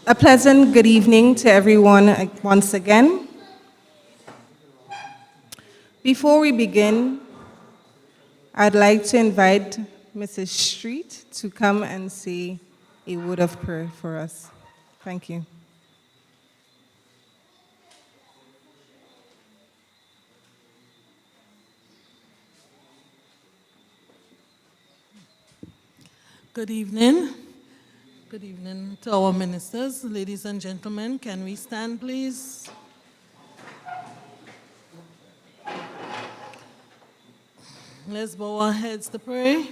A pleasant good evening to everyone once again. Before we begin, I'd like to invite Mrs. Street to come and say a word of prayer for us. Thank you. Good evening. Good evening to our ministers. Ladies and gentlemen, can we stand, please? Let's bow our heads to pray.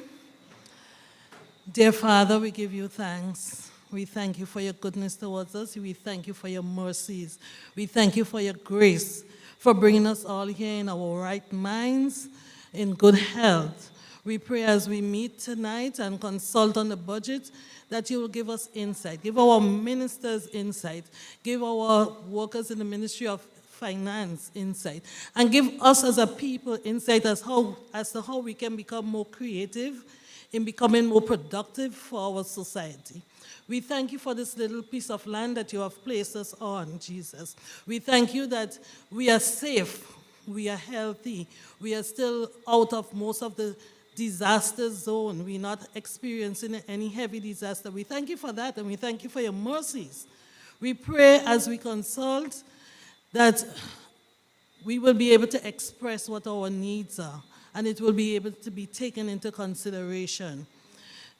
Dear Father, we give you thanks. We thank you for your goodness towards us. We thank you for your mercies. We thank you for your grace, for bringing us all here in our right minds, in good health. We pray as we meet tonight and consult on the budget that you will give us insight, give our ministers insight, give our workers in the Ministry of Finance insight, and give us as a people insight as to how we can become more creative in becoming more productive for our society. We thank you for this little piece of land that you have placed us on, Jesus. We thank you that we are safe, we are healthy, we are still out of most of the disaster zone. We're not experiencing any heavy disaster. We thank you for that, and we thank you for your mercies. We pray as we consult that we will be able to express what our needs are, and it will be able to be taken into consideration.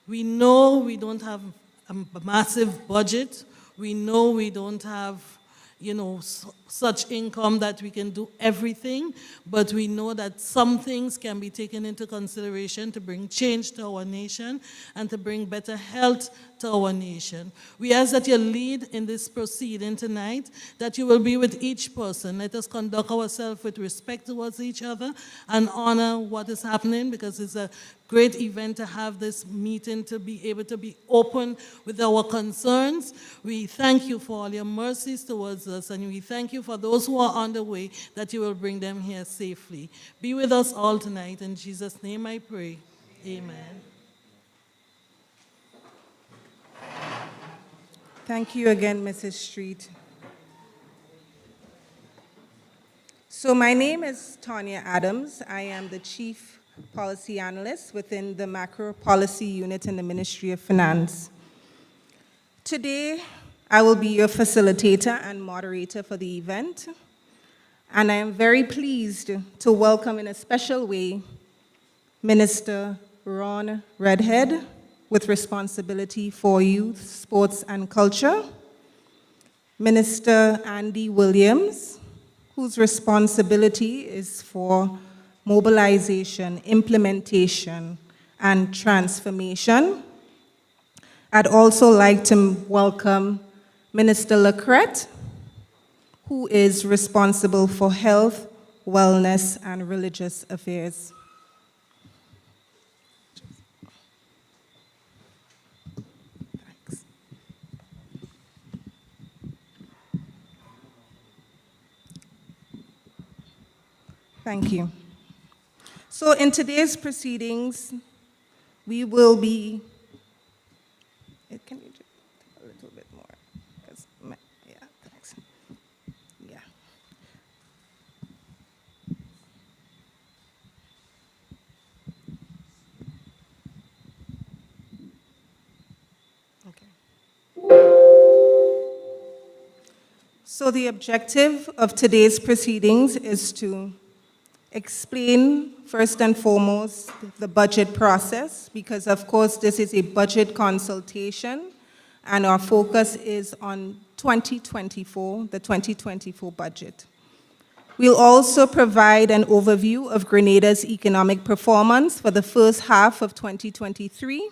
We know we don't have a massive budget. We know we don't have such income that we can do everything, but we know that some things can be taken into consideration to bring change to our nation and to bring better health to our nation. We ask that you lead in this proceeding tonight, that you will be with each person. Let us conduct ourselves with respect towards each other and honor what is happening, because it's a great event to have this meeting, to be able to be open with our concerns. We thank you for all your mercies towards us, and we thank you for those who are on the way, that you will bring them here safely. Be with us all tonight. In Jesus' name I pray. Amen. Thank you again, Mrs. Street. So my name is Tanya Adams. I am the Chief Policy Analyst within the Macro Policy Unit in the Ministry of Finance. Today, I will be your facilitator and moderator for the event, and I am very pleased to welcome in a special way Minister Ron Redhead, with responsibility for youth, sports, and culture, Minister Andy Williams, whose responsibility is for mobilization, implementation, and transformation. I'd also like to welcome Minister Lacrette, who is responsible for health, wellness, and religious affairs. Thank you. So in today's proceedings, we will be, can you just a little bit more? Yeah, thanks. Yeah. Okay. So the objective of today's proceedings is to explain, first and foremost, the budget process, because of course this is a budget consultation and our focus is on 2024, the 2024 budget. We'll also provide an overview of Grenada's economic performance for the first half of 2023.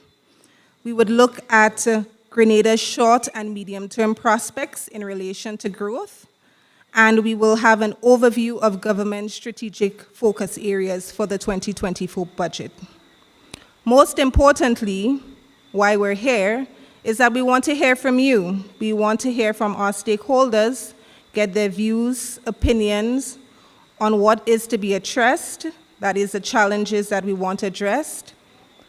We would look at Grenada's short and medium-term prospects in relation to growth, and we will have an overview of government strategic focus areas for the 2024 budget. Most importantly, why we're here, is that we want to hear from you. We want to hear from our stakeholders, get their views, opinions on what is to be addressed, that is the challenges that we want addressed,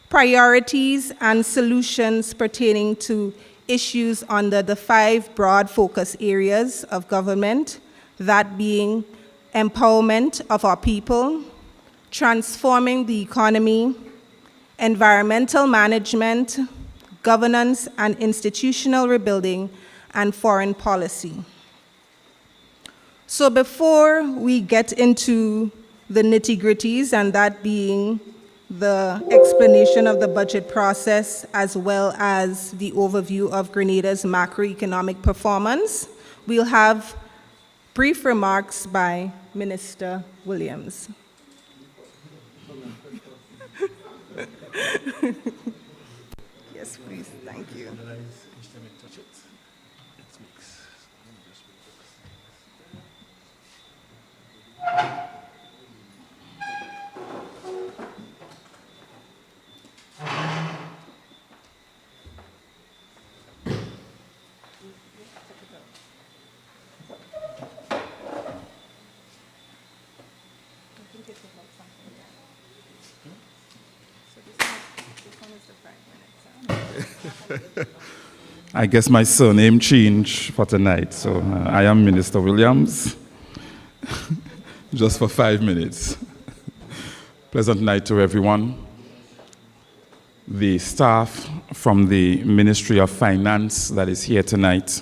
priorities and solutions pertaining to issues under the 5 broad focus areas of government, that being empowerment of our people, transforming the economy, environmental management, governance and institutional rebuilding, and foreign policy. So before we get into the nitty-gritties, and that being the explanation of the budget process as well as the overview of Grenada's macroeconomic performance, we'll have brief remarks by Minister Williams. Yes, please, thank you. I guess my surname changed for tonight, so I am Minister Williams, just for 5 minutes. Pleasant night to everyone. The staff from the Ministry of Finance that is here tonight,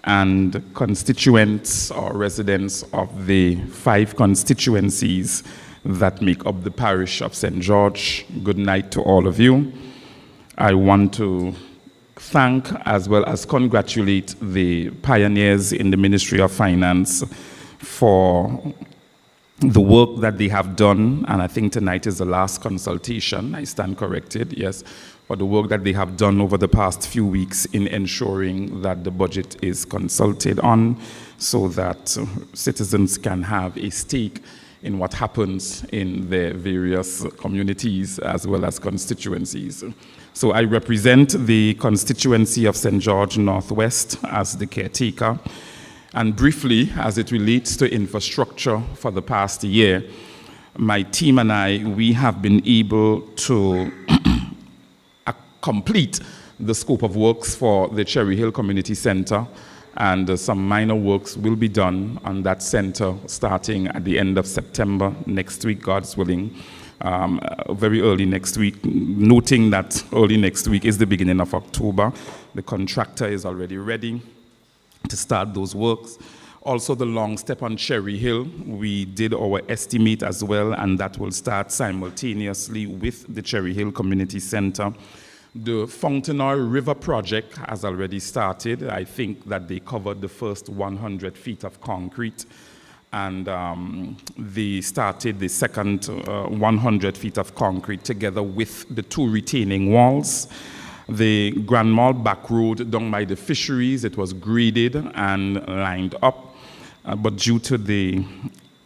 and constituents or residents of the 5 constituencies that make up the parish of St. George, good night to all of you. I want to thank as well as congratulate the pioneers in the Ministry of Finance for the work that they have done, and I think tonight is the last consultation, I stand corrected, yes, for the work that they have done over the past few weeks in ensuring that the budget is consulted on so that citizens can have a stake in what happens in their various communities as well as constituencies. So I represent the constituency of St. George Northwest as the caretaker. And briefly, as it relates to infrastructure for the past year, my team and I, we have been able to complete the scope of works for the Cherry Hill Community Center, and some minor works will be done on that center starting at the end of September next week, God's willing. Very early next week, noting that early next week is the beginning of October. The contractor is already ready to start those works. Also, the long step on Cherry Hill, we did our estimate as well, and that will start simultaneously with the Cherry Hill Community Center. The Fountainoy River project has already started. I think that they covered the first 100 feet of concrete, and they started the second 100 feet of concrete together with the 2 retaining walls. The Grand Mall back road down by the fisheries, it was graded and lined up, but due to the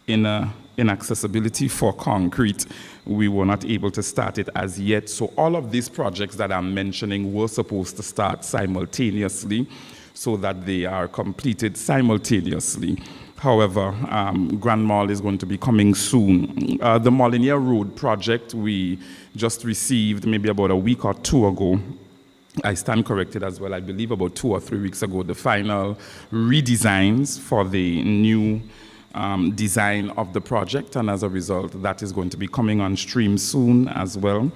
inaccessibility for concrete, we were not able to start it as yet. So all of these projects that I'm mentioning were supposed to start simultaneously so that they are completed simultaneously. However, Grand Mall is going to be coming soon. The Molinier Road project, we just received maybe about a week or 2 ago. I stand corrected as well, I believe about 2 or 3 weeks ago, the final redesigns for the new design of the project, and as a result, that is going to be coming on stream soon as well.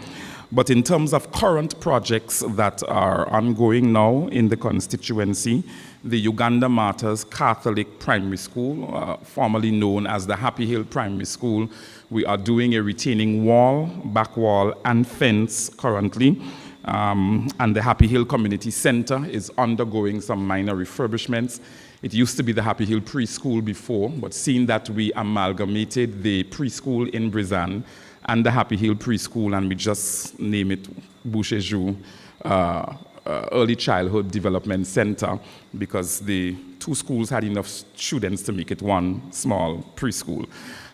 But in terms of current projects that are ongoing now in the constituency, the Uganda Martyrs Catholic Primary School, formerly known as the Happy Hill Primary School, we are doing a retaining wall, back wall, and fence currently. And the Happy Hill Community Center is undergoing some minor refurbishments. It used to be the Happy Hill Preschool before, but seeing that we amalgamated the preschool in Brizan and the Happy Hill Preschool, and we just name it Boucherjou Early Childhood Development Center, because the 2 schools had enough students to make it one small preschool.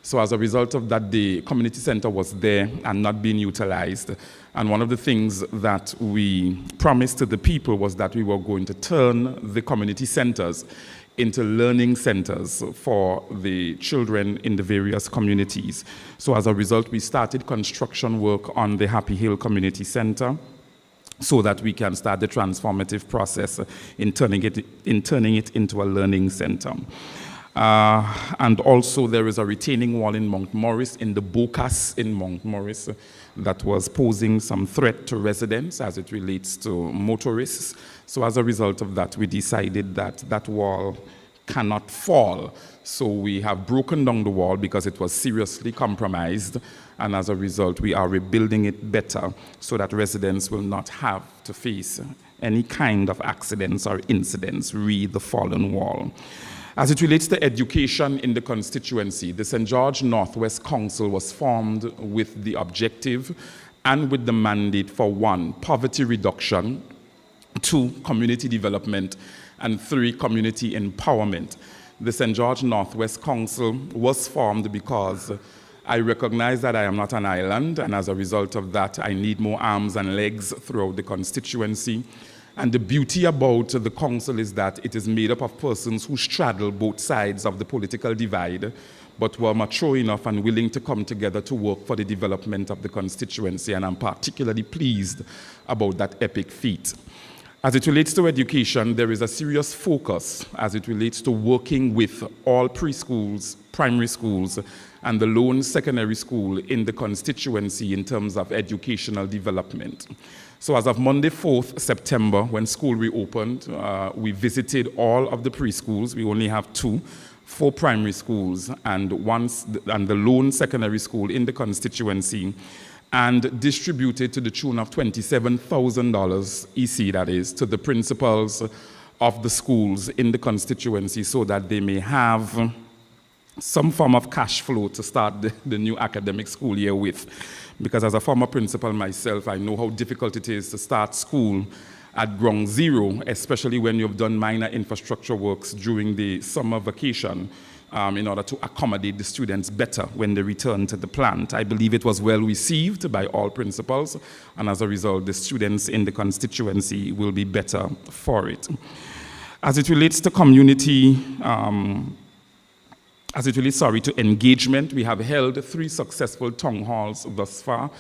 So as a result of that, the community center was there and not being utilized. And one of the things that we promised to the people was that we were going to turn the community centers into learning centers for the children in the various communities. So as a result, we started construction work on the Happy Hill Community Center. so that we can start the transformative process in turning it into a learning center. And also there is a retaining wall in Mount Morris, in the Bocas in Mount Morris, that was posing some threat to residents as it relates to motorists. So as a result of that, we decided that that wall cannot fall. So we have broken down the wall because it was seriously compromised, and as a result, we are rebuilding it better so that residents will not have to face any kind of accidents or incidents re the fallen wall. As it relates to education in the constituency, the St. George Northwest Council was formed with the objective and with the mandate for 1, poverty reduction, 2, community development, and 3, community empowerment. The St. George Northwest Council was formed because I recognize that I am not an island, and as a result of that, I need more arms and legs throughout the constituency. And the beauty about the council is that it is made up of persons who straddle both sides of the political divide, but were mature enough and willing to come together to work for the development of the constituency, and I'm particularly pleased about that epic feat. As it relates to education, there is a serious focus as it relates to working with all preschools, primary schools, and the lone secondary school in the constituency in terms of educational development. So as of Monday, 4th September, when school reopened, we visited all of the preschools. We only have 2, 4 primary schools, and the lone secondary school in the constituency, and distributed to the tune of $27,000 EC, that is, to the principals of the schools in the constituency so that they may have some form of cash flow to start the new academic school year with. Because as a former principal myself, I know how difficult it is to start school at ground zero, especially when you've done minor infrastructure works during the summer vacation, in order to accommodate the students better when they return to the plant. I believe it was well received by all principals, and as a result, the students in the constituency will be better for it. As it relates to community, to engagement, we have held 3 successful town halls thus far.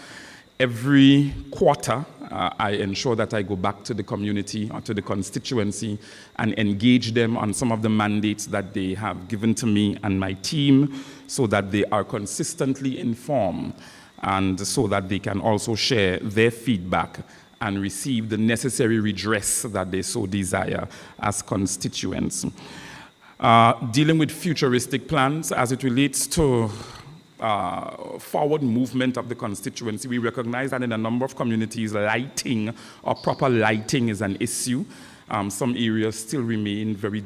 Every quarter, I ensure that I go back to the community or to the constituency and engage them on some of the mandates that they have given to me and my team so that they are consistently informed and so that they can also share their feedback and receive the necessary redress that they so desire as constituents. Dealing with futuristic plans as it relates to forward movement of the constituency, we recognize that in a number of communities, lighting or proper lighting is an issue. Some areas still remain very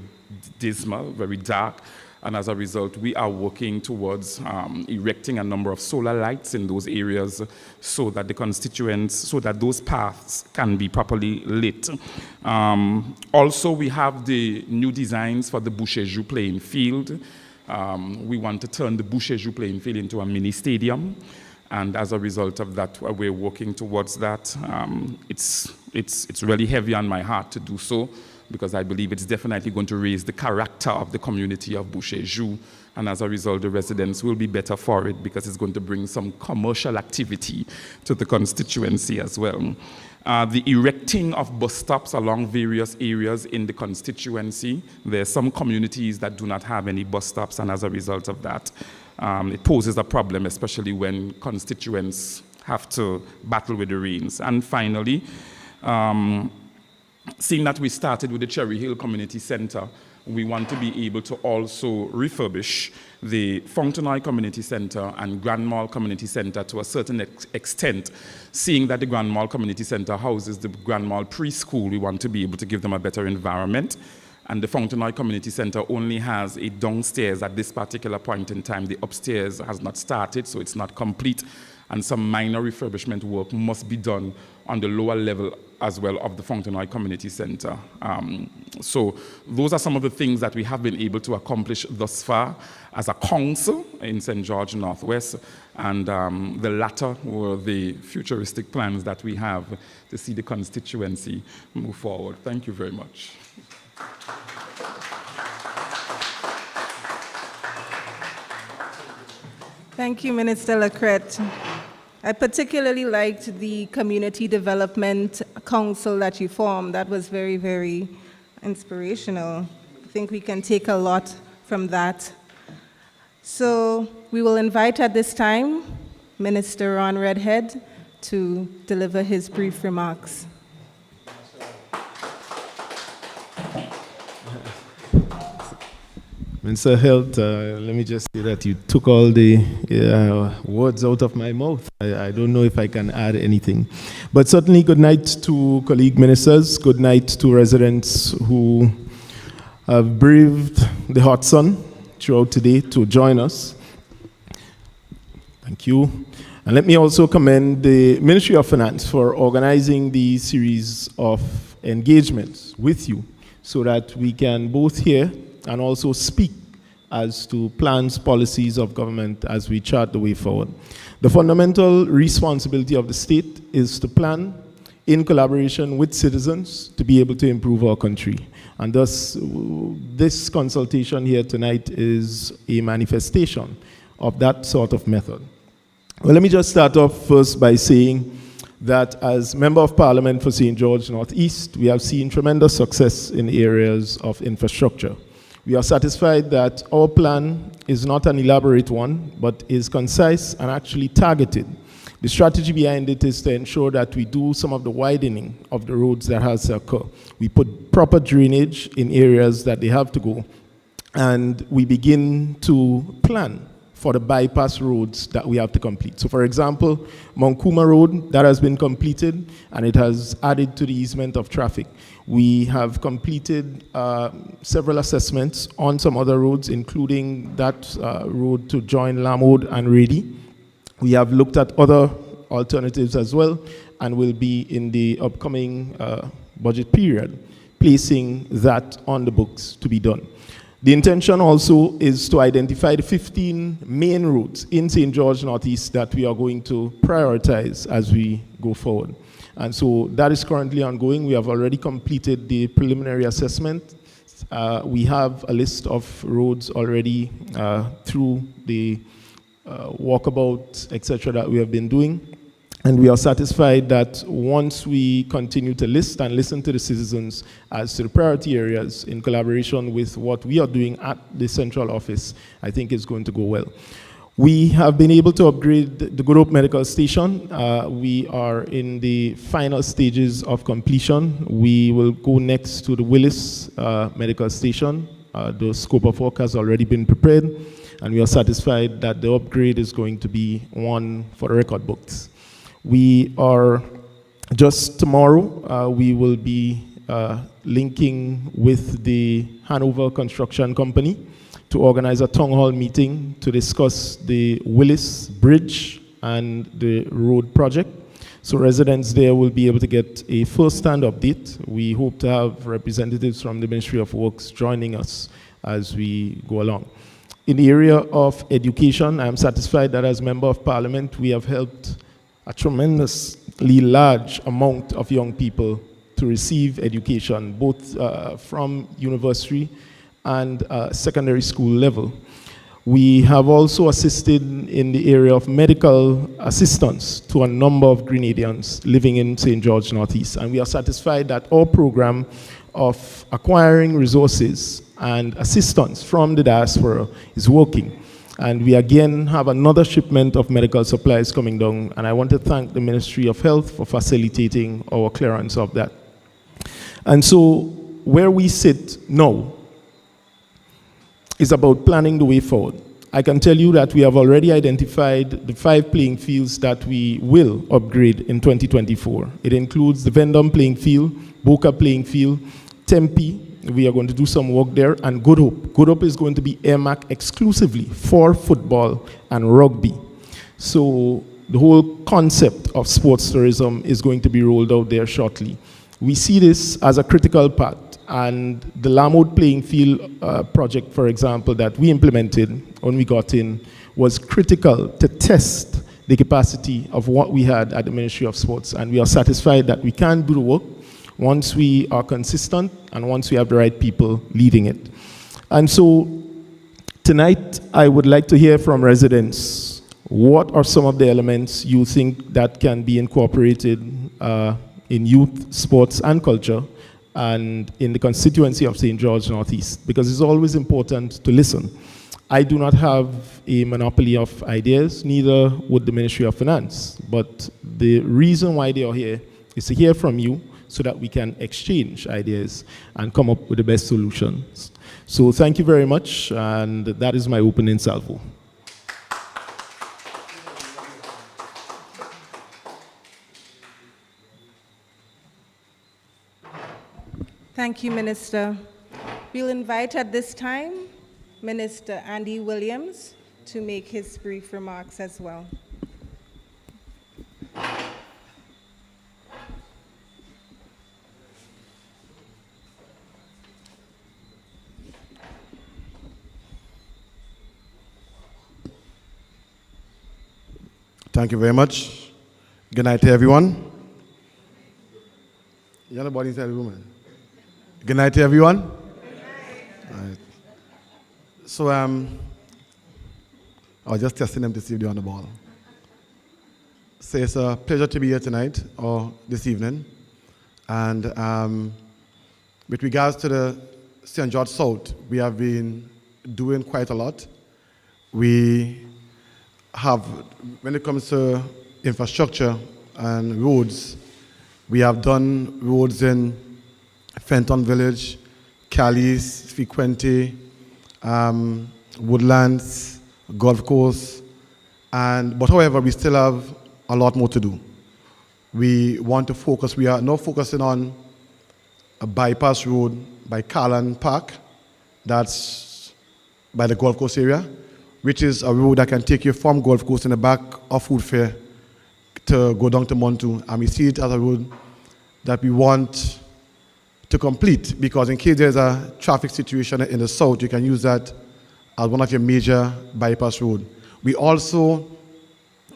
dismal, very dark, and as a result, we are working towards erecting a number of solar lights in those areas so that those paths can be properly lit. Also, we have the new designs for the Boucher-Joux playing field. We want to turn the Boucher-Joux playing field into a mini stadium, and as a result of that, we're working towards that. It's really heavy on my heart to do so, because I believe it's definitely going to raise the character of the community of Boucher-Joux, and as a result, the residents will be better for it because it's going to bring some commercial activity to the constituency as well. The erecting of bus stops along various areas in the constituency. There are some communities that do not have any bus stops, and as a result of that, it poses a problem, especially when constituents have to battle with the rains. And finally, seeing that we started with the Cherry Hill Community Center, we want to be able to also refurbish the Fountainoy Community Center and Grand Mall Community Center to a certain extent. Seeing that the Grand Mall Community Center houses the Grand Mall preschool, we want to be able to give them a better environment. And the Fountainoy Community Center only has a downstairs at this particular point in time. The upstairs has not started, so it's not complete. And some minor refurbishment work must be done on the lower level as well of the Fountainoy Community Center. So those are some of the things that we have been able to accomplish thus far as a council in St. George Northwest, and the latter were the futuristic plans that we have to see the constituency move forward. Thank you very much. Thank you, Minister Lacrette. I particularly liked the Community Development Council that you formed. That was very, very inspirational. I think we can take a lot from that. So we will invite at this time Minister Ron Redhead to deliver his brief remarks. Minister of Health, let me just say that you took all the words out of my mouth. I don't know if I can add anything. But certainly good night to colleague ministers, good night to residents who have braved the hot sun throughout today to join us. Thank you. And let me also commend the Ministry of Finance for organizing the series of engagements with you so that we can both hear and also speak as to plans, policies of government as we chart the way forward. The fundamental responsibility of the state is to plan in collaboration with citizens to be able to improve our country. And thus, this consultation here tonight is a manifestation of that sort of method. Well, let me just start off first by saying that as Member of Parliament for St. George Northeast, we have seen tremendous success in areas of infrastructure. We are satisfied that our plan is not an elaborate one, but is concise and actually targeted. The strategy behind it is to ensure that we do some of the widening of the roads that has to occur. We put proper drainage in areas that they have to go, and we begin to plan for the bypass roads that we have to complete. So for example, Mount Kuma Road, that has been completed, and it has added to the easement of traffic. We have completed several assessments on some other roads, including that road to join Lamode and Rady. We have looked at other alternatives as well, and will be in the upcoming budget period, placing that on the books to be done. The intention also is to identify the 15 main routes in St. George Northeast that we are going to prioritize as we go forward. And so that is currently ongoing. We have already completed the preliminary assessment. We have a list of roads already through the walkabout, etc., that we have been doing. And we are satisfied that once we continue to list and listen to the citizens as to the priority areas in collaboration with what we are doing at the central office, I think it's going to go well. We have been able to upgrade the Good Hope Medical Station. We are in the final stages of completion. We will go next to the Willis Medical Station. The scope of work has already been prepared, and we are satisfied that the upgrade is going to be one for the record books. We are, just tomorrow, we will be linking with the Hanover Construction Company to organize a town hall meeting to discuss the Willis Bridge and the road project. So residents there will be able to get a first-hand update. We hope to have representatives from the Ministry of Works joining us as we go along. In the area of education, I'm satisfied that as Member of Parliament, we have helped a tremendously large amount of young people to receive education, both from university and secondary school level. We have also assisted in the area of medical assistance to a number of Grenadians living in St. George Northeast, and we are satisfied that our program of acquiring resources and assistance from the diaspora is working. And we again have another shipment of medical supplies coming down, and I want to thank the Ministry of Health for facilitating our clearance of that. And so where we sit now is about planning the way forward. I can tell you that we have already identified the 5 playing fields that we will upgrade in 2024. It includes the Vendome playing field, Boca playing field, Tempe. We are going to do some work there, and Good Hope. Good Hope is going to be earmarked exclusively for football and rugby. So the whole concept of sports tourism is going to be rolled out there shortly. We see this as a critical part, and the Lamode playing field project, for example, that we implemented when we got in, was critical to test the capacity of what we had at the Ministry of Sports, and we are satisfied that we can do the work once we are consistent and once we have the right people leading it. And so tonight, I would like to hear from residents what are some of the elements you think that can be incorporated in youth, sports, and culture, and in the constituency of St. George Northeast? Because it's always important to listen. I do not have a monopoly of ideas, neither would the Ministry of Finance. But the reason why they are here is to hear from you so that we can exchange ideas and come up with the best solutions. So thank you very much, and that is my opening salvo. Thank you, Minister. We'll invite at this time Minister Andy Williams to make his brief remarks as well. Thank you very much. Good night to everyone. You're not body inside the room, man. Good night to everyone. Good night. All right. So I was just testing them to see if they're on the ball. So it's a pleasure to be here tonight or this evening. And with regards to the St. George South, we have been doing quite a lot. We have, when it comes to infrastructure and roads, we have done roads in Fenton Village, Callis, Frequente, Woodlands, Golf Course, but however, we still have a lot more to do. We want to focus, we are now focusing on a bypass road by Carlan Park, that's by the Golf Course area, which is a road that can take you from Golf Course in the back of Food Fair to go down to Montu. And we see it as a road that we want to complete, because in case there's a traffic situation in the south, you can use that as one of your major bypass road. We also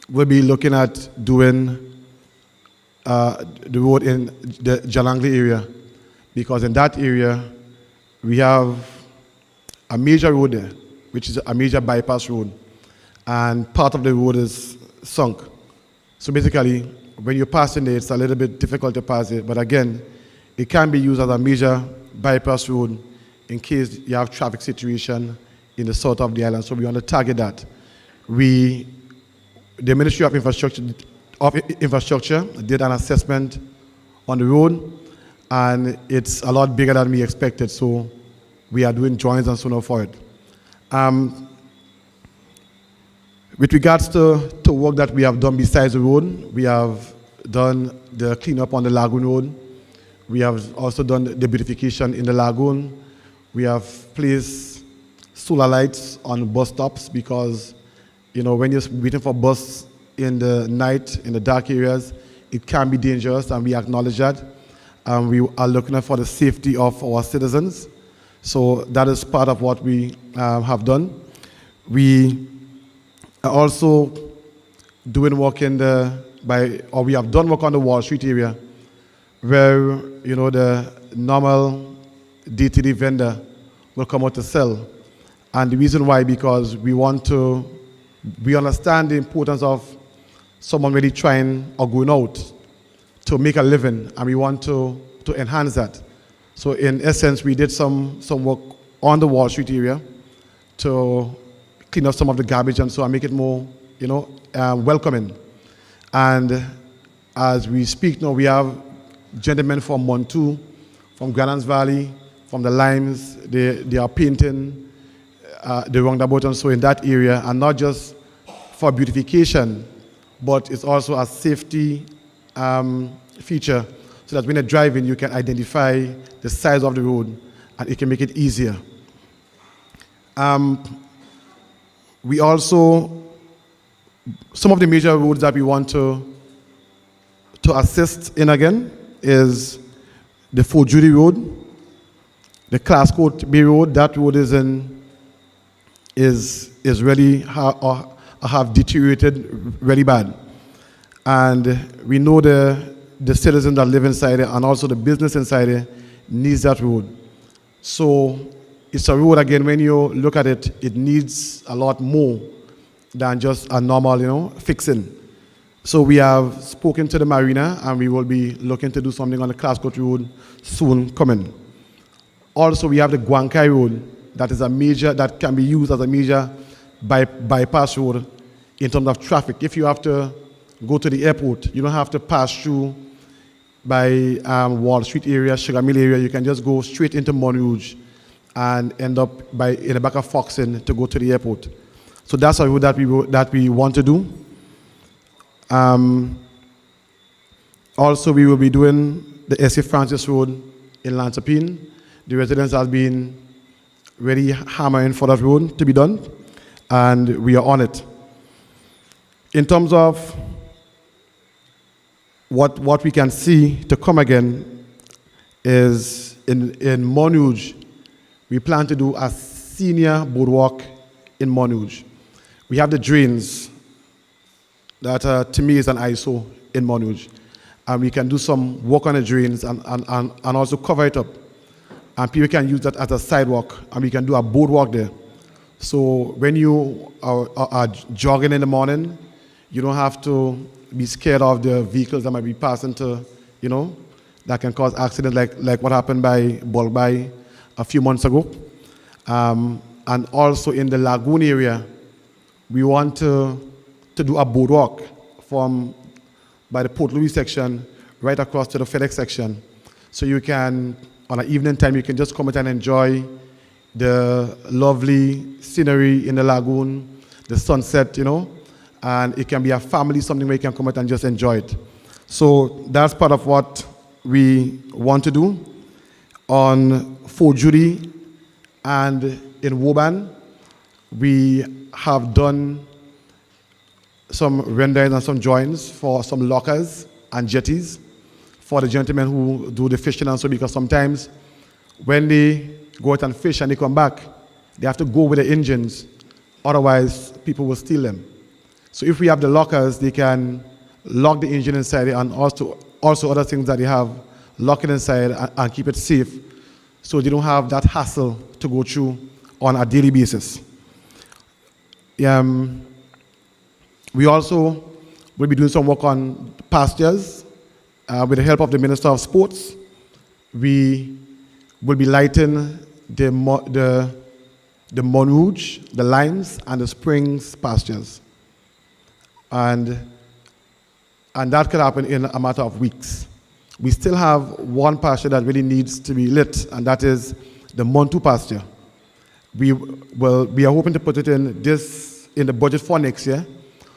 will be looking at doing the road in the Jalangli area, because in that area, we have a major road there, which is a major bypass road, and part of the road is sunk. So basically, when you pass in there, it's a little bit difficult to pass it, but again, it can be used as a major bypass road in case you have traffic situation in the south of the island. So we want to target that. The Ministry of Infrastructure did an assessment on the road, and it's a lot bigger than we expected. So we are doing drawings and so on for it. With regards to work that we have done besides the road, we have done the cleanup on the Lagoon Road. We have also done the beautification in the lagoon. We have placed solar lights on bus stops, because, you know, when you're waiting for bus in the night, in the dark areas, it can be dangerous, and we acknowledge that. We are looking out for the safety of our citizens. So that is part of what we have done. We are also doing work we have done work on the Wall Street area, where, you know, the normal DTD vendor will come out to sell. And the reason why, because we understand the importance of someone really trying or going out to make a living, and we want to enhance that. So in essence, we did some work on the Wall Street area to clean up some of the garbage and so on, make it more, you know, welcoming. And as we speak now, we have gentlemen from Montu, from Granans Valley, from the Limes, they are painting the roundabout and so in that area, and not just for beautification, but it's also a safety feature, so that when you're driving, you can identify the size of the road, and it can make it easier. We also, some of the major roads that we want to assist in again is the Fort Judy Road, the Class Court Bay Road. That road is really have deteriorated really bad, and we know the citizens that live inside it and also the business inside it needs that road. So it's a road, again, when you look at it, it needs a lot more than just a normal, fixing. So we have spoken to the marina, and we will be looking to do something on the Clascoat Road soon coming. Also, we have the Guankai Road that can be used as a major bypass road in terms of traffic. If you have to go to the airport, you don't have to pass through by Wall Street area, Sugar Mill area. You can just go straight into Montrouge and end up in the back of Foxen to go to the airport. So that's a road that we want to do. Also, we will be doing the S.A. Francis Road in Lansapine. The residents have been really hammering for that road to be done, and we are on it. In terms of what we can see to come again is in Montrouge, we plan to do a senior boardwalk in Montrouge. We have the drains that to me is an ISO in Montrouge, and we can do some work on the drains and also cover it up. And people can use that as a sidewalk, and we can do a boardwalk there. So when you are jogging in the morning, you don't have to be scared of the vehicles that might be passing that can cause accidents like what happened by Bolbai a few months ago. And also in the lagoon area, we want to do a boardwalk by the Port Louis section right across to the FedEx section. So you can, on an evening time, you can just come out and enjoy the lovely scenery in the lagoon, the sunset, and it can be a family, something where you can come out and just enjoy it. So that's part of what we want to do. On Fort Judy and in Woburn, we have done some renderings and some joints for some lockers and jetties for the gentlemen who do the fishing and so, because sometimes when they go out and fish and they come back, they have to go with the engines, otherwise people will steal them. So if we have the lockers, they can lock the engine inside it, and also other things that they have, lock it inside and keep it safe, so they don't have that hassle to go through on a daily basis. We also will be doing some work on pastures with the help of the Minister of Sports. We will be lighting the Montrouge, the Limes, and the Springs pastures. And that could happen in a matter of weeks. We still have one pasture that really needs to be lit, and that is the Montu pasture. We are hoping to put it in the budget for next year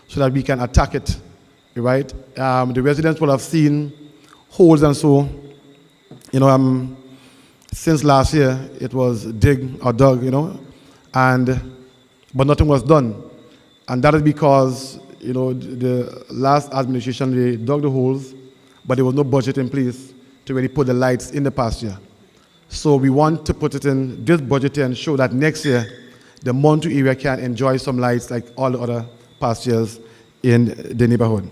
so that we can attack it, right? The residents will have seen holes and so, since last year it was dug, but nothing was done. And that is because, the last administration, they dug the holes, but there was no budget in place to really put the lights in the pasture. So we want to put it in this budget and show that next year, the Montu area can enjoy some lights like all the other pastures in the neighborhood.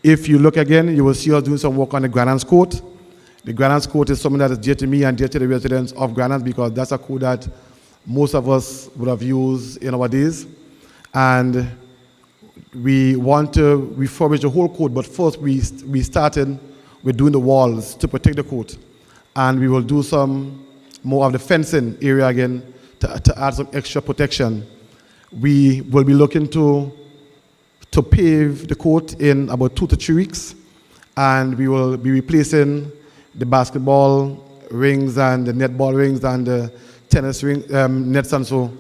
If you look again, you will see us doing some work on the Granance Court. The Granance Court is something that is dear to me and dear to the residents of Granance, because that's a court that most of us would have used in our days. And we want to refurbish the whole court, but first we started with doing the walls to protect the court. And we will do some more of the fencing area again to add some extra protection. We will be looking to pave the court in about 2 to 3 weeks, and we will be replacing the basketball rings and the netball rings and the tennis nets and so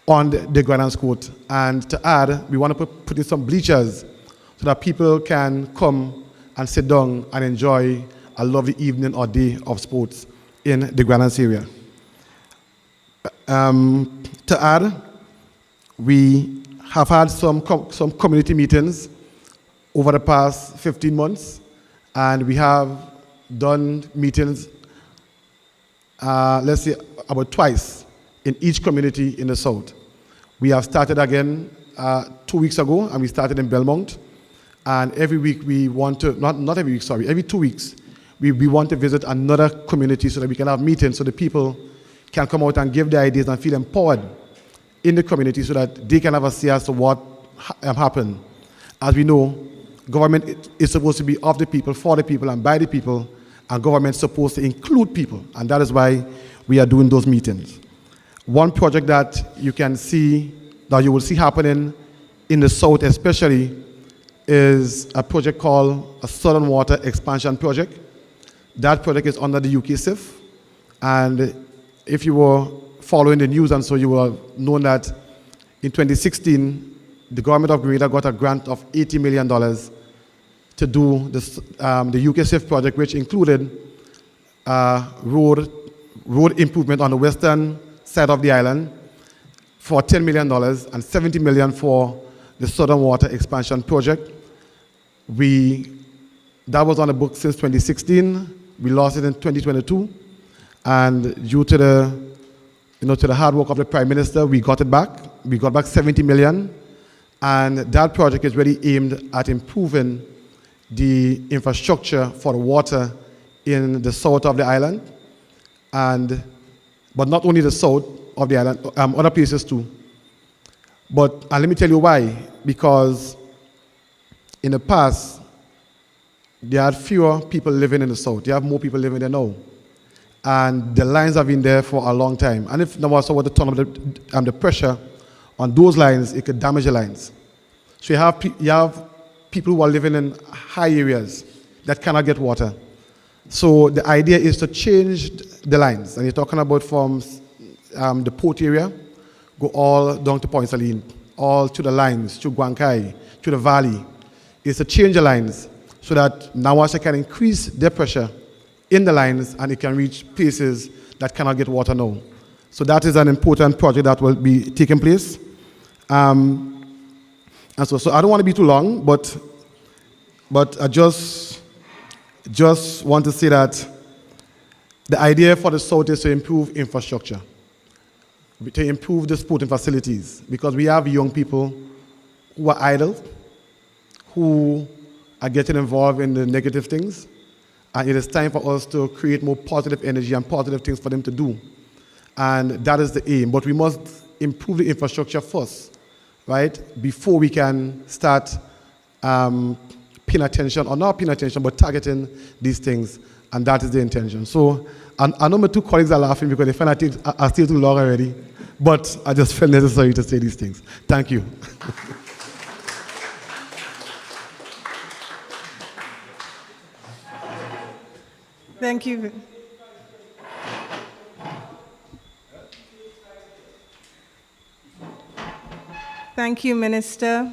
on the Granance Court. And to add, we want to put in some bleachers so that people can come and sit down and enjoy a lovely evening or day of sports in the Granance area. To add, we have had some community meetings over the past 15 months, and we have done meetings, let's say about twice in each community in the South. We have started again 2 weeks ago, and we started in Belmont. And every week we want to, not every week, sorry, every 2 weeks, we want to visit another community so that we can have meetings so the people can come out and give their ideas and feel empowered in the community so that they can have a say as to what happened. As we know, government is supposed to be of the people, for the people, and by the people, and government is supposed to include people, and that is why we are doing those meetings. One project that you can see, that you will see happening in the south especially, is a project called a Southern Water Expansion Project. That project is under the UK SIF, and if you were following the news and so, you will have known that in 2016, the government of Grenada got a grant of $80 million to do this, the UK SIF project, which included road improvement on the western side of the island for $10 million and $70 million for the Southern Water Expansion Project. That was on the book since 2016. We lost it in 2022, and due to the hard work of the Prime Minister, we got it back. We got back $70 million, and that project is really aimed at improving the infrastructure for the water in the south of the island, but not only the south of the island, other places too. But let me tell you why. Because in the past, there had fewer people living in the south. There have more people living there now. And the lines have been there for a long time. And if no one saw what the turn of the pressure on those lines, it could damage the lines. So you have people who are living in high areas that cannot get water. So the idea is to change the lines. And you're talking about from the port area, go all down to Point Saline, all to the lines, to Guankai, to the valley. Is to change the lines so that Nawasha can increase their pressure in the lines and it can reach places that cannot get water now. So that is an important project that will be taking place. And so I don't want to be too long, but I just want to say that the idea for the South is to improve infrastructure, to improve the sporting facilities, because we have young people who are idle, who are getting involved in the negative things, and it is time for us to create more positive energy and positive things for them to do. And that is the aim. But we must improve the infrastructure first, right? Before we can start paying attention, or not paying attention, but targeting these things. And that is the intention. So I know my two colleagues are laughing because they find I think are still too long already. But I just felt necessary to say these things. Thank you. Thank you. Thank you, Minister.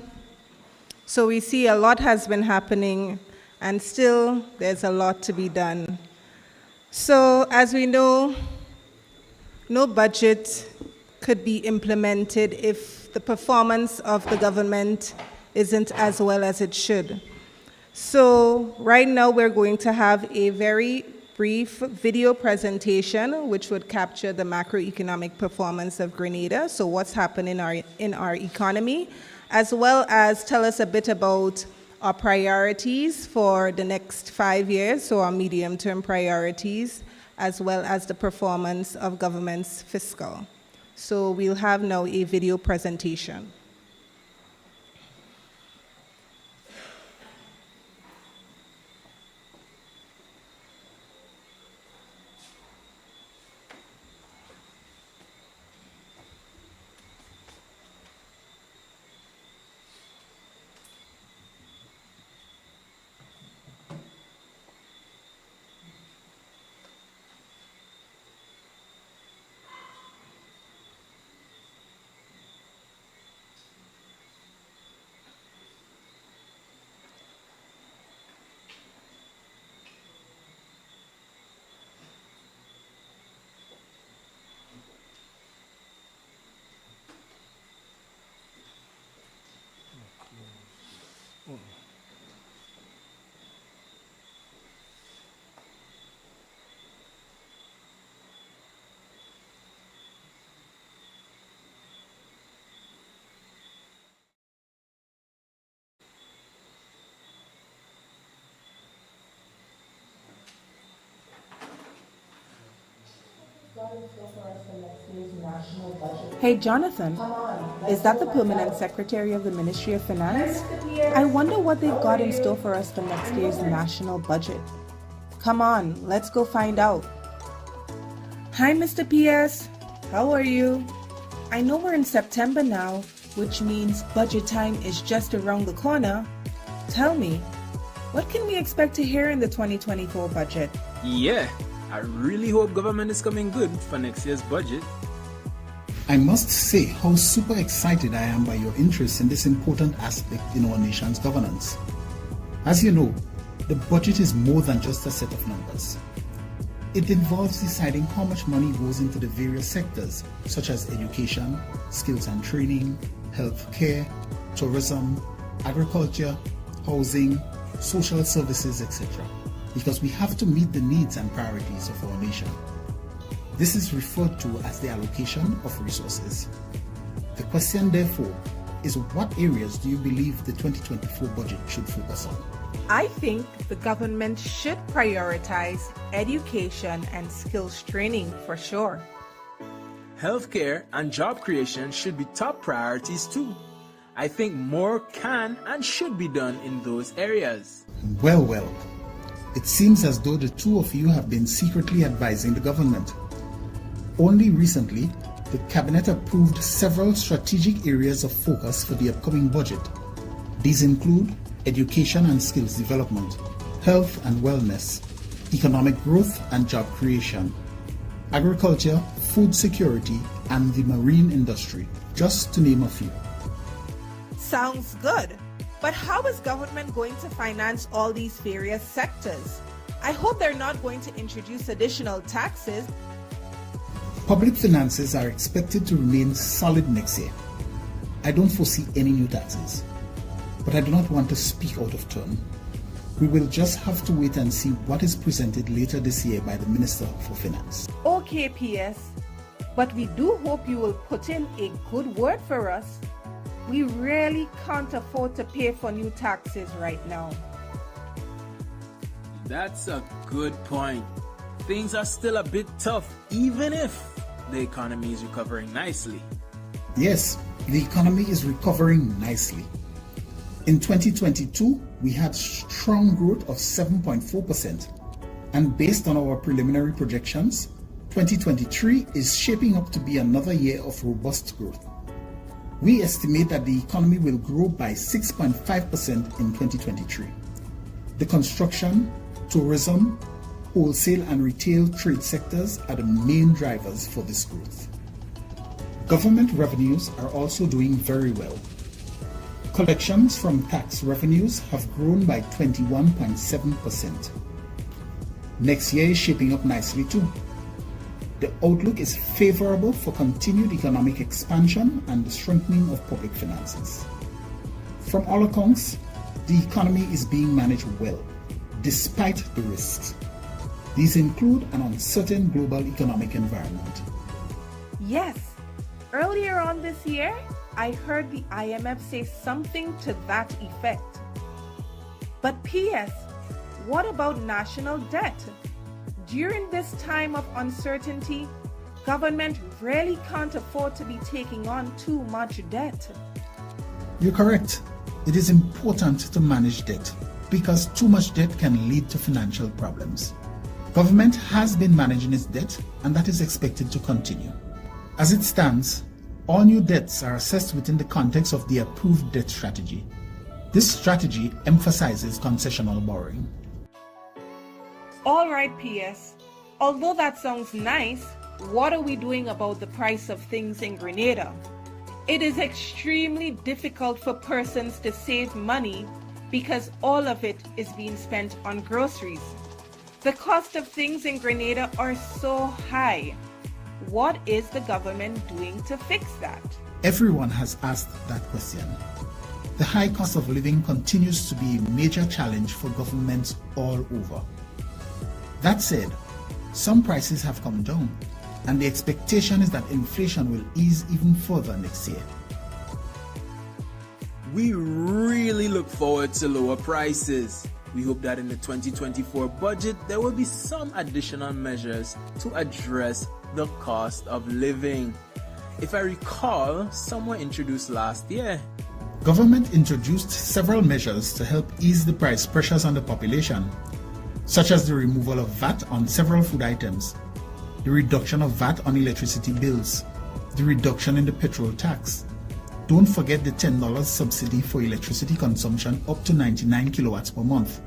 So we see a lot has been happening, and still there's a lot to be done. So as we know, no budget could be implemented if the performance of the government isn't as well as it should. So right now we're going to have a very brief video presentation which would capture the macroeconomic performance of Grenada, so what's happening in our economy, as well as tell us a bit about our priorities for the next 5 years, so our medium-term priorities, as well as the performance of government's fiscal. So we'll have now a video presentation. Hey, Jonathan, is that the permanent secretary of the Ministry of Finance? I wonder what they've got in store for us for next year's national budget. Come on, let's go find out. Hi, Mr. PS. How are you? I know we're in September now, which means budget time is just around the corner. Tell me, what can we expect to hear in the 2024 budget? Yeah, I really hope government is coming good for next year's budget. I must say how super excited I am by your interest in this important aspect in our nation's governance. As you know, the budget is more than just a set of numbers. It involves deciding how much money goes into the various sectors, such as education, skills and training, health care, tourism, agriculture, housing, social services, etc. Because we have to meet the needs and priorities of our nation. This is referred to as the allocation of resources. The question, therefore, is what areas do you believe the 2024 budget should focus on? I think the government should prioritize education and skills training for sure. Healthcare and job creation should be top priorities too. I think more can and should be done in those areas. Well, it seems as though the two of you have been secretly advising the government. Only recently, the Cabinet approved several strategic areas of focus for the upcoming budget. These include education and skills development, health and wellness, economic growth and job creation, agriculture, food security, and the marine industry, just to name a few. Sounds good. But how is government going to finance all these various sectors? I hope they're not going to introduce additional taxes. Public finances are expected to remain solid next year. I don't foresee any new taxes, but I do not want to speak out of turn. We will just have to wait and see what is presented later this year by the Minister for Finance. Okay, PS, but we do hope you will put in a good word for us. We really can't afford to pay for new taxes right now. That's a good point. Things are still a bit tough, even if the economy is recovering nicely. Yes, the economy is recovering nicely. In 2022, we had strong growth of 7.4%, and based on our preliminary projections, 2023 is shaping up to be another year of robust growth. We estimate that the economy will grow by 6.5% in 2023. The construction, tourism, wholesale and retail trade sectors are the main drivers for this growth. Government revenues are also doing very well. Collections from tax revenues have grown by 21.7%. Next year is shaping up nicely too. The outlook is favorable for continued economic expansion and the strengthening of public finances. From all accounts, the economy is being managed well, despite the risks. These include an uncertain global economic environment. Yes, earlier on this year, I heard the IMF say something to that effect. But PS, what about national debt? During this time of uncertainty, government really can't afford to be taking on too much debt. You're correct. It is important to manage debt because too much debt can lead to financial problems. Government has been managing its debt and that is expected to continue. As it stands, all new debts are assessed within the context of the approved debt strategy. This strategy emphasizes concessional borrowing. All right, PS. Although that sounds nice, what are we doing about the price of things in Grenada? It is extremely difficult for persons to save money because all of it is being spent on groceries. The cost of things in Grenada are so high. What is the government doing to fix that? Everyone has asked that question. The high cost of living continues to be a major challenge for governments all over. That said, some prices have come down, and the expectation is that inflation will ease even further next year. We really look forward to lower prices. We hope that in the 2024 budget, there will be some additional measures to address the cost of living. If I recall, some were introduced last year. Government introduced several measures to help ease the price pressures on the population, such as the removal of VAT on several food items, the reduction of VAT on electricity bills, the reduction in the petrol tax. Don't forget the $10 subsidy for electricity consumption up to 99 kilowatts per month.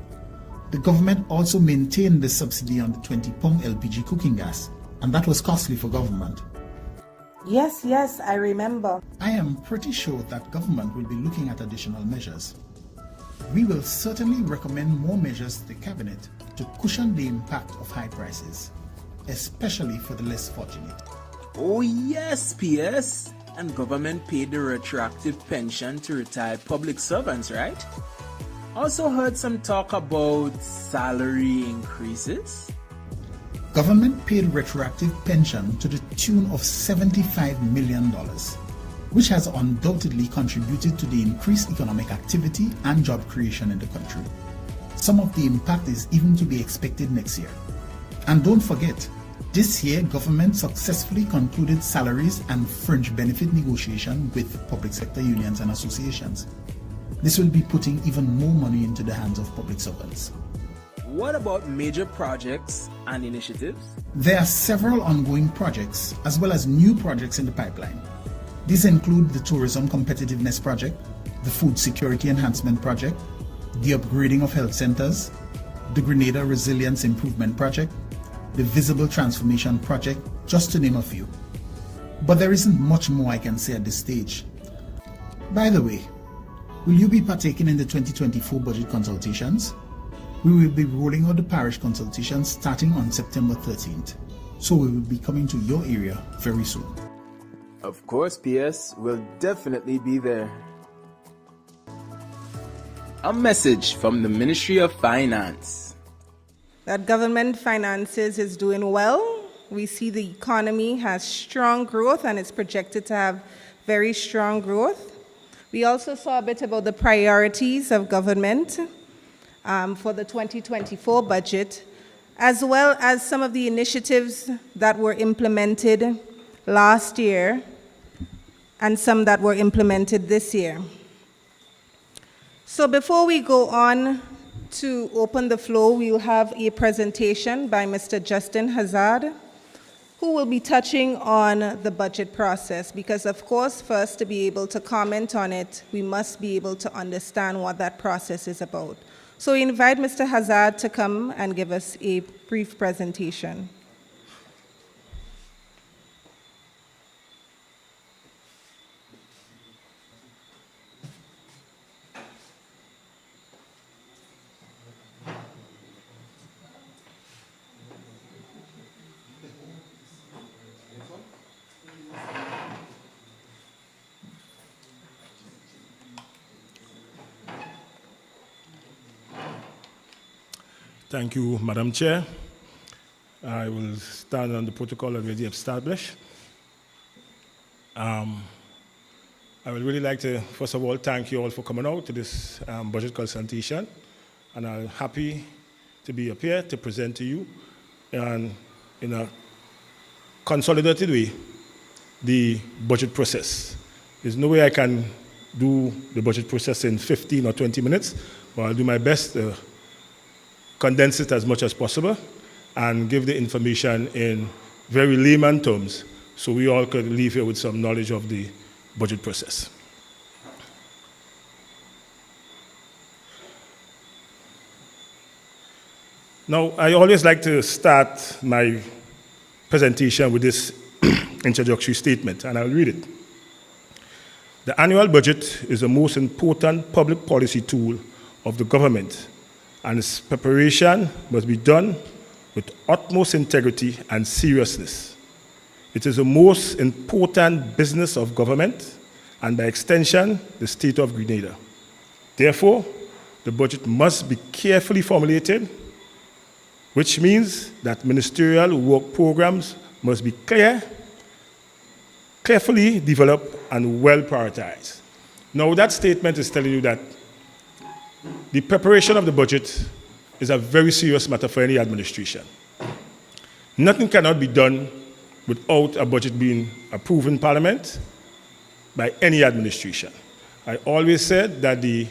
The government also maintained the subsidy on the 20-pound LPG cooking gas, and that was costly for government. Yes, I remember. I am pretty sure that government will be looking at additional measures. We will certainly recommend more measures to the cabinet to cushion the impact of high prices, especially for the less fortunate. Oh yes, PS. And government paid the retroactive pension to retired public servants, right? Also heard some talk about salary increases. Government paid retroactive pension to the tune of $75 million, which has undoubtedly contributed to the increased economic activity and job creation in the country. Some of the impact is even to be expected next year. And don't forget, this year government successfully concluded salaries and fringe benefit negotiation with public sector unions and associations. This will be putting even more money into the hands of public servants. What about major projects and initiatives? There are several ongoing projects as well as new projects in the pipeline. These include the Tourism Competitiveness Project, the Food Security Enhancement Project, the upgrading of health centers, the Grenada Resilience Improvement Project, the Visible Transformation Project, just to name a few. But there isn't much more I can say at this stage. By the way, will you be partaking in the 2024 budget consultations? We will be rolling out the parish consultations starting on September 13th, so we will be coming to your area very soon. Of course, PS, we'll definitely be there. A message from the Ministry of Finance. That government finances is doing well. We see the economy has strong growth and is projected to have very strong growth. We also saw a bit about the priorities of government for the 2024 budget, as well as some of the initiatives that were implemented last year and some that were implemented this year. So before we go on to open the floor, we will have a presentation by Mr. Justin Hazard, who will be touching on the budget process, because of course, for us to be able to comment on it, we must be able to understand what that process is about. So we invite Mr. Hazard to come and give us a brief presentation. Thank you, Madam Chair. I will stand on the protocol already established. I would really like to, first of all, thank you all for coming out to this budget consultation. And I'm happy to be up here to present to you in a consolidated way the budget process. There's no way I can do the budget process in 15 or 20 minutes, but I'll do my best to condense it as much as possible and give the information in very layman terms so we all could leave here with some knowledge of the budget process. Now, I always like to start my presentation with this introductory statement, and I'll read it. The annual budget is the most important public policy tool of the government, and its preparation must be done with utmost integrity and seriousness. It is the most important business of government, and by extension, the state of Grenada. Therefore, the budget must be carefully formulated, which means that ministerial work programs must be carefully developed and well prioritized. Now, that statement is telling you that the preparation of the budget is a very serious matter for any administration. Nothing cannot be done without a budget being approved in Parliament by any administration. I always said that the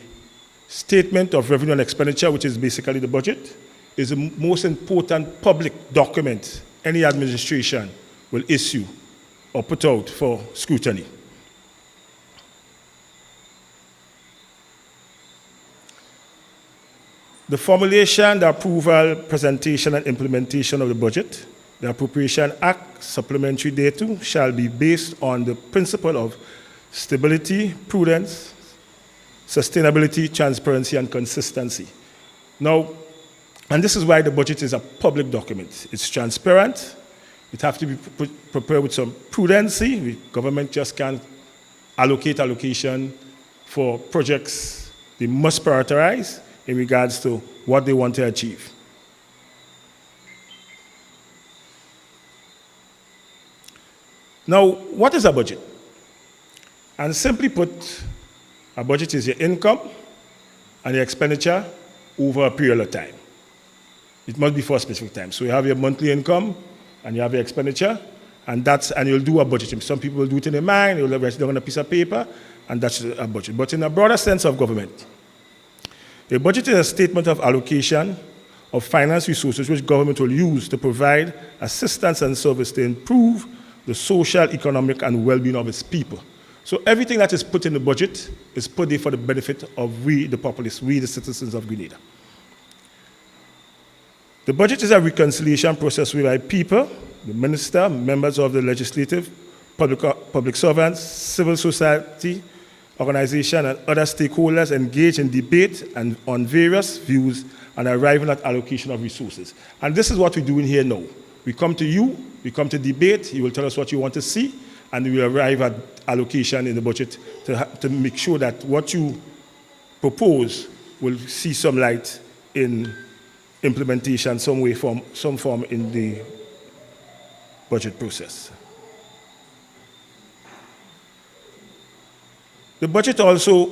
Statement of Revenue and Expenditure, which is basically the budget, is the most important public document any administration will issue or put out for scrutiny. The formulation, the approval, presentation, and implementation of the budget, the Appropriation Act supplementary thereto, shall be based on the principle of stability, prudence, sustainability, transparency, and consistency. Now, and this is why the budget is a public document. It's transparent. It has to be prepared with some prudency. The government just can't allocate allocation for projects they must prioritize in regards to what they want to achieve. Now, what is a budget? And simply put, a budget is your income and your expenditure over a period of time. It must be for a specific time. So you have your monthly income and you have your expenditure, and you'll do a budget. Some people will do it in their mind, they'll write it down on a piece of paper, and that's a budget. But in a broader sense of government, a budget is a statement of allocation of finance resources which government will use to provide assistance and service to improve the social, economic, and well-being of its people. So everything that is put in the budget is put there for the benefit of we, the populace, we, the citizens of Grenada. The budget is a reconciliation process whereby people, the minister, members of the legislative, public servants, civil society, organization, and other stakeholders engage in debate and on various views and arriving at allocation of resources. And this is what we're doing here now. We come to you, we come to debate, you will tell us what you want to see, and we will arrive at allocation in the budget to make sure that what you propose will see some light in implementation, some form in the budget process. The budget also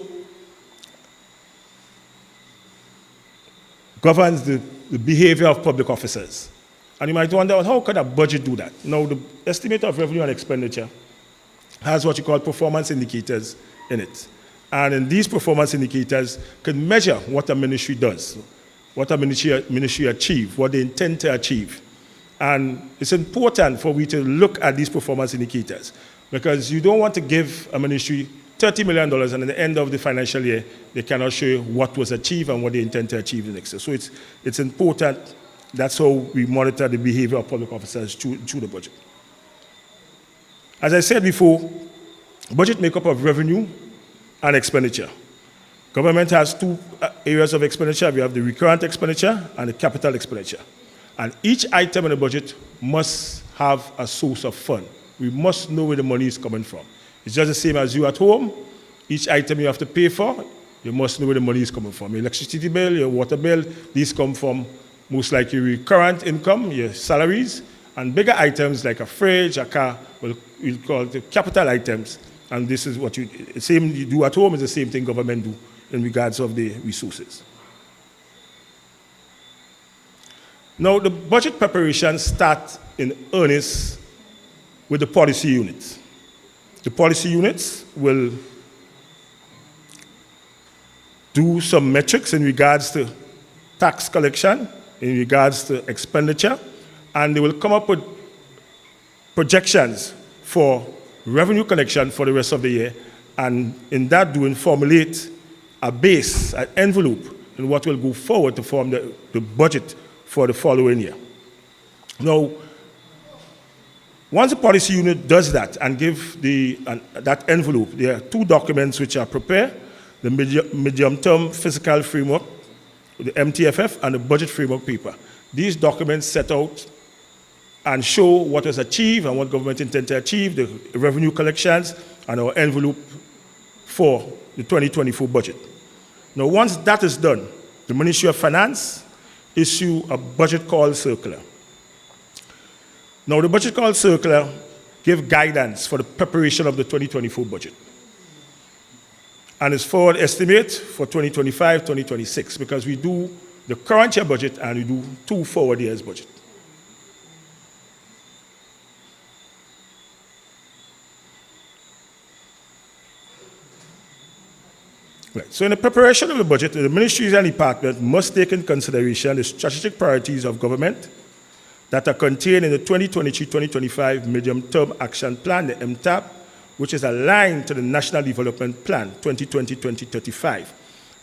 governs the behavior of public officers. And you might wonder, how could a budget do that? Now, the estimate of revenue and expenditure has what you call performance indicators in it. And in these performance indicators can measure what a ministry does, what a ministry achieves, what they intend to achieve. And it's important for we to look at these performance indicators because you don't want to give a ministry $30 million and at the end of the financial year, they cannot show you what was achieved and what they intend to achieve the next year. So it's important. That's how we monitor the behavior of public officers through the budget. As I said before, budget makeup of revenue and expenditure. Government has two areas of expenditure. We have the recurrent expenditure and the capital expenditure. And each item in the budget must have a source of fund. We must know where the money is coming from. It's just the same as you at home. Each item you have to pay for, you must know where the money is coming from. Your electricity bill, your water bill, these come from most likely recurrent income, your salaries, and bigger items like a fridge, a car, we'll call it the capital items. And this is what the same you do at home is the same thing government do in regards of the resources. Now, the budget preparation starts in earnest with the policy units. The policy units will do some metrics in regards to tax collection, in regards to expenditure, and they will come up with projections for revenue collection for the rest of the year, and in that doing formulate a base, an envelope, in what will go forward to form the budget for the following year. Now, once the policy unit does that and give that envelope, there are two documents which are prepared, the medium-term fiscal framework, the MTFF, and the budget framework paper. These documents set out and show what was achieved and what government intends to achieve, the revenue collections, and our envelope for the 2024 budget. Now, once that is done, the Ministry of Finance issue a budget call circular. Now, the budget call circular gives guidance for the preparation of the 2024 budget. and its forward estimate for 2025, 2026, because we do the current year budget and we do 2 forward years budget. Right. So in the preparation of the budget, the ministries and departments must take in consideration the strategic priorities of government that are contained in the 2023-2025 Medium-Term Action Plan, the MTAP, which is aligned to the National Development Plan 2020-2035.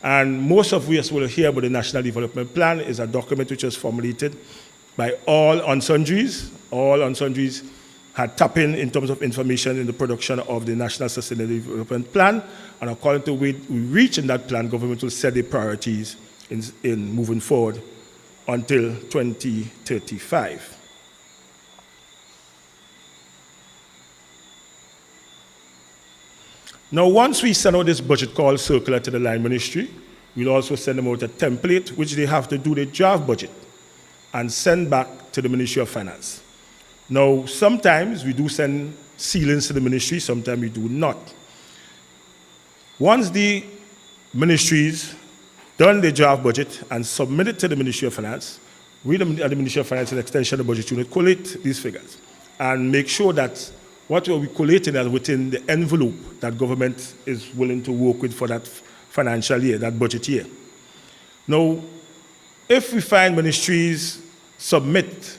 And most of us will hear about the National Development Plan is a document which was formulated by all on sundries. All on sundries had tapped in terms of information in the production of the National Sustainable Development Plan. And according to what we reach in that plan, government will set the priorities in moving forward until 2035. Now, once we send out this budget call circular to the line ministry, we'll also send them out a template which they have to do the draft budget and send back to the Ministry of Finance. Now, sometimes we do send ceilings to the ministry, sometimes we do not. Once the ministries done the draft budget and submit it to the Ministry of Finance, we at the Ministry of Finance and Extension of the Budget Unit collate these figures and make sure that what we're collating is within the envelope that government is willing to work with for that financial year, that budget year. Now, if we find ministries submit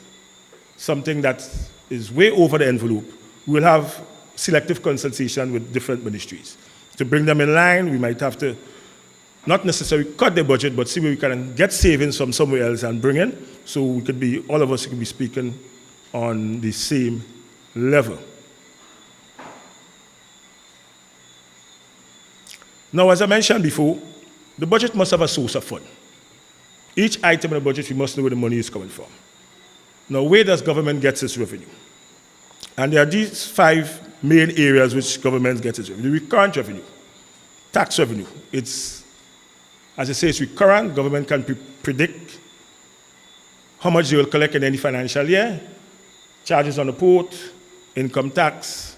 something that is way over the envelope, we'll have selective consultation with different ministries. To bring them in line, we might have to not necessarily cut the budget, but see where we can get savings from somewhere else and bring in, so we could be, all of us could be speaking on the same level. Now, as I mentioned before, the budget must have a source of fund. Each item in the budget, we must know where the money is coming from. Now, where does government get its revenue? And there are these 5 main areas which government gets its revenue. The recurrent revenue, tax revenue. It's, as I say, it's recurrent. Government can predict how much they will collect in any financial year. Charges on the port, income tax,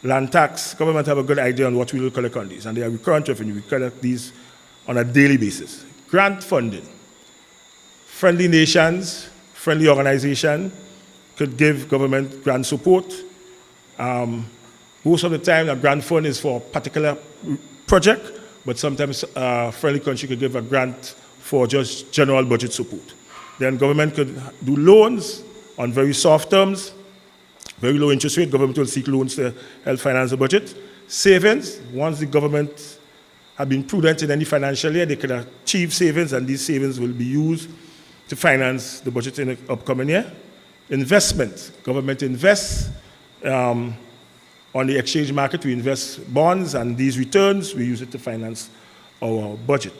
land tax. Government have a good idea on what we will collect on these. And they are recurrent revenue. We collect these on a daily basis. Grant funding. Friendly nations, friendly organization could give government grant support. Most of the time, a grant fund is for a particular project, but sometimes a friendly country could give a grant for just general budget support. Then government could do loans on very soft terms, very low interest rate. Government will seek loans to help finance the budget. Savings, once the government have been prudent in any financial year, they can achieve savings, and these savings will be used to finance the budget in the upcoming year. Investment, government invests on the exchange market. We invest bonds, and these returns, we use it to finance our budget.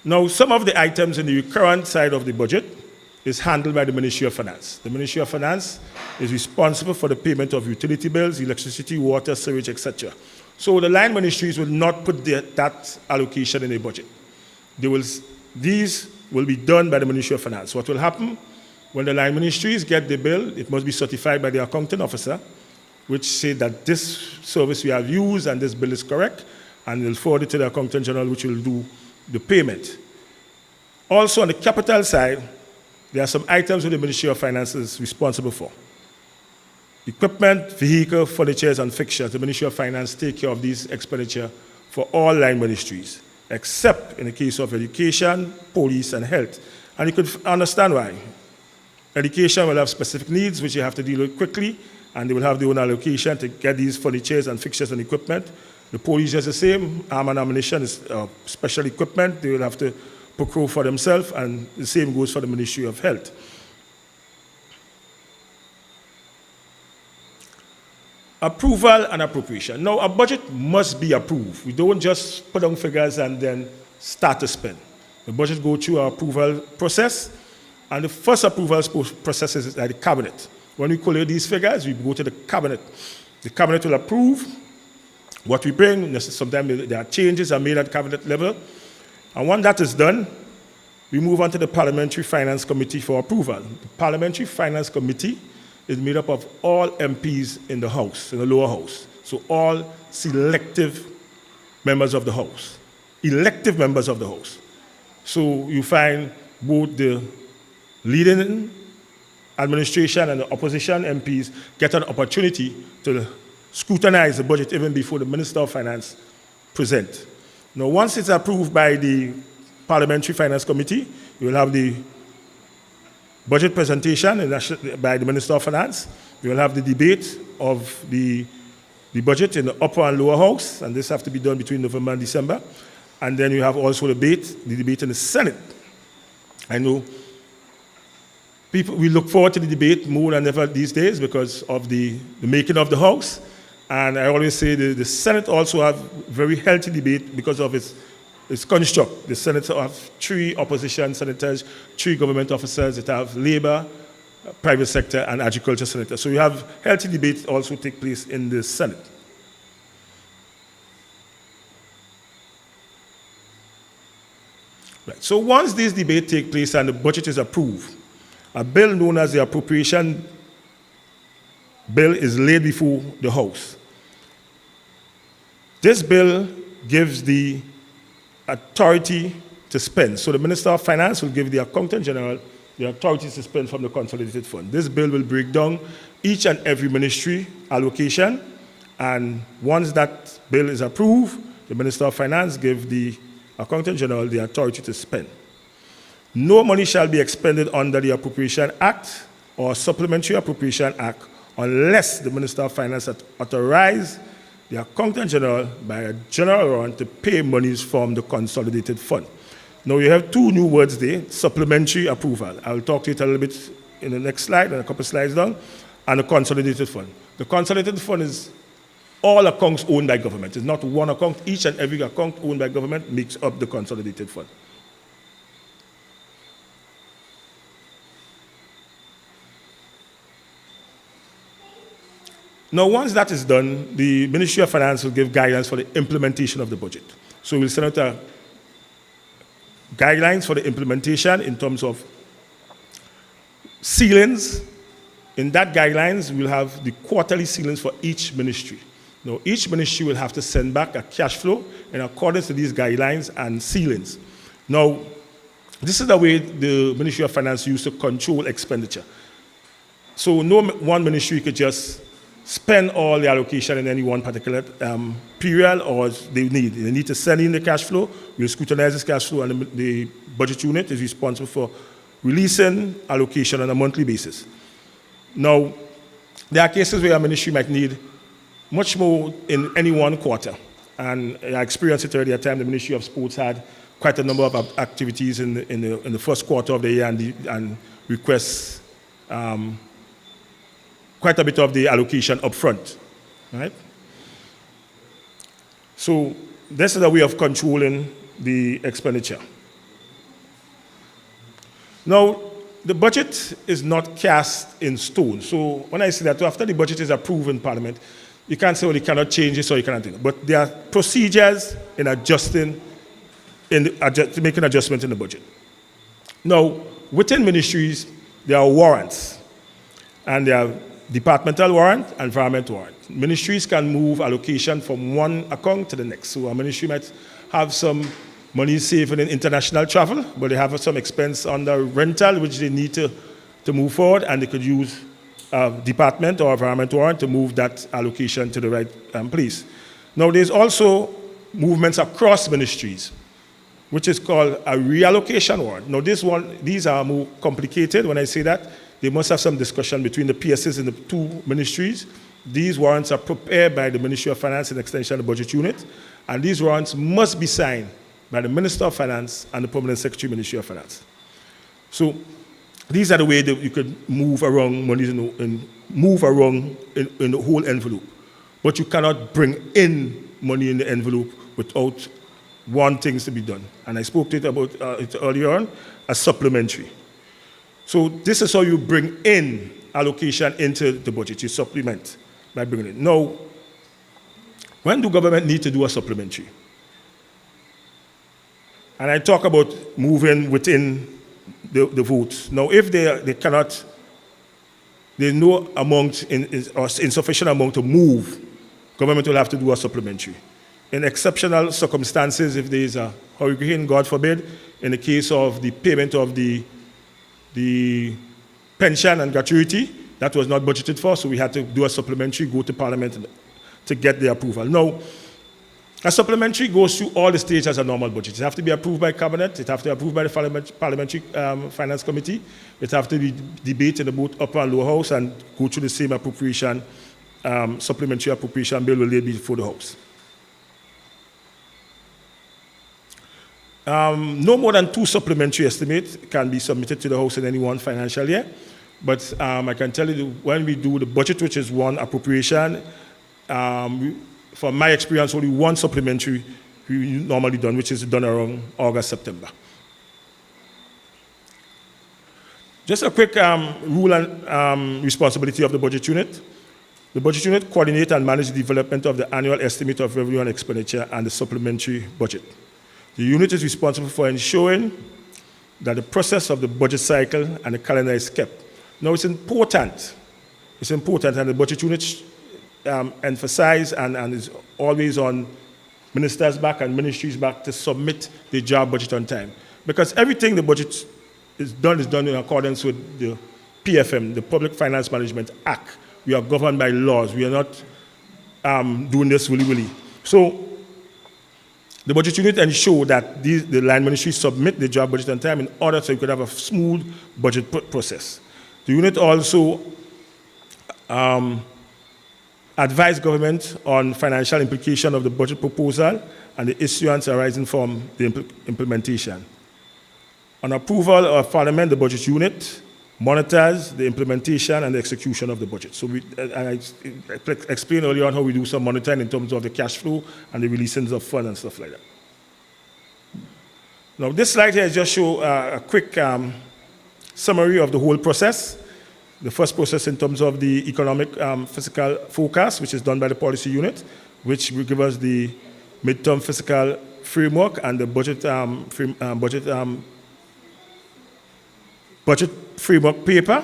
Now, some of the items in the recurrent side of the budget is handled by the Ministry of Finance. The Ministry of Finance is responsible for the payment of utility bills, electricity, water, sewage, etc. So the line ministries will not put that allocation in a budget. These will be done by the Ministry of Finance. What will happen? When the line ministries get the bill, it must be certified by the accounting officer, which say that this service we have used and this bill is correct, and they'll forward it to the accountant general, which will do the payment. Also, on the capital side, there are some items that the Ministry of Finance is responsible for. Equipment, vehicle, furniture, and fixtures. The Ministry of Finance take care of these expenditure for all line ministries, except in the case of education, police, and health. And you could understand why. Education will have specific needs, which you have to deal with quickly, and they will have their own allocation to get these furniture and fixtures and equipment. The police is the same. Arm and ammunition is special equipment. They will have to procure for themselves, and the same goes for the Ministry of Health. Approval and appropriation. Now, a budget must be approved. We don't just put down figures and then start to spend. The budget goes through our approval process, and the first approval process is at the cabinet. When we collate these figures, we go to the cabinet. The cabinet will approve what we bring. Sometimes there are changes are made at cabinet level. And when that is done, we move on to the Parliamentary Finance Committee for approval. The Parliamentary Finance Committee is made up of all MPs in the House, in the lower house. So all selective members of the House, elective members of the House. So you find both the leading administration and the opposition MPs get an opportunity to scrutinize the budget even before the Minister of Finance present. Now, once it's approved by the Parliamentary Finance Committee, you will have the budget presentation by the Minister of Finance. You will have the debate of the budget in the upper and lower house, and this has to be done between November and December. And then you have also the debate in the Senate. I know we look forward to the debate more than ever these days because of the making of the House. And I always say the Senate also have very healthy debate because of its construct. The Senate have 3 opposition senators, 3 government officers. It have labor, private sector, and agriculture senators. So you have healthy debate also take place in the Senate. Right. So once this debate takes place and the budget is approved, a bill known as the appropriation bill is laid before the House. This bill gives the authority to spend. So the Minister of Finance will give the Accountant General the authority to spend from the Consolidated Fund. This bill will break down each and every ministry allocation, and once that bill is approved, the Minister of Finance gives the Accountant General the authority to spend. No money shall be expended under the Appropriation Act or Supplementary Appropriation Act unless the Minister of Finance authorizes the Accountant General by a general warrant to pay monies from the Consolidated Fund. Now you have 2 new words there, supplementary approval. I'll talk to it a little bit in the next slide and a couple slides down, and the Consolidated Fund. The Consolidated Fund is all accounts owned by government. It's not one account. Each and every account owned by government makes up the Consolidated Fund. Now, once that is done, the Ministry of Finance will give guidelines for the implementation of the budget. So we'll send out guidelines for the implementation in terms of ceilings. In that guidelines, we'll have the quarterly ceilings for each ministry. Now, each ministry will have to send back a cash flow in accordance to these guidelines and ceilings. Now, this is the way the Ministry of Finance used to control expenditure. So no one ministry could just spend all the allocation in any one particular period, or they need to send in the cash flow. We'll scrutinize this cash flow, and the budget unit is responsible for releasing allocation on a monthly basis. Now, there are cases where a ministry might need much more in any one quarter. And I experienced it already at the time the Ministry of Sports had quite a number of activities in the first quarter of the year and requests quite a bit of the allocation up front, right? So this is a way of controlling the expenditure. Now, the budget is not cast in stone. So when I say that, after the budget is approved in Parliament, you can't say, well, you cannot change this or you cannot do it. But there are procedures in adjusting, to make an adjustment in the budget. Now, within ministries, there are warrants. And there are departmental warrant and environment warrant. Ministries can move allocation from one account to the next. So a ministry might have some money saved in international travel, but they have some expense under rental, which they need to move forward, and they could use department or environment warrant to move that allocation to the right place. Now, there's also movements across ministries, which is called a reallocation warrant. Now, these are more complicated. When I say that, they must have some discussion between the PSs in the 2 ministries. These warrants are prepared by the Ministry of Finance and Extension of the Budget Unit, and these warrants must be signed by the Minister of Finance and the Permanent Secretary, Ministry of Finance. So these are the way that you could move around money in the whole envelope. But you cannot bring in money in the envelope without one thing to be done. And I spoke to it about it earlier on, as supplementary. So this is how you bring in allocation into the budget. You supplement by bringing it. Now, when do government need to do a supplementary? And I talk about moving within the votes. Now, if they cannot there's no amount or insufficient amount to move, government will have to do a supplementary. In exceptional circumstances, if there is a hurricane, God forbid, in the case of the payment of the pension and gratuity, that was not budgeted for, so we had to do a supplementary, go to Parliament to get the approval. Now, a supplementary goes through all the stages as a normal budget. It has to be approved by Cabinet, it has to be approved by the Parliamentary Finance Committee, it has to be debated in both upper and lower house and go through the same appropriation, supplementary appropriation bill will be before the House. No more than 2 supplementary estimates can be submitted to the House in any one financial year. But I can tell you that when we do the budget, which is one appropriation, from my experience, only one supplementary we normally done, which is done around August, September. Just a quick rule and responsibility of the budget unit. The budget unit coordinates and manages the development of the annual estimate of revenue and expenditure and the supplementary budget. The unit is responsible for ensuring that the process of the budget cycle and the calendar is kept. Now, it's important, and the budget unit emphasize and is always on ministers' back and ministries' back to submit the job budget on time. Because everything the budget is done in accordance with the PFM, the Public Finance Management Act. We are governed by laws. We are not doing this willy-willy. So, the budget unit ensure that the line ministries submit the job budget on time in order so you could have a smooth budget process. The unit also advise government on financial implication of the budget proposal and the issuance arising from the implementation. On approval of Parliament, the budget unit monitors the implementation and the execution of the budget. So I explained earlier on how we do some monitoring in terms of the cash flow and the releasing of funds and stuff like that. Now, this slide here just shows a quick summary of the whole process. The first process in terms of the economic fiscal forecast, which is done by the policy unit, which will give us the midterm fiscal framework and the budget framework paper.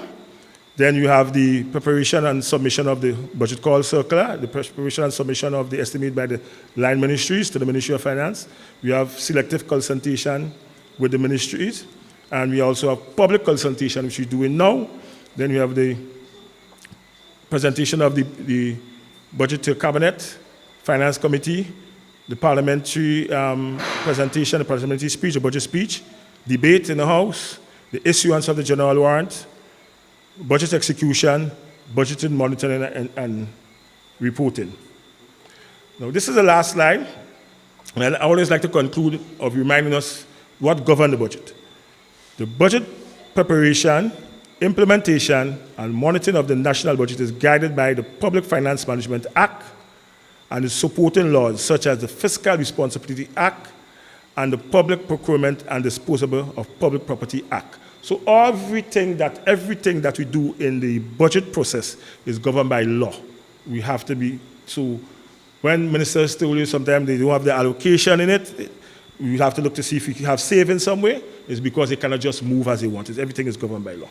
Then you have the preparation and submission of the budget call circular, the preparation and submission of the estimate by the line ministries to the Ministry of Finance. We have selective consultation with the ministries, and we also have public consultation, which we're doing now. Then we have the presentation of the budget to Cabinet, Finance Committee, the parliamentary presentation, the parliamentary speech, the budget speech, debate in the House, the issuance of the general warrant, budget execution, budgeting, monitoring, and reporting. Now, this is the last slide, and I always like to conclude of reminding us what governs the budget. The budget preparation, implementation, and monitoring of the national budget is guided by the Public Finance Management Act and the supporting laws such as the Fiscal Responsibility Act and the Public Procurement and Disposal of Public Property Act. So everything that we do in the budget process is governed by law. We have to be, so when ministers tell you sometimes they don't have the allocation in it, we have to look to see if we have savings somewhere. It's because they cannot just move as they want. Everything is governed by law.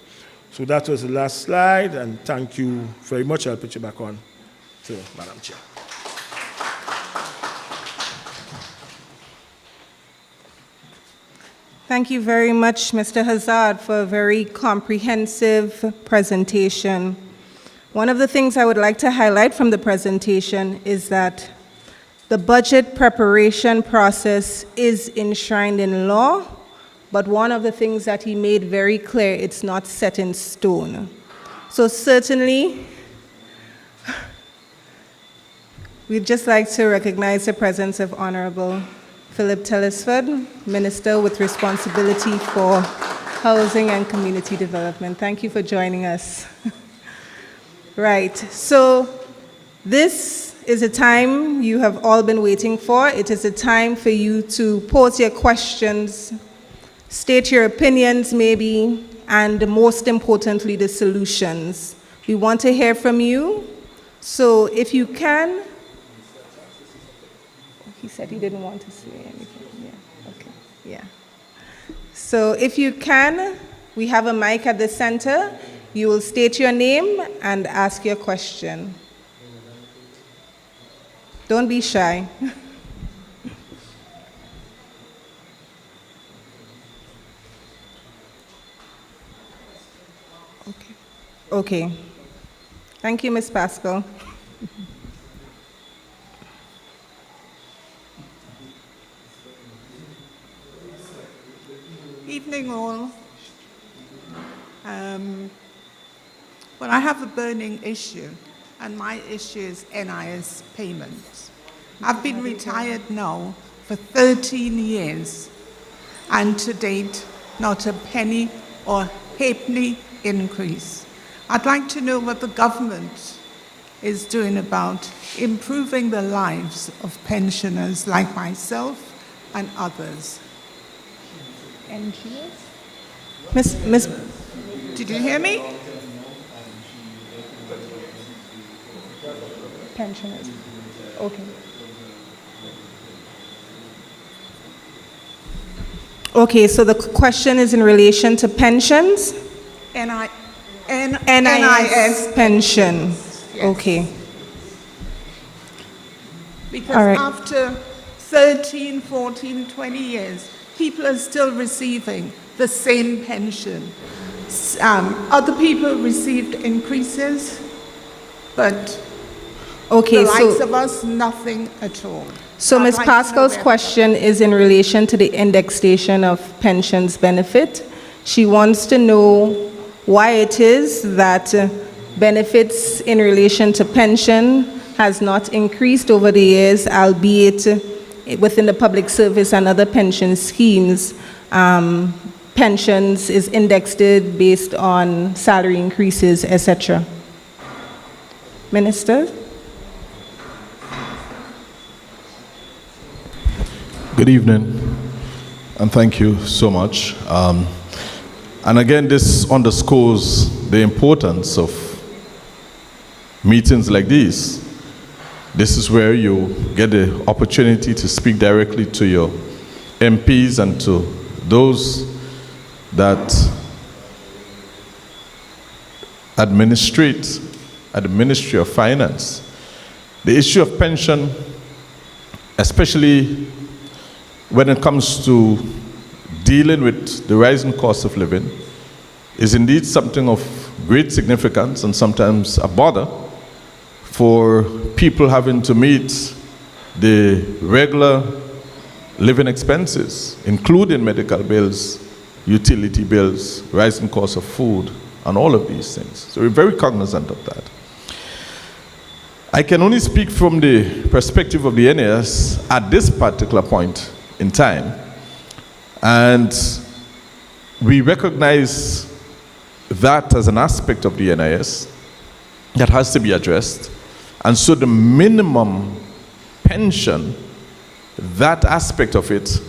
So that was the last slide, and thank you very much. I'll put you back on to Madam Chair. Thank you very much, Mr. Hazard, for a very comprehensive presentation. One of the things I would like to highlight from the presentation is that the budget preparation process is enshrined in law, but one of the things that he made very clear, it's not set in stone. So certainly, we'd just like to recognize the presence of Honorable Philip Telesford, Minister with responsibility for housing and community development. Thank you for joining us. Right, so this is a time you have all been waiting for. It is a time for you to pose your questions, state your opinions maybe, and most importantly, the solutions. We want to hear from you, so if you can. He said he didn't want to say anything. Yeah, okay, yeah. So if you can, we have a mic at the center. You will state your name and ask your question. Don't be shy. Okay. Thank you, Ms. Pascal. Evening all. Well, I have a burning issue, and my issue is NIS payments. I've been retired now for 13 years, and to date, not a penny or halfpenny increase. I'd like to know what the government is doing about improving the lives of pensioners like myself and others. NGS? Miss, Did you hear me? pensioners. Okay. Okay, so the question is in relation to pensions? NIS pension. Yes. Okay. Because All right. after 13, 14, 20 years, people are still receiving the same pension. Other people received increases, but Okay, the likes so of us, nothing at all. So I'd Ms. like to know Pascal's where- question is in relation to the indexation of pensions benefit. She wants to know why it is that benefits in relation to pension has not increased over the years, albeit within the public service and other pension schemes, pensions is indexed based on salary increases, etc. Minister? Good evening, and thank you so much. And again, this underscores the importance of meetings like these. This is where you get the opportunity to speak directly to your MPs and to those that administrate at the Ministry of Finance. The issue of pension, especially when it comes to dealing with the rising cost of living, is indeed something of great significance and sometimes a bother for people having to meet the regular living expenses, including medical bills, utility bills, rising cost of food, and all of these things. So we're very cognizant of that. I can only speak from the perspective of the NAS at this particular point in time, and we recognize that as an aspect of the NIS that has to be addressed. And so the minimum pension, that aspect of it,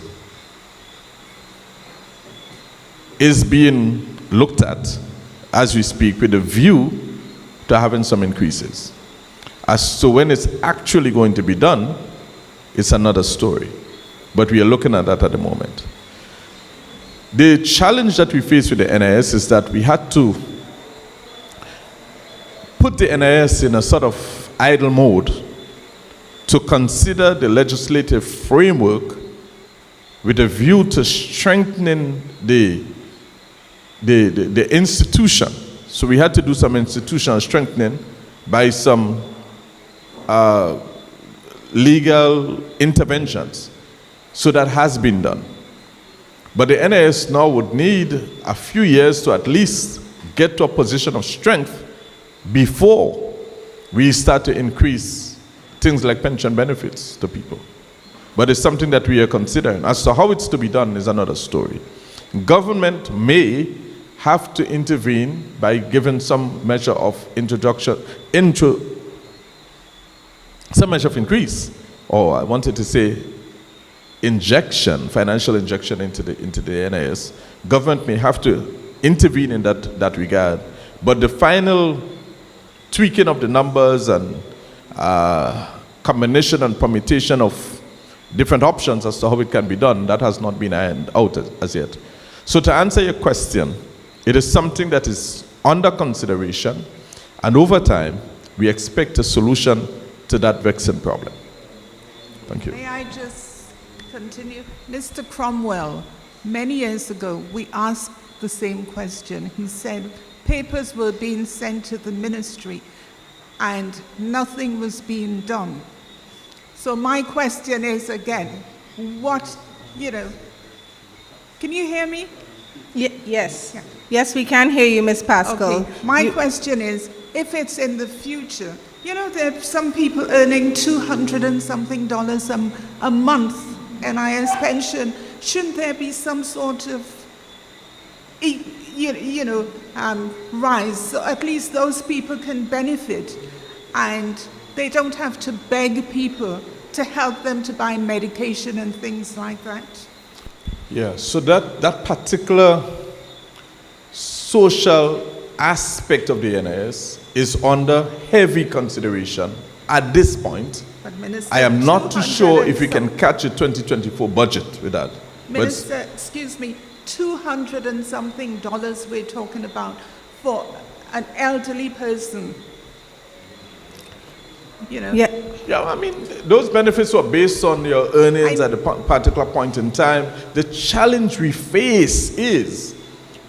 is being looked at as we speak with a view to having some increases. As to when it's actually going to be done, it's another story. But we are looking at that at the moment. The challenge that we face with the NIS is that we had to put the NIS in a sort of idle mode to consider the legislative framework with a view to strengthening the institution. So we had to do some institutional strengthening by some legal interventions. So that has been done. But the NIS now would need a few years to at least get to a position of strength before we start to increase things like pension benefits to people. But it's something that we are considering. As to how it's to be done is another story. Government may have to intervene by giving some measure of some measure of increase, or I wanted to say injection, financial injection into the NIS. Government may have to intervene in that regard, but the final tweaking of the numbers and combination and permutation of different options as to how it can be done, that has not been ironed out as yet. So to answer your question, it is something that is under consideration, and over time, we expect a solution to that vexing problem. Thank you. May I just continue? Mr. Cromwell, many years ago, we asked the same question. He said papers were being sent to the ministry and nothing was being done. So my question is again, what, can you hear me? Yes. Yeah. Yes, we can hear you, Ms. Pascal. Okay. My question is, if it's in the future, there are some people earning $200 and something a month NIS pension. Shouldn't there be some sort of, rise so at least those people can benefit, and they don't have to beg people to help them to buy medication and things like that? Yeah, so that particular social aspect of the NIS is under heavy consideration at this point. But Minister, I am not too sure if we can catch a 2024 budget with that. Minister, excuse me, $200 and something we're talking about for an elderly person. Yeah. Yeah, I mean, those benefits were based on your earnings at a particular point in time. The challenge we face is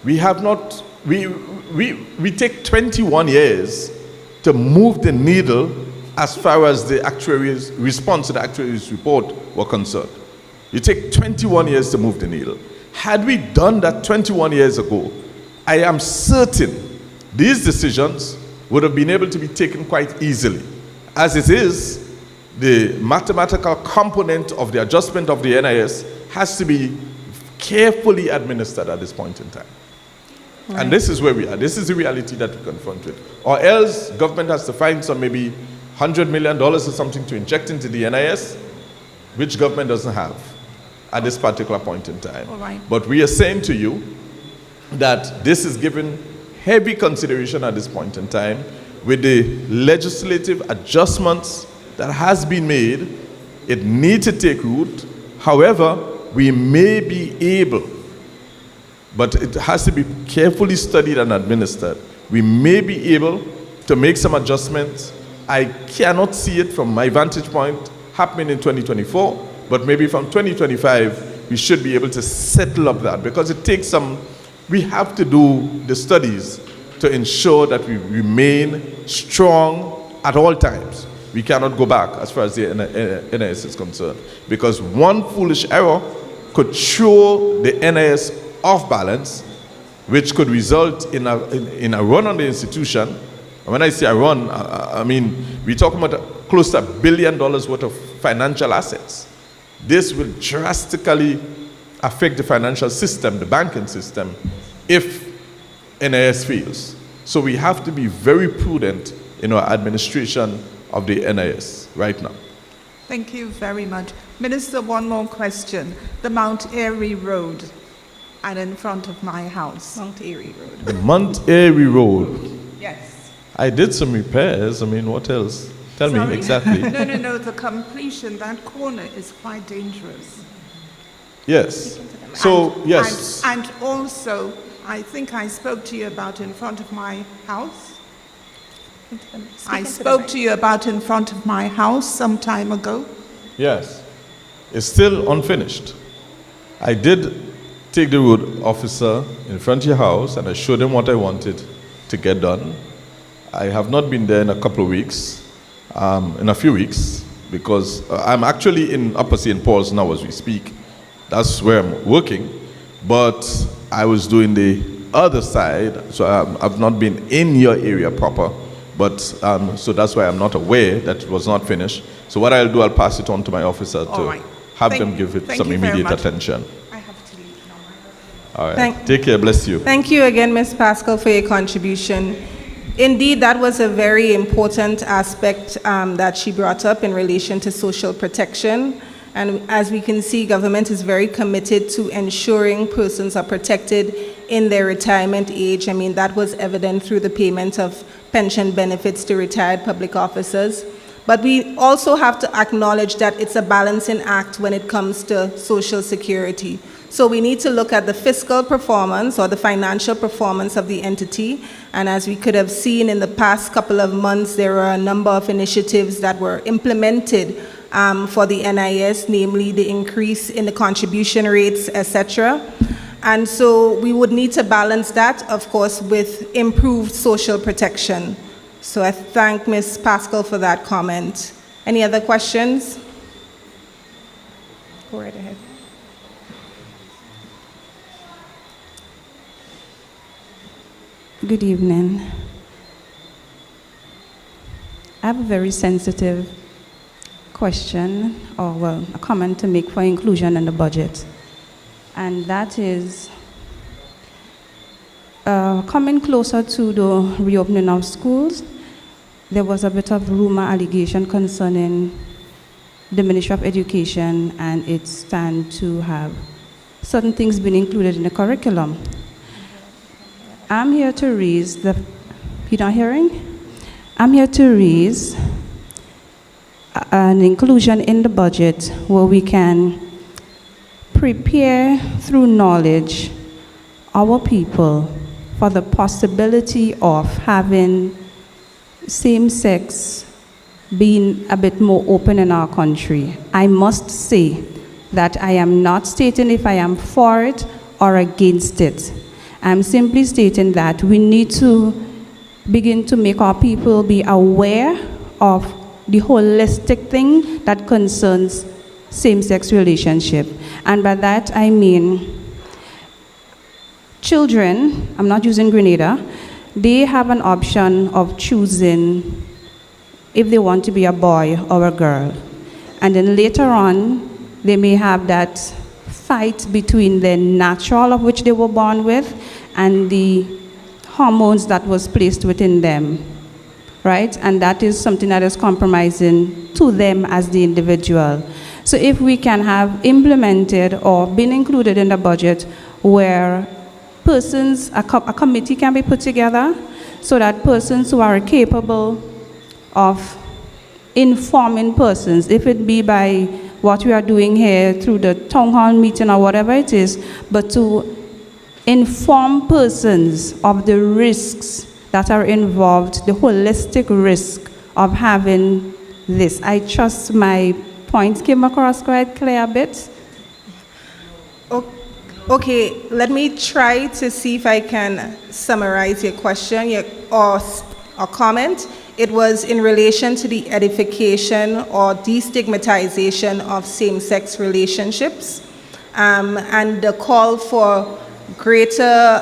we have not, we take 21 years to move the needle as far as the actuary's response to the actuary's report were concerned. You take 21 years to move the needle. Had we done that 21 years ago, I am certain these decisions would have been able to be taken quite easily. As it is, the mathematical component of the adjustment of the NIS has to be carefully administered at this point in time. Right. And this is where we are. This is the reality that we confront with. Or else, government has to find some maybe $100 million or something to inject into the NIS, which government doesn't have at this particular point in time. All right. But we are saying to you that this is given heavy consideration at this point in time with the legislative adjustments that has been made. It needs to take root. However, we may be able, but it has to be carefully studied and administered. We may be able to make some adjustments. I cannot see it from my vantage point happening in 2024, but maybe from 2025, we should be able to settle up that, because it takes we have to do the studies to ensure that we remain strong at all times. We cannot go back as far as the NIS is concerned, because one foolish error could throw the NIS off balance, which could result in a run on the institution. And when I say a run, I mean, we're talking about close to $1 billion worth of financial assets. This will drastically affect the financial system, the banking system, if NIS fails. So we have to be very prudent in our administration of the NIS right now. Thank you very much. Minister, one more question. The Mount Airy Road, and in front of my house. Mount Airy Road. The Mount Airy Road. Yes. I did some repairs. I mean, what else? Tell me exactly. No, the completion, that corner is quite dangerous. Yes. So, yes. And also, I think I spoke to you about in front of my house. I spoke to you about in front of my house some time ago. Yes. It's still unfinished. I did take the road officer in front of your house and I showed him what I wanted to get done. I have not been there in a couple of weeks, in a few weeks, because I'm actually in Upper St. Paul's now as we speak. That's where I'm working. But I was doing the other side, so I've not been in your area proper. But so that's why I'm not aware that it was not finished. So what I'll do, I'll pass it on to my officer to have them give it some immediate attention. I have to leave now. All right. Take care. Bless you. Thank you again, Ms. Pascal, for your contribution. Indeed, that was a very important aspect that she brought up in relation to social protection. And as we can see, government is very committed to ensuring persons are protected in their retirement age. I mean, that was evident through the payment of pension benefits to retired public officers. But we also have to acknowledge that it's a balancing act when it comes to social security. So we need to look at the fiscal performance or the financial performance of the entity. And as we could have seen in the past couple of months, there are a number of initiatives that were implemented for the NIS, namely the increase in the contribution rates, etc. And so we would need to balance that, of course, with improved social protection. So I thank Ms. Pascal for that comment. Any other questions? Go right ahead. Good evening. I have a very sensitive question, or well, a comment to make for inclusion in the budget. And that is, coming closer to the reopening of schools, there was a bit of rumor allegation concerning the Ministry of Education and its stand to have certain things being included in the curriculum. I'm here to raise the, you're not hearing? I'm here to raise an inclusion in the budget where we can prepare through knowledge our people for the possibility of having same-sex being a bit more open in our country. I must say that I am not stating if I am for it or against it. I'm simply stating that we need to begin to make our people be aware of the holistic thing that concerns same-sex relationship. And by that I mean children, I'm not using Grenada, they have an option of choosing if they want to be a boy or a girl. And then later on, they may have that fight between the natural of which they were born with and the hormones that was placed within them, right? And that is something that is compromising to them as the individual. So if we can have implemented or been included in the budget where persons, a committee can be put together so that persons who are capable of informing persons, if it be by what we are doing here through the town hall meeting or whatever it is, but to inform persons of the risks that are involved, the holistic risk of having this. I trust my points came across quite clear a bit. Okay, let me try to see if I can summarize your question or comment. It was in relation to the edification or destigmatization of same-sex relationships and the call for greater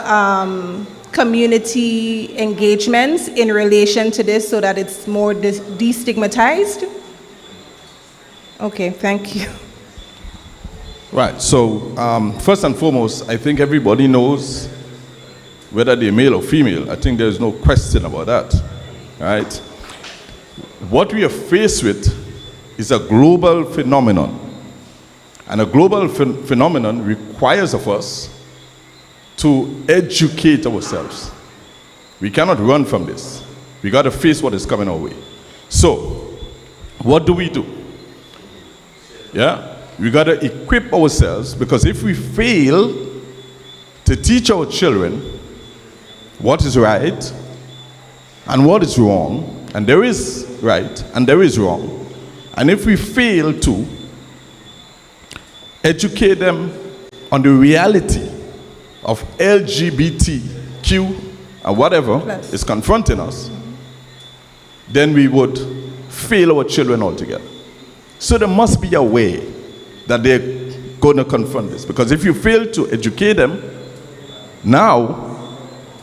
community engagements in relation to this so that it's more destigmatized. Okay, thank you. Right, so first and foremost, I think everybody knows whether they're male or female. I think there's no question about that, right? What we are faced with is a global phenomenon. And a global phenomenon requires of us to educate ourselves. We cannot run from this. We got to face what is coming our way. So, what do? Yeah? We got to equip ourselves, because if we fail to teach our children what is right and what is wrong, and there is right and there is wrong, and if we fail to educate them on the reality of LGBTQ and whatever is confronting us, then we would fail our children altogether. So there must be a way that they're going to confront this. Because if you fail to educate them, now,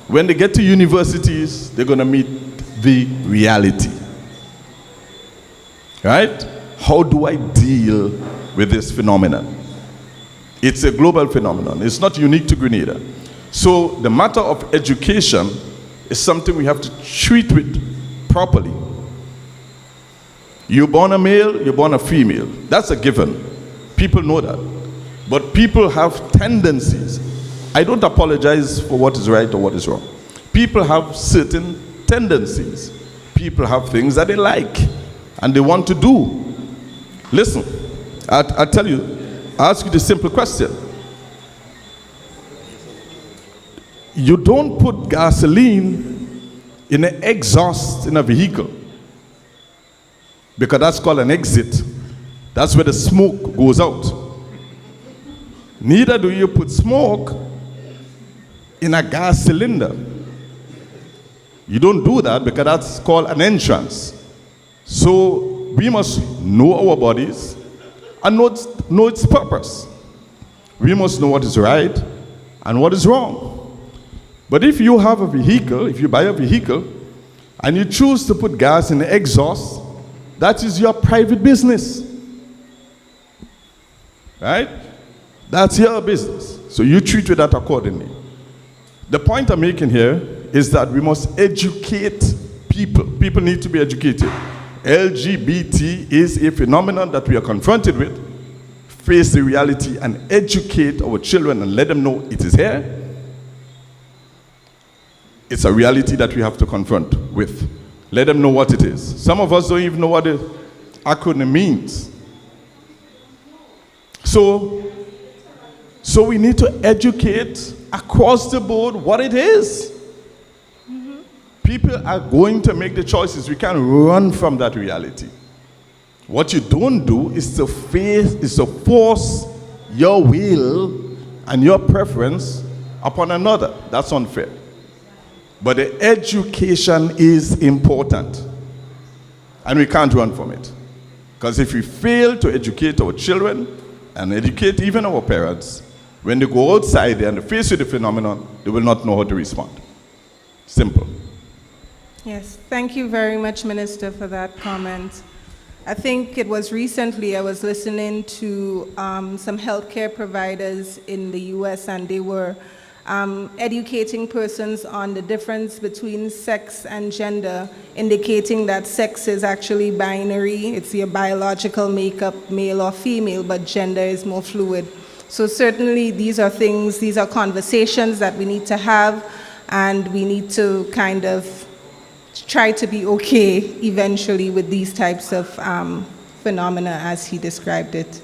when they get to universities, they're going to meet the reality. Right? How do I deal with this phenomenon? It's a global phenomenon. It's not unique to Grenada. So the matter of education is something we have to treat with properly. You're born a male, you're born a female. That's a given. People know that. But people have tendencies. I don't apologize for what is right or what is wrong. People have certain tendencies. People have things that they like and they want to do. Listen, I tell you, I ask you the simple question. you don't put gasoline in the exhaust in a vehicle, because that's called an exit. That's where the smoke goes out. Neither do you put smoke in a gas cylinder. You don't do that, because that's called an entrance. So we must know our bodies and know its purpose. We must know what is right and what is wrong. But if you have a vehicle, if you buy a vehicle, and you choose to put gas in the exhaust, that is your private business. Right? That's your business. So you treat with that accordingly. The point I'm making here is that we must educate people. People need to be educated. LGBT is a phenomenon that we are confronted with. Face the reality and educate our children and let them know it is here. It's a reality that we have to confront with. Let them know what it is. Some of us don't even know what the acronym means. So we need to educate across the board what it is. People are going to make the choices. We can't run from that reality. What you don't do is to force your will and your preference upon another. That's unfair. But the education is important. And we can't run from it. Because if we fail to educate our children and educate even our parents, when they go outside there and they face with the phenomenon, they will not know how to respond. Simple. Yes, thank you very much, Minister, for that comment. I think it was recently I was listening to some healthcare providers in the US, and they were educating persons on the difference between sex and gender, indicating that sex is actually binary. It's your biological makeup, male or female, but gender is more fluid. So certainly these are things, these are conversations that we need to have, and we need to kind of try to be okay eventually with these types of phenomena as he described it.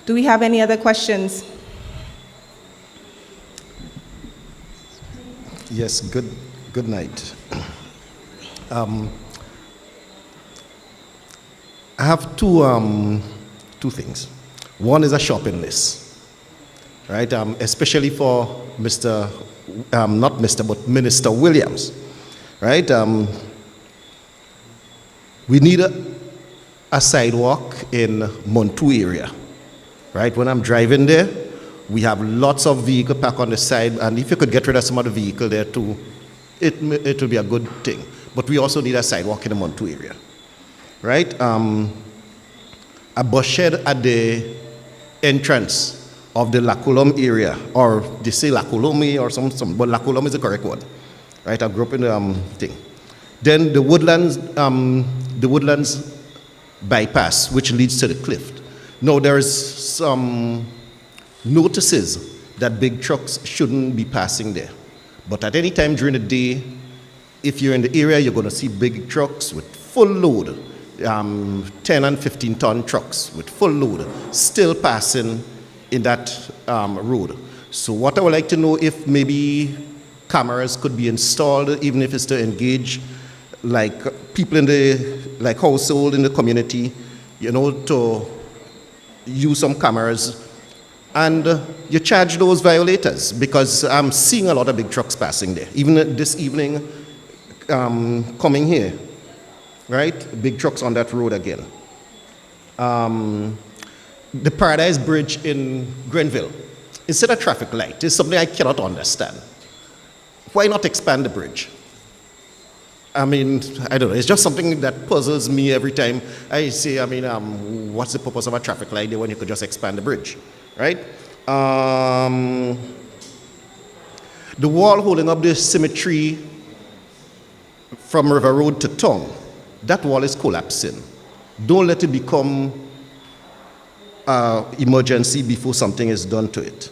Do we have any other questions? Yes, good night. I have two things. One is a shopping list, right? Especially for but Minister Williams, right? We need a sidewalk in Montu area, right? When I'm driving there, we have lots of vehicle parked on the side, and if you could get rid of some of the vehicle there too, it will be a good thing. But we also need a sidewalk in the Montu area, right? A bus shed at the entrance of the Laculum area, or they say Laculumi or some, but Laculum is the correct one, right? I grew up in the thing. Then the woodlands bypass, which leads to the cliff. Now there's some notices that big trucks shouldn't be passing there. But at any time during the day, if you're in the area, you're going to see big trucks with full load, 10 and 15 ton trucks with full load, still passing in that road. So what I would like to know, if maybe cameras could be installed, even if it's to engage like people in the household in the community, you know, to use some cameras. And you charge those violators, because I'm seeing a lot of big trucks passing there. Even this evening, coming here, right? Big trucks on that road again. The Paradise Bridge in Grenville, instead of traffic light, is something I cannot understand. Why not expand the bridge? I mean, I don't know. It's just something that puzzles me every time I say, what's the purpose of a traffic light there when you could just expand the bridge? Right? The wall holding up the cemetery from River Road to Tong, that wall is collapsing. Don't let it become an emergency before something is done to it.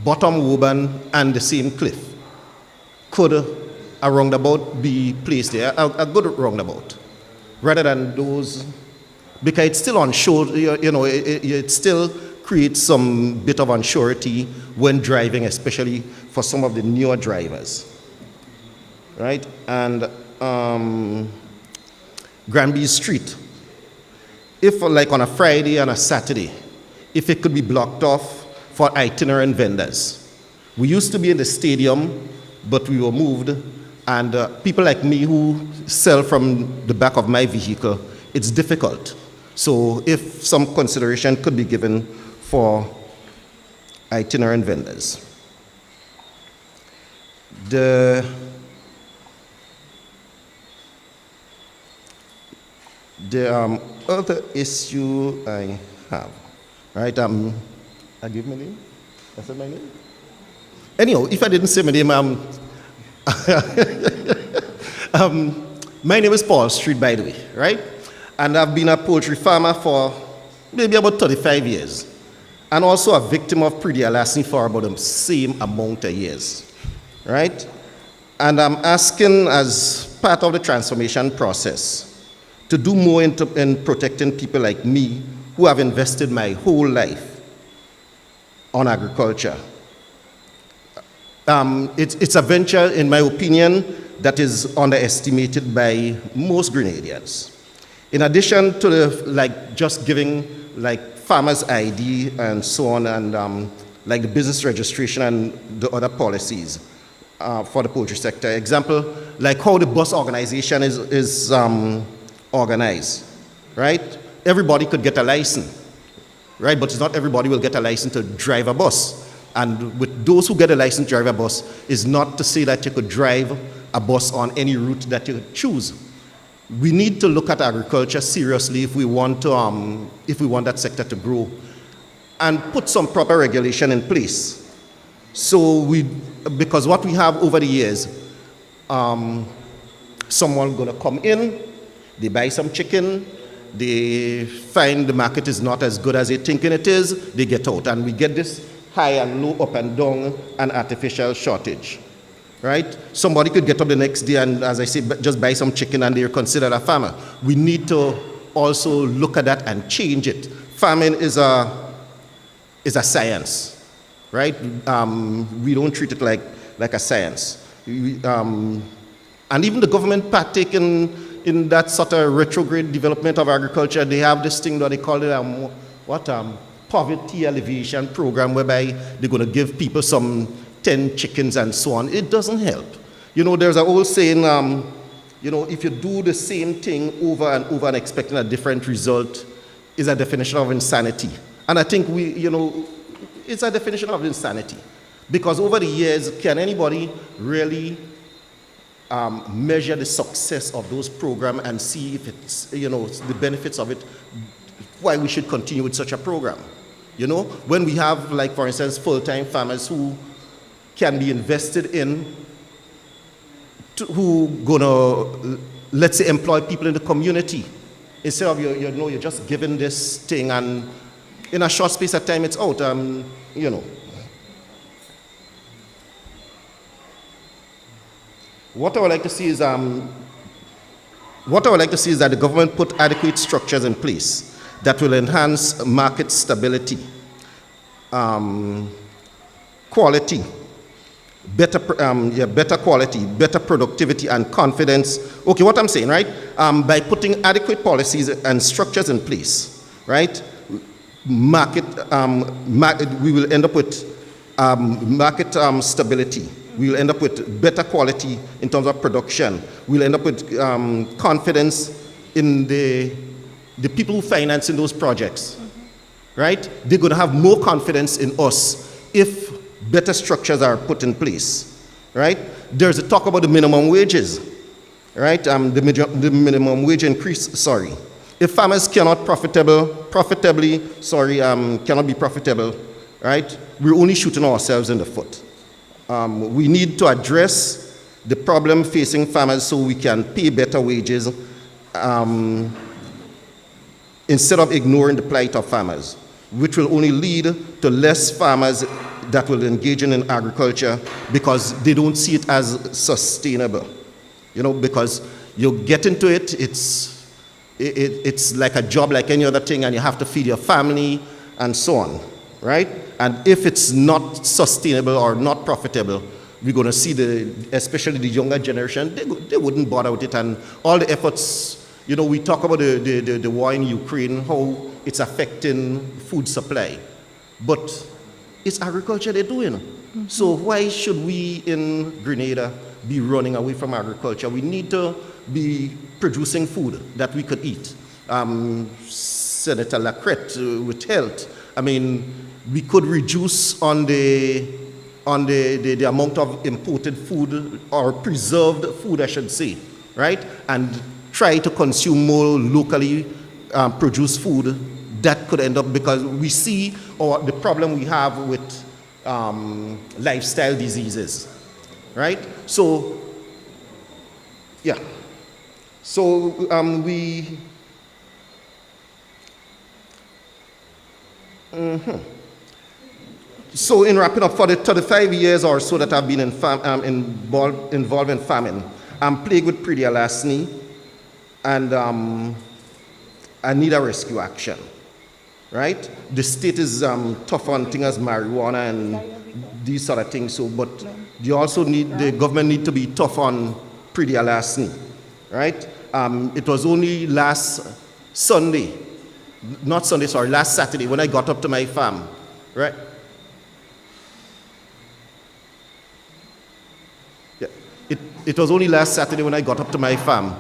Bottom Woburn and the same cliff. Could a roundabout be placed there? A good roundabout, rather than those. Because it's still on show, you know, it's still create some bit of unsurety when driving, especially for some of the newer drivers, right? And Granby Street, if like on a Friday and a Saturday, if it could be blocked off for itinerant vendors. We used to be in the stadium, but we were moved, and people like me who sell from the back of my vehicle, it's difficult. So if some consideration could be given for itinerant vendors. The other issue I have, right? I give my name? I said my name? Anyhow, if I didn't say my name, my name is Paul Street, by the way, right? And I've been a poultry farmer for maybe about 35 years, and also a victim of predial larceny for about the same amount of years, right? And I'm asking, as part of the transformation process, to do more in protecting people like me who have invested my whole life on agriculture. It's a venture, in my opinion, that is underestimated by most Grenadians. In addition to just giving farmers ID and so on, and like the business registration and the other policies for the poultry sector. Example, like how the bus organization is organized, right? Everybody could get a license, right? But it's not everybody will get a license to drive a bus. And with those who get a license to drive a bus, is not to say that you could drive a bus on any route that you choose. We need to look at agriculture seriously if we want that sector to grow, and put some proper regulation in place. Because what we have over the years, someone gonna come in, they buy some chicken, they find the market is not as good as they're thinking it is, they get out, and we get this high and low, up and down, and artificial shortage. Right? Somebody could get up the next day and, as I say, just buy some chicken and they're considered a farmer. We need to also look at that and change it. Farming is a science, right? We don't treat it like a science. And even the government partaking in that sort of retrograde development of agriculture, they have this thing that they call it poverty alleviation program, whereby they're going to give people some 10 chickens and so on. It doesn't help. You know, there's an old saying, if you do the same thing over and over and expecting a different result, is a definition of insanity. And I think it's a definition of insanity. Because over the years, can anybody really measure the success of those programs and see if it's, the benefits of it, why we should continue with such a program? When we have, like, for instance, full-time farmers who can be invested in, who gonna, let's say, employ people in the community, instead of you're just given this thing and in a short space of time it's out. What I would like to see is that the government put adequate structures in place that will enhance market stability, quality. Better quality, better productivity, and confidence. Okay, what I'm saying, right? By putting adequate policies and structures in place, right? We will end up with market stability. We will end up with better quality in terms of production. We'll end up with confidence in the people who finance in those projects, right? They're going to have more confidence in us if better structures are put in place, right? There's a talk about the minimum wages, right? The minimum wage increase, sorry. If farmers cannot be profitable, right? We're only shooting ourselves in the foot. We need to address the problem facing farmers so we can pay better wages instead of ignoring the plight of farmers, which will only lead to less farmers that will engage in agriculture because they don't see it as sustainable. Because you get into it, it's like a job like any other thing, and you have to feed your family and so on. right? And if it's not sustainable or not profitable, we're going to see especially the younger generation, they wouldn't bother with it. And all the efforts, you know, we talk about the war in Ukraine, how it's affecting food supply. But it's agriculture they're doing. So why should we in Grenada be running away from agriculture? We need to be producing food that we could eat. Senator Lacrette with health. I mean, we could reduce on the amount of imported food or preserved food, I should say, right? And try to consume more locally produced food. That could end up, because we see the problem we have with lifestyle diseases, right? So, yeah. So So in wrapping up, for the 35 years or so that I've been involved in farming, I'm plagued with pre-larceny, and I need a rescue action, right? The state is tough on things as marijuana and these sort of things, so, but you also need, the government need to be tough on pre-larceny, right? It was only last Saturday when I got up to my farm, right? Yeah. It was only last Saturday when I got up to my farm.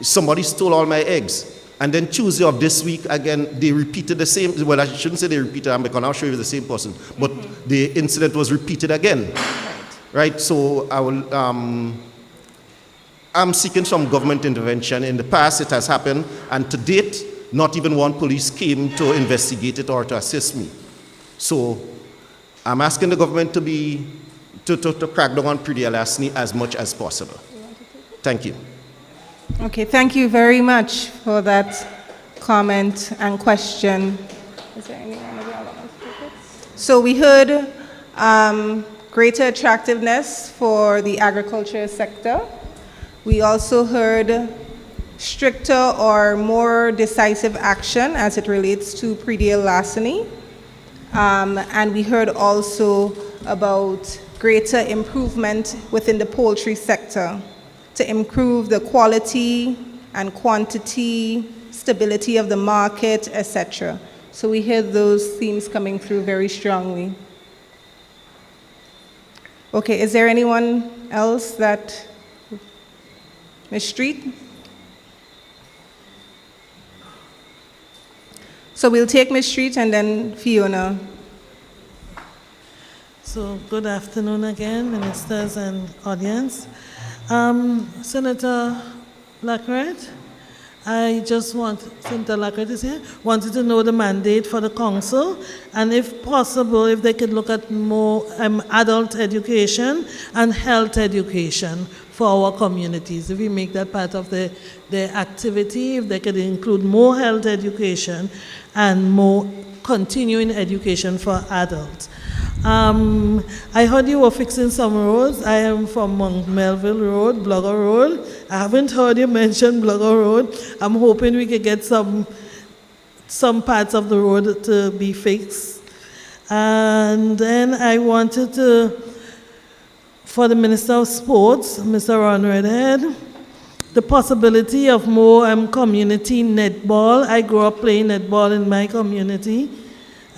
Somebody stole all my eggs. And then Tuesday of this week, again, they repeated the same. Well, I shouldn't say they repeated, because I'll show you the same person. But the incident was repeated again. Right? So I'm seeking some government intervention. In the past, it has happened. And to date, not even one police came to investigate it or to assist me. So I'm asking the government to crack down on pre-larceny as much as possible. Thank you. Okay, thank you very much for that comment and question. Is there anyone of the other ones? So we heard greater attractiveness for the agriculture sector. We also heard stricter or more decisive action as it relates to pre-larceny. And we heard also about greater improvement within the poultry sector to improve the quality and quantity, stability of the market, etc. So we heard those themes coming through very strongly. Okay, is there anyone else that, Ms. Street? So we'll take Ms. Street and then Fiona. So good afternoon again, ministers and audience. Senator Lacrette, Senator Lacrette is here, wanted to know the mandate for the council, and if possible, if they could look at more adult education and health education for our communities. If we make that part of the activity, if they could include more health education and more continuing education for adults. I heard you were fixing some roads. I am from Mount Melville Road, Blogger Road. I haven't heard you mention Blogger Road. I'm hoping we could get some parts of the road to be fixed. And then I wanted for the Minister of Sports, Mr. Ron Redhead, the possibility of more community netball. I grew up playing netball in my community,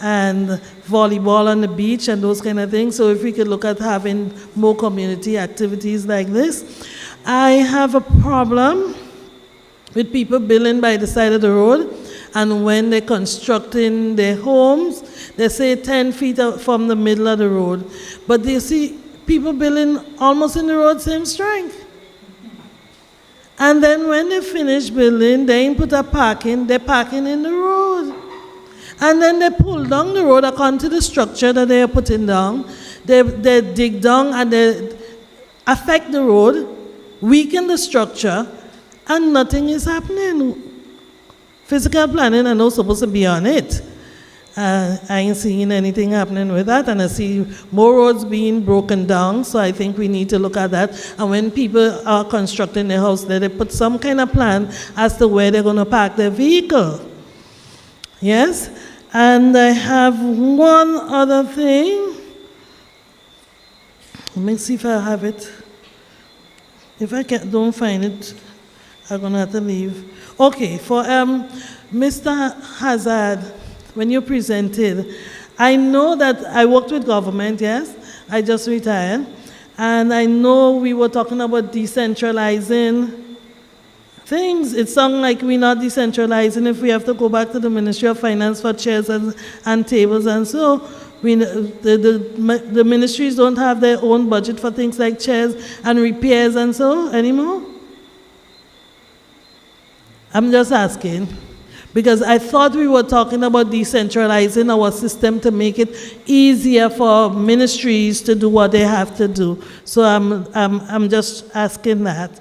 and volleyball on the beach and those kind of things. So if we could look at having more community activities like this. I have a problem with people building by the side of the road, and when they're constructing their homes, they say 10 feet out from the middle of the road. But you see people building almost in the road same strength. And then when they finish building, they ain't put a parking, they're parking in the road. And then they pull down the road according to the structure that they are putting down. They dig down and they affect the road, weaken the structure, and nothing is happening. Physical planning are not supposed to be on it. I ain't seeing anything happening with that, and I see more roads being broken down, so I think we need to look at that. And when people are constructing their house, they put some kind of plan as to where they're going to park their vehicle. Yes? And I have one other thing. Let me see if I have it. If I don't find it, I'm gonna have to leave. Okay, for Mr. Hazard, when you presented, I know that I worked with government, yes, I just retired, and I know we were talking about decentralizing things. It sounds like we're not decentralizing if we have to go back to the Ministry of Finance for chairs and tables, and so the ministries don't have their own budget for things like chairs and repairs and so anymore? I'm just asking, because I thought we were talking about decentralizing our system to make it easier for ministries to do what they have to do. So I'm just asking that.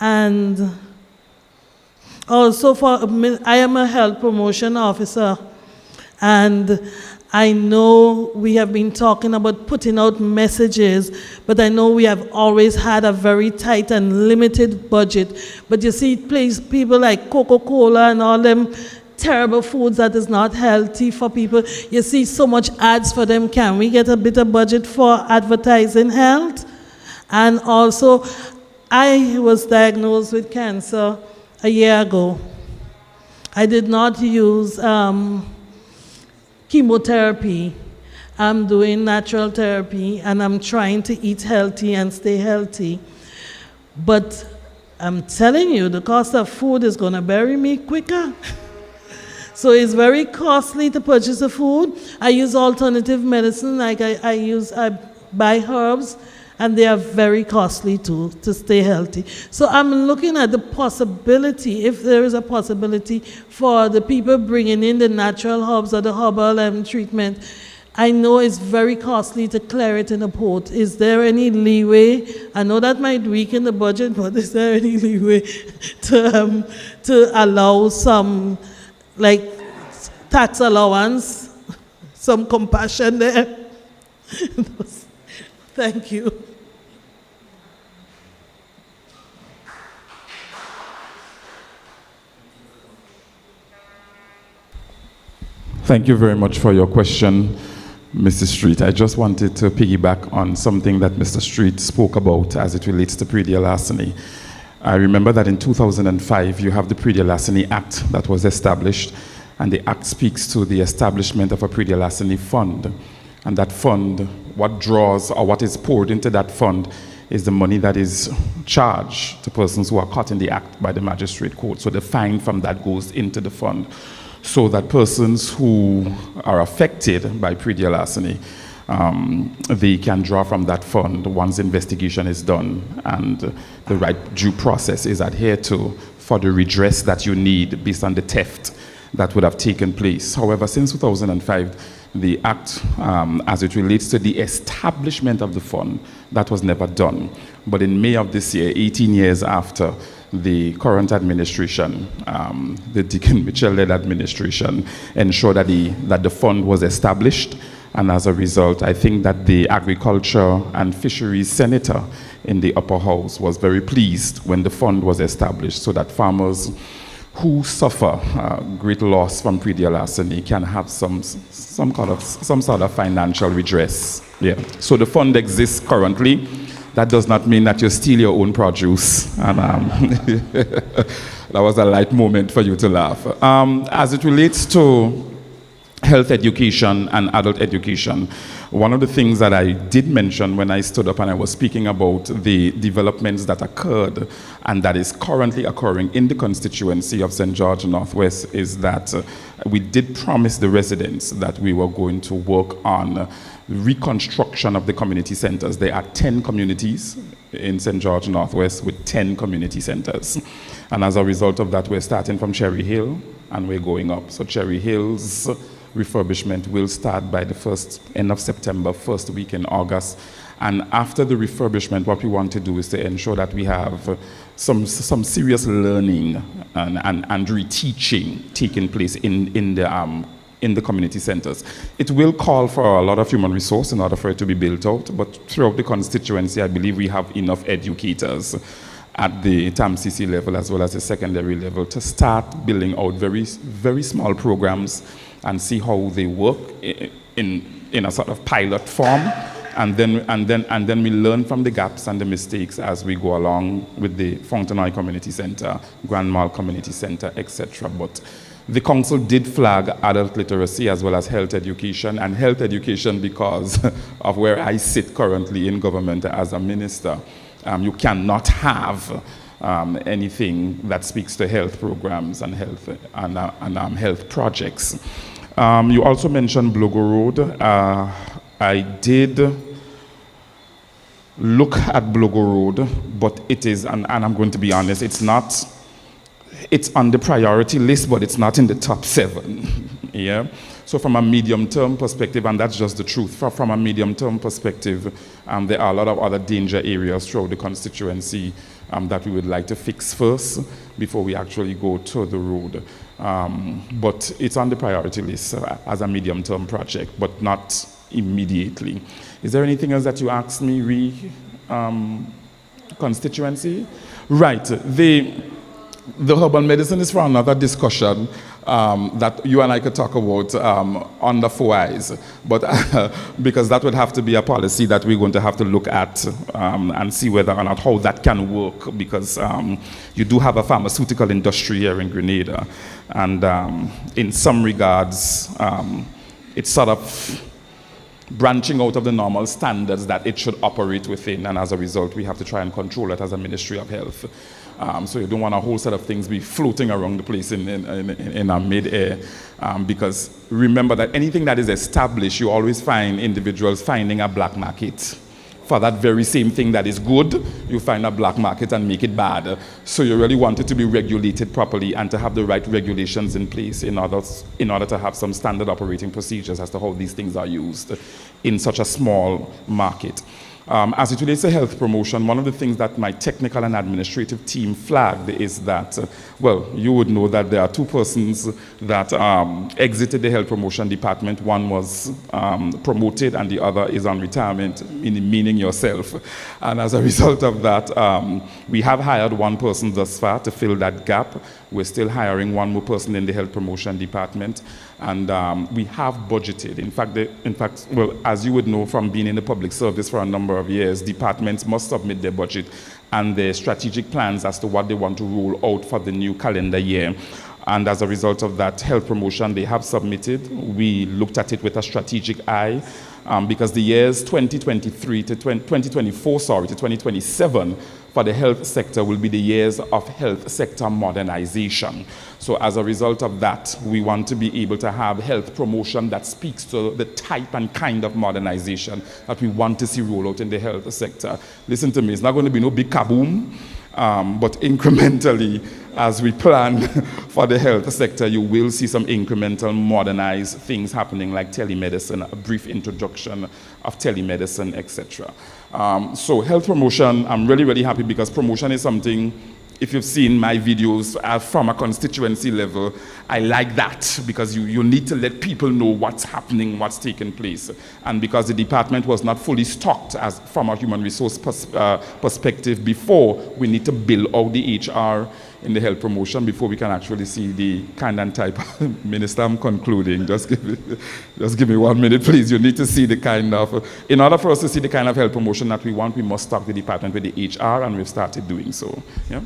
And also, I am a health promotion officer, and I know we have been talking about putting out messages, but I know we have always had a very tight and limited budget. But you see, people like Coca-Cola and all them terrible foods that is not healthy for people, you see so much ads for them. Can we get a bit of budget for advertising health? And also, I was diagnosed with cancer a year ago. I did not use chemotherapy. I'm doing natural therapy, and I'm trying to eat healthy and stay healthy. But I'm telling you, the cost of food is going to bury me quicker. So it's very costly to purchase the food. I use alternative medicine, like I buy herbs, and they are very costly too, to stay healthy. So I'm looking at the possibility, if there is a possibility, for the people bringing in the natural herbs or the herbal treatment. I know it's very costly to clear it in a port. Is there any leeway? I know that might weaken the budget, but is there any leeway to allow some, like, tax allowance, some compassion there? Thank you. Thank you very much for your question, Mr. Street. I just wanted to piggyback on something that Mr. Street spoke about as it relates to pre-deal larceny. I remember that in 2005, you have the pre-deal larceny Act that was established, and the Act speaks to the establishment of a pre-deal larceny fund. And that fund, what draws or what is poured into that fund is the money that is charged to persons who are caught in the act by the magistrate court. So the fine from that goes into the fund, so that persons who are affected by pre-deal larceny, they can draw from that fund once investigation is done and the right due process is adhered to for the redress that you need based on the theft that would have taken place. However, since 2005, the Act, as it relates to the establishment of the fund, that was never done. But in May of this year, 18 years after, the current administration, the Deacon Mitchell-led administration, ensured that the fund was established. And as a result, I think that the Agriculture and Fisheries Senator in the upper house was very pleased when the fund was established, so that farmers who suffer great loss from pre-deal larceny can have some sort of financial redress. Yeah. So the fund exists currently. That does not mean that you steal your own produce. And that was a light moment for you to laugh. As it relates to health education and adult education, one of the things that I did mention when I stood up and I was speaking about the developments that occurred and that is currently occurring in the constituency of St. George Northwest is that we did promise the residents that we were going to work on reconstruction of the community centers. There are 10 communities in St. George Northwest with 10 community centers. And as a result of that, we're starting from Cherry Hill and we're going up. So Cherry Hill's refurbishment will start by the end of September, first week in August. And after the refurbishment, what we want to do is to ensure that we have some serious learning and reteaching taking place in the community centers. It will call for a lot of human resource in order for it to be built out, but throughout the constituency, I believe we have enough educators at the TAMCC level as well as the secondary level to start building out very, very small programs and see how they work in a sort of pilot form. And then we learn from the gaps and the mistakes as we go along with the Fontenoy Community Center, Grand Mall Community Center, etc. But the council did flag adult literacy as well as health education, and health education because of where I sit currently in government as a minister. You cannot have anything that speaks to health programs and health projects. You also mentioned Blogo Road. I did look at Blogo Road, but it is, and I'm going to be honest, it's on the priority list, but it's not in the top 7. Yeah. So from a medium-term perspective, and that's just the truth, from a medium-term perspective, there are a lot of other danger areas throughout the constituency that we would like to fix first before we actually go to the road. But it's on the priority list as a medium-term project, but not immediately. Is there anything else that you asked me, constituency? Right. The herbal medicine is for another discussion that you and I could talk about under 4 eyes, but because that would have to be a policy that we're going to have to look at and see whether or not how that can work, because you do have a pharmaceutical industry here in Grenada, and in some regards it's sort of branching out of the normal standards that it should operate within, and as a result we have to try and control it as a Ministry of Health. So you don't want a whole set of things be floating around the place in our mid-air, because remember that anything that is established, you always find individuals finding a black market. For that very same thing that is good, you find a black market and make it bad. So you really want it to be regulated properly and to have the right regulations in place in order to have some standard operating procedures as to how these things are used in such a small market. As it relates to health promotion, one of the things that my technical and administrative team flagged is that, well, you would know that there are 2 persons that exited the health promotion department. One was promoted and the other is on retirement, meaning yourself. And as a result of that, we have hired 1 person thus far to fill that gap. We're still hiring 1 more person in the health promotion department. And we have budgeted. In fact, well, as you would know from being in the public service for a number of years, departments must submit their budget and their strategic plans as to what they want to roll out for the new calendar year. And as a result of that health promotion, they have submitted. We looked at it with a strategic eye, because the years 2023 to 2024, to 2027 for the health sector will be the years of health sector modernization. So as a result of that, we want to be able to have health promotion that speaks to the type and kind of modernization that we want to see roll out in the health sector. Listen to me, it's not going to be no big kaboom, but incrementally, as we plan for the health sector, you will see some incremental modernized things happening, like telemedicine, a brief introduction of telemedicine, etc. So health promotion, I'm really, really happy, because promotion is something, if you've seen my videos from a constituency level, I like that, because you need to let people know what's happening, what's taking place. And because the department was not fully stocked from a human resource perspective before, we need to build out the HR in the health promotion before we can actually see the kind and type. Minister, I'm concluding. Just give me 1 minute, please. You need to see the kind of, in order for us to see the kind of health promotion that we want, we must stock the department with the HR, and we've started doing so. Yeah.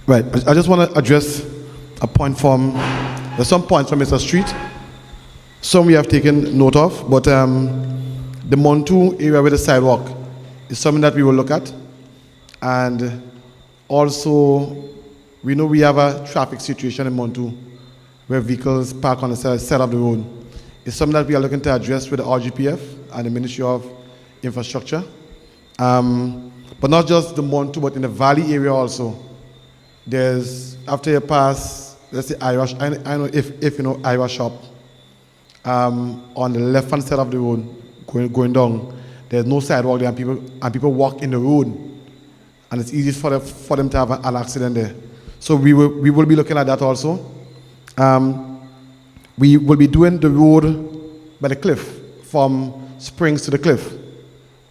Right. I just want to address a point there's some points from Mr. Street. Some we have taken note of, but the Montu area with the sidewalk is something that we will look at. And also, we know we have a traffic situation in Montu where vehicles park on the side of the road. It's something that we are looking to address with the RGPF and the Ministry of Infrastructure. But not just the Montu, but in the Valley area also. There's, after you pass, let's say Irish, I know if you know Irish shop, on the left-hand side of the road, going down, there's no sidewalk there, and people walk in the road, and it's easy for them to have an accident there. So we will be looking at that also. We will be doing the road by the cliff, from Springs to the cliff.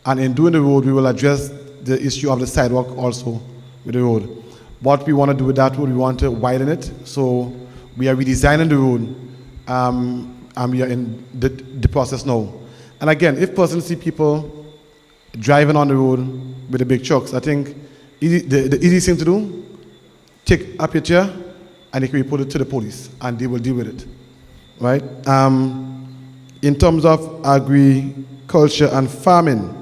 And in doing the road, we will address the issue of the sidewalk also with the road. What we want to do with that road, we want to widen it. So we are redesigning the road, and we are in the process now. And again, if persons see people driving on the road with the big trucks, I think the easy thing to do, take a picture and they can report it to the police and they will deal with it, right? In terms of agriculture and farming,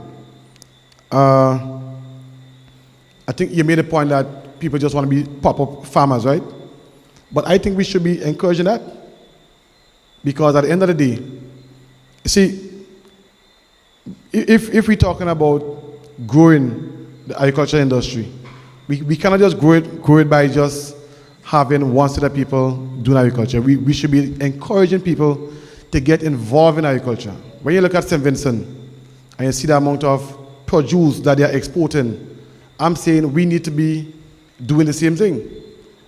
I think you made a point that people just want to be pop-up farmers, right? But I think we should be encouraging that, because at the end of the day, you see, if we're talking about growing the agriculture industry, we cannot just grow it by just having one set of people doing agriculture. We should be encouraging people to get involved in agriculture. When you look at St. Vincent and you see the amount of produce that they are exporting, I'm saying we need to be doing the same thing.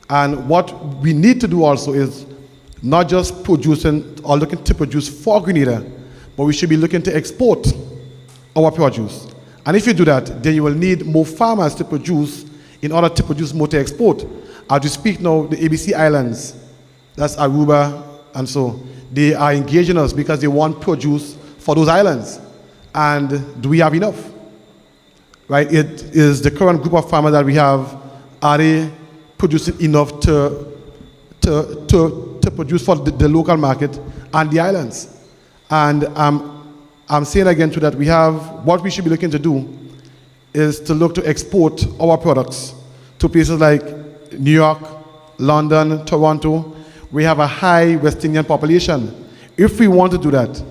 And what we need to do also is not just producing or looking to produce for Grenada, but we should be looking to export our produce. And if you do that, then you will need more farmers to produce in order to produce more to export. As we speak now, the ABC Islands, that's Aruba and so, they are engaging us because they want produce for those islands. And do we have enough? Right? It is the current group of farmers that we have, are they producing enough to produce for the local market and the islands? And I'm saying again too that we have, what we should be looking to do is to look to export our products to places like New York, London, Toronto. We have a high West Indian population. If we want to do that,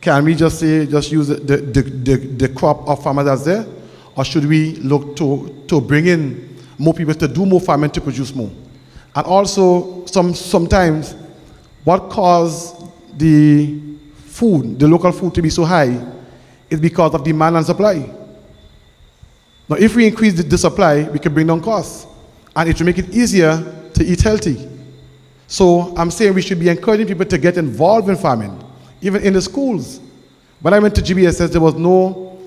can we just say, just use the crop of farmers that's there? Or should we look to bring in more people to do more farming to produce more? And also, sometimes, what caused the food, the local food to be so high is because of demand and supply. Now, if we increase the supply, we can bring down costs. And it will make it easier to eat healthy. So I'm saying we should be encouraging people to get involved in farming, even in the schools. When I went to GBSS, there was no,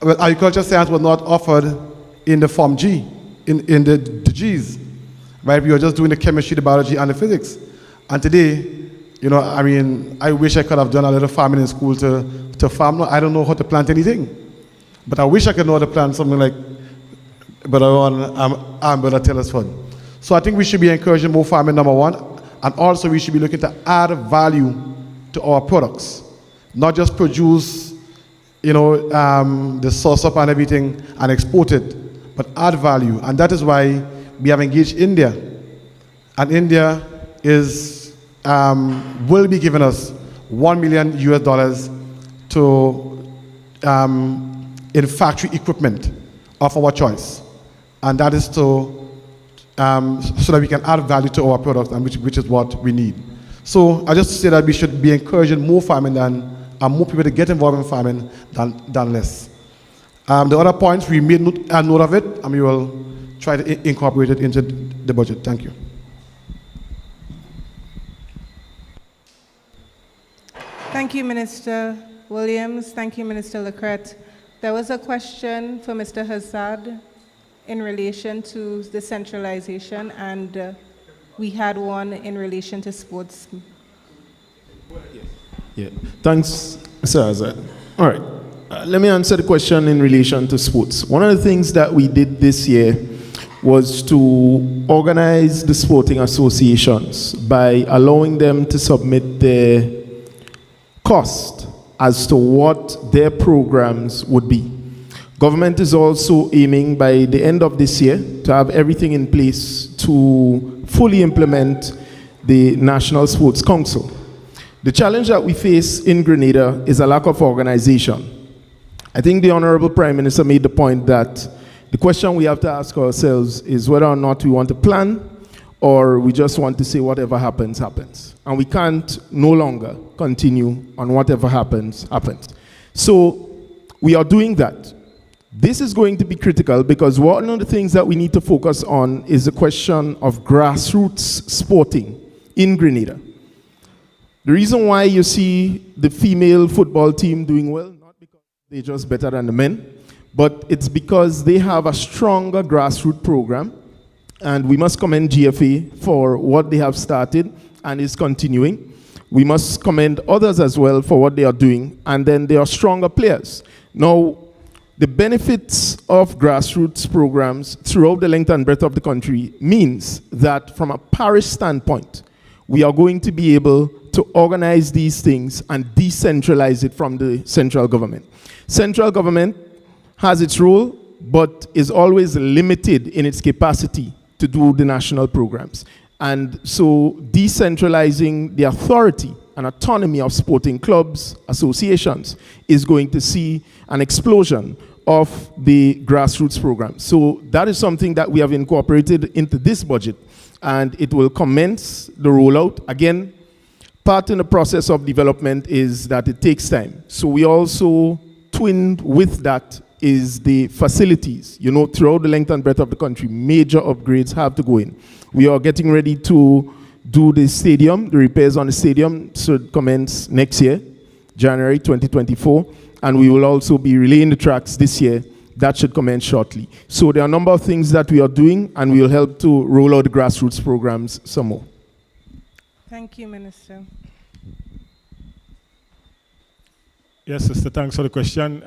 agriculture science was not offered in the Form G, in the Gs, right? We were just doing the chemistry, the biology, and the physics. And today, you know, I mean, I wish I could have done a little farming in school to farm. No, I don't know how to plant anything. But I wish I could know how to plant something like, but I'm going to tell us what. So I think we should be encouraging more farming, number one, and also we should be looking to add value to our products. Not just produce, you know, the sauce up and everything and export it, but add value. And that is why we have engaged India. And India is, will be giving us $1 million US in factory equipment of our choice. And that is to, so that we can add value to our products, and which is what we need. So I just say that we should be encouraging more farming and more people to get involved in farming than less. The other points, we made a note of it, and we will try to incorporate it into the budget. Thank you. Thank you, Minister Williams. Thank you, Minister Lecret. There was a question for Mr. Hazard in relation to the centralization, and we had one in relation to sports. Yeah, thanks, Mr. Hazard. All right, let me answer the question in relation to sports. One of the things that we did this year was to organize the sporting associations by allowing them to submit their cost as to what their programs would be. Government is also aiming by the end of this year to have everything in place to fully implement the National Sports Council. The challenge that we face in Grenada is a lack of organization. I think the Honorable Prime Minister made the point that the question we have to ask ourselves is whether or not we want to plan or we just want to say whatever happens, happens. And we can't no longer continue on whatever happens, happens. So we are doing that. This is going to be critical because one of the things that we need to focus on is the question of grassroots sporting in Grenada. The reason why you see the female football team doing well, not because they're just better than the men. But it's because they have a stronger grassroots program, and we must commend GFA for what they have started and is continuing. We must commend others as well for what they are doing, and then they are stronger players. Now, the benefits of grassroots programs throughout the length and breadth of the country means that from a parish standpoint, we are going to be able to organize these things and decentralize it from the central government. Central government has its role, but is always limited in its capacity to do the national programs. And so decentralizing the authority and autonomy of sporting clubs, associations, is going to see an explosion of the grassroots program. So that is something that we have incorporated into this budget, and it will commence the rollout. Again, part in the process of development is that it takes time. So we also twinned with that is the facilities. You know, throughout the length and breadth of the country, major upgrades have to go in. We are getting ready to do the stadium. The repairs on the stadium should commence next year, January 2024. And we will also be relaying the tracks this year. That should commence shortly. So there are a number of things that we are doing, and we will help to roll out the grassroots programs some more. Thank you, Minister. Yes, Sister, thanks for the question.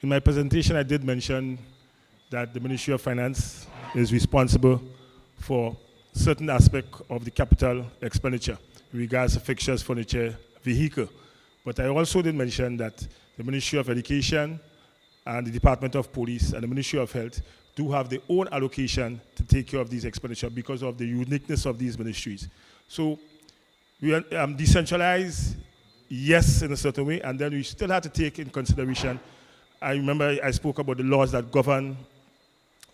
In my presentation, I did mention that the Ministry of Finance is responsible for certain aspect of the capital expenditure in regards to fixtures, furniture, vehicle. But I also did mention that the Ministry of Education and the Department of Police and the Ministry of Health do have their own allocation to take care of these expenditures because of the uniqueness of these ministries. So we are decentralized, yes, in a certain way, and then we still have to take in consideration. I remember I spoke about the laws that govern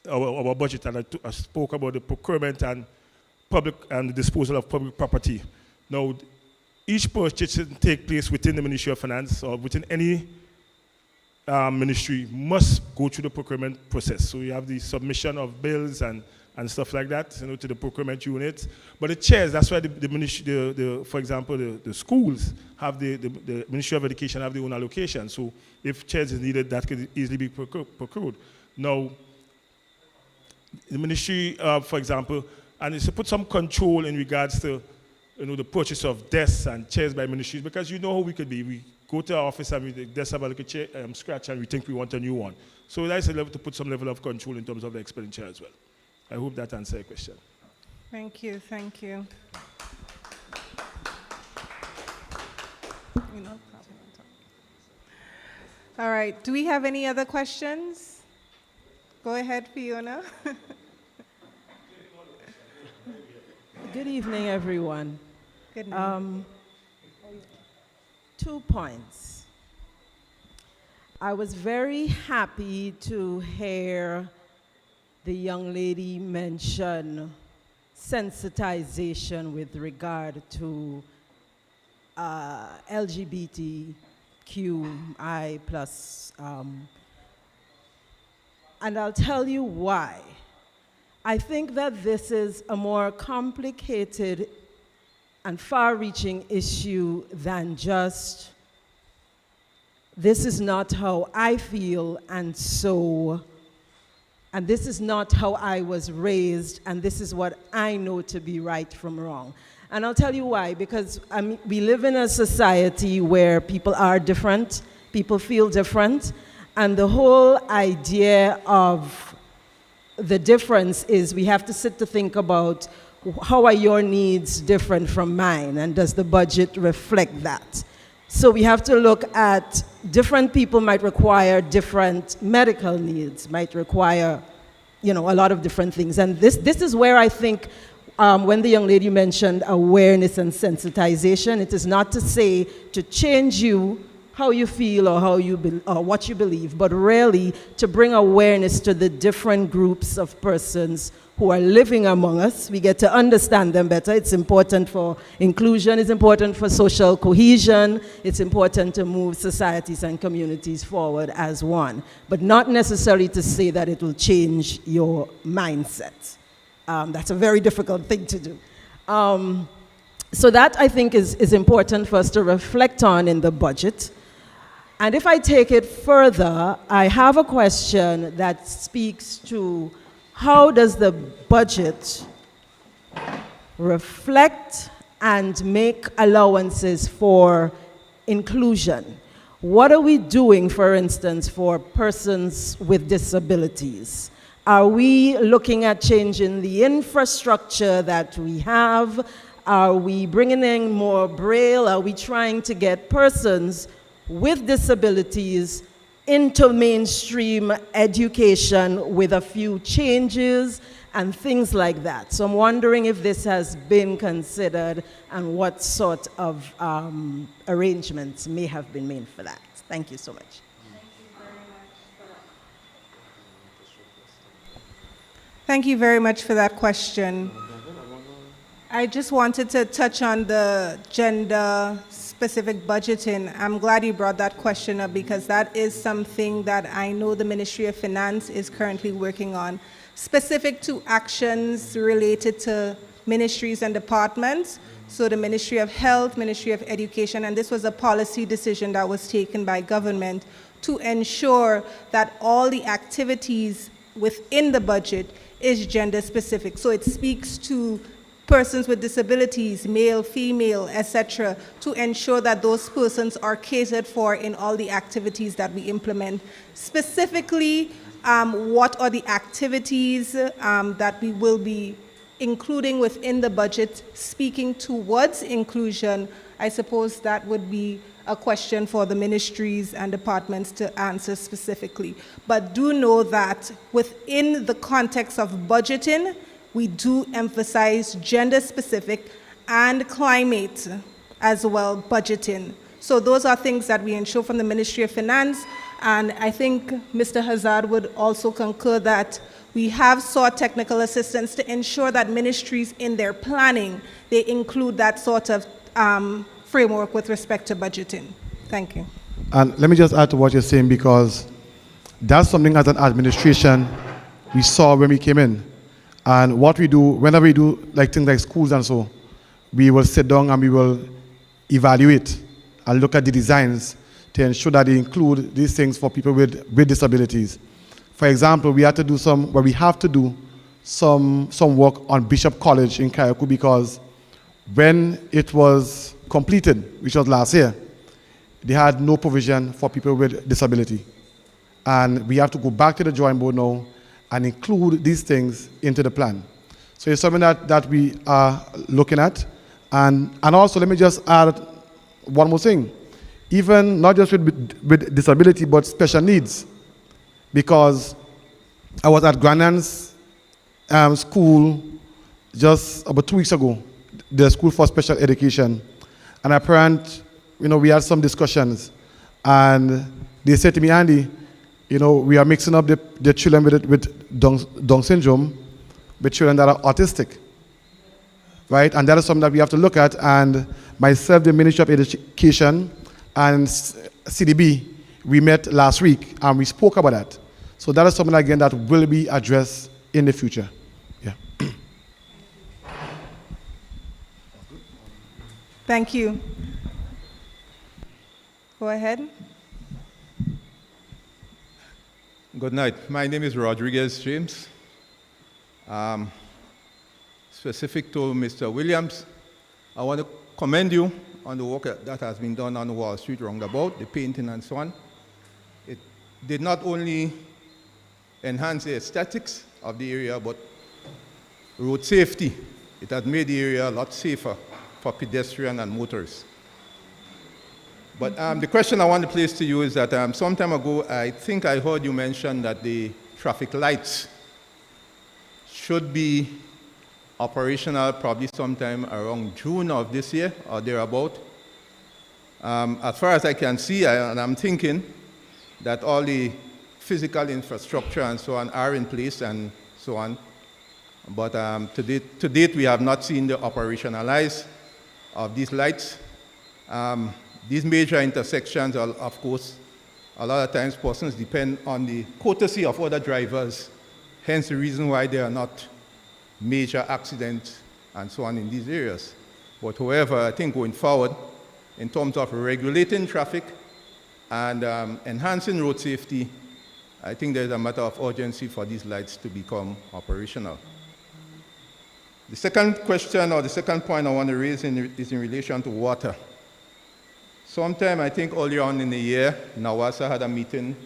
our budget, and I spoke about the procurement and public and the disposal of public property. Now, each purchase should take place within the Ministry of Finance or within any ministry must go through the procurement process. So you have the submission of bills and stuff like that, you know, to the procurement unit. But the chairs, that's why the ministry, for example, the schools have the Ministry of Education have their own allocation. So if chairs is needed, that could easily be procured. Now, the ministry, for example, and it's to put some control in regards to, you know, the purchase of desks and chairs by ministries, because you know how we could be. We go to our office and the desk have a little chair, scratch, and we think we want a new one. So that's a level to put some level of control in terms of the expenditure as well. I hope that answers your question. Thank you, thank you. All right, do we have any other questions? Go ahead, Fiona. Good evening, everyone. Good evening. 2 points. I was very happy to hear the young lady mention sensitization with regard to LGBTQI+. And I'll tell you why. I think that this is a more complicated and far-reaching issue than just, this is not how I feel, and this is not how I was raised, and this is what I know to be right from wrong. And I'll tell you why, because we live in a society where people are different, people feel different, and the whole idea of the difference is we have to sit to think about how are your needs different from mine, and does the budget reflect that? So we have to look at different people might require different medical needs, might require, you know, a lot of different things. And this is where I think when the young lady mentioned awareness and sensitization, it is not to say to change you how you feel or or what you believe, but really to bring awareness to the different groups of persons who are living among us. We get to understand them better. It's important for inclusion, it's important for social cohesion, it's important to move societies and communities forward as one, but not necessarily to say that it will change your mindset. That's a very difficult thing to do. So that, I think, is important for us to reflect on in the budget. And if I take it further, I have a question that speaks to how does the budget reflect and make allowances for inclusion? What are we doing, for instance, for persons with disabilities? Are we looking at changing the infrastructure that we have? Are we bringing in more Braille? Are we trying to get persons with disabilities into mainstream education with a few changes and things like that? So I'm wondering if this has been considered and what sort of arrangements may have been made for that. Thank you so much. Thank you very much for that question. I just wanted to touch on the gender-specific budgeting. I'm glad you brought that question up because that is something that I know the Ministry of Finance is currently working on, specific to actions related to ministries and departments. So the Ministry of Health, Ministry of Education, and this was a policy decision that was taken by government to ensure that all the activities within the budget is gender specific. So it speaks to persons with disabilities, male, female, etc., to ensure that those persons are catered for in all the activities that we implement. Specifically, what are the activities that we will be including within the budget speaking towards inclusion? I suppose that would be a question for the ministries and departments to answer specifically. But do know that within the context of budgeting, we do emphasize gender-specific and climate as well budgeting. So those are things that we ensure from the Ministry of Finance, and I think Mr. Hazard would also concur that we have sought technical assistance to ensure that ministries in their planning, they include that sort of framework with respect to budgeting. Thank you. And let me just add to what you're saying, because that's something as an administration we saw when we came in. And what we do, whenever we do like things like schools and so, we will sit down and we will evaluate and look at the designs to ensure that they include these things for people with disabilities. For example, we have to do some work on Bishop College in Kayaku, because when it was completed, which was last year, they had no provision for people with disability. And we have to go back to the drawing board now and include these things into the plan. So it's something that we are looking at. And also, let me just add one more thing. Even not just with disability, but special needs. Because I was at Grandin's school just about 2 weeks ago, the School for Special Education. And a parent, we had some discussions. And they said to me, Andy, we are mixing up the children with Down syndrome with children that are autistic, right? And that is something that we have to look at. And myself, the Ministry of Education, and CDB, we met last week and we spoke about that. So that is something, again, that will be addressed in the future. Yeah. Thank you. Go ahead. Good night. My name is Rodriguez James. Specific to Mr. Williams, I want to commend you on the work that has been done on Wall Street roundabout, the painting and so on. It did not only enhance the aesthetics of the area, but road safety. It has made the area a lot safer for pedestrians and motorists. But the question I want to place to you is that some time ago, I think I heard you mention that the traffic lights should be operational probably sometime around June of this year or thereabout. As far as I can see, and I'm thinking that all the physical infrastructure and so on are in place and so on. But to date, we have not seen the operationalize of these lights. These major intersections, of course, a lot of times persons depend on the courtesy of other drivers, hence the reason why there are not major accidents and so on in these areas. But however, I think going forward, in terms of regulating traffic and enhancing road safety, I think there's a matter of urgency for these lights to become operational. The second question, or the second point I want to raise is in relation to water. Sometime, I think earlier on in the year, NAWASA had a meeting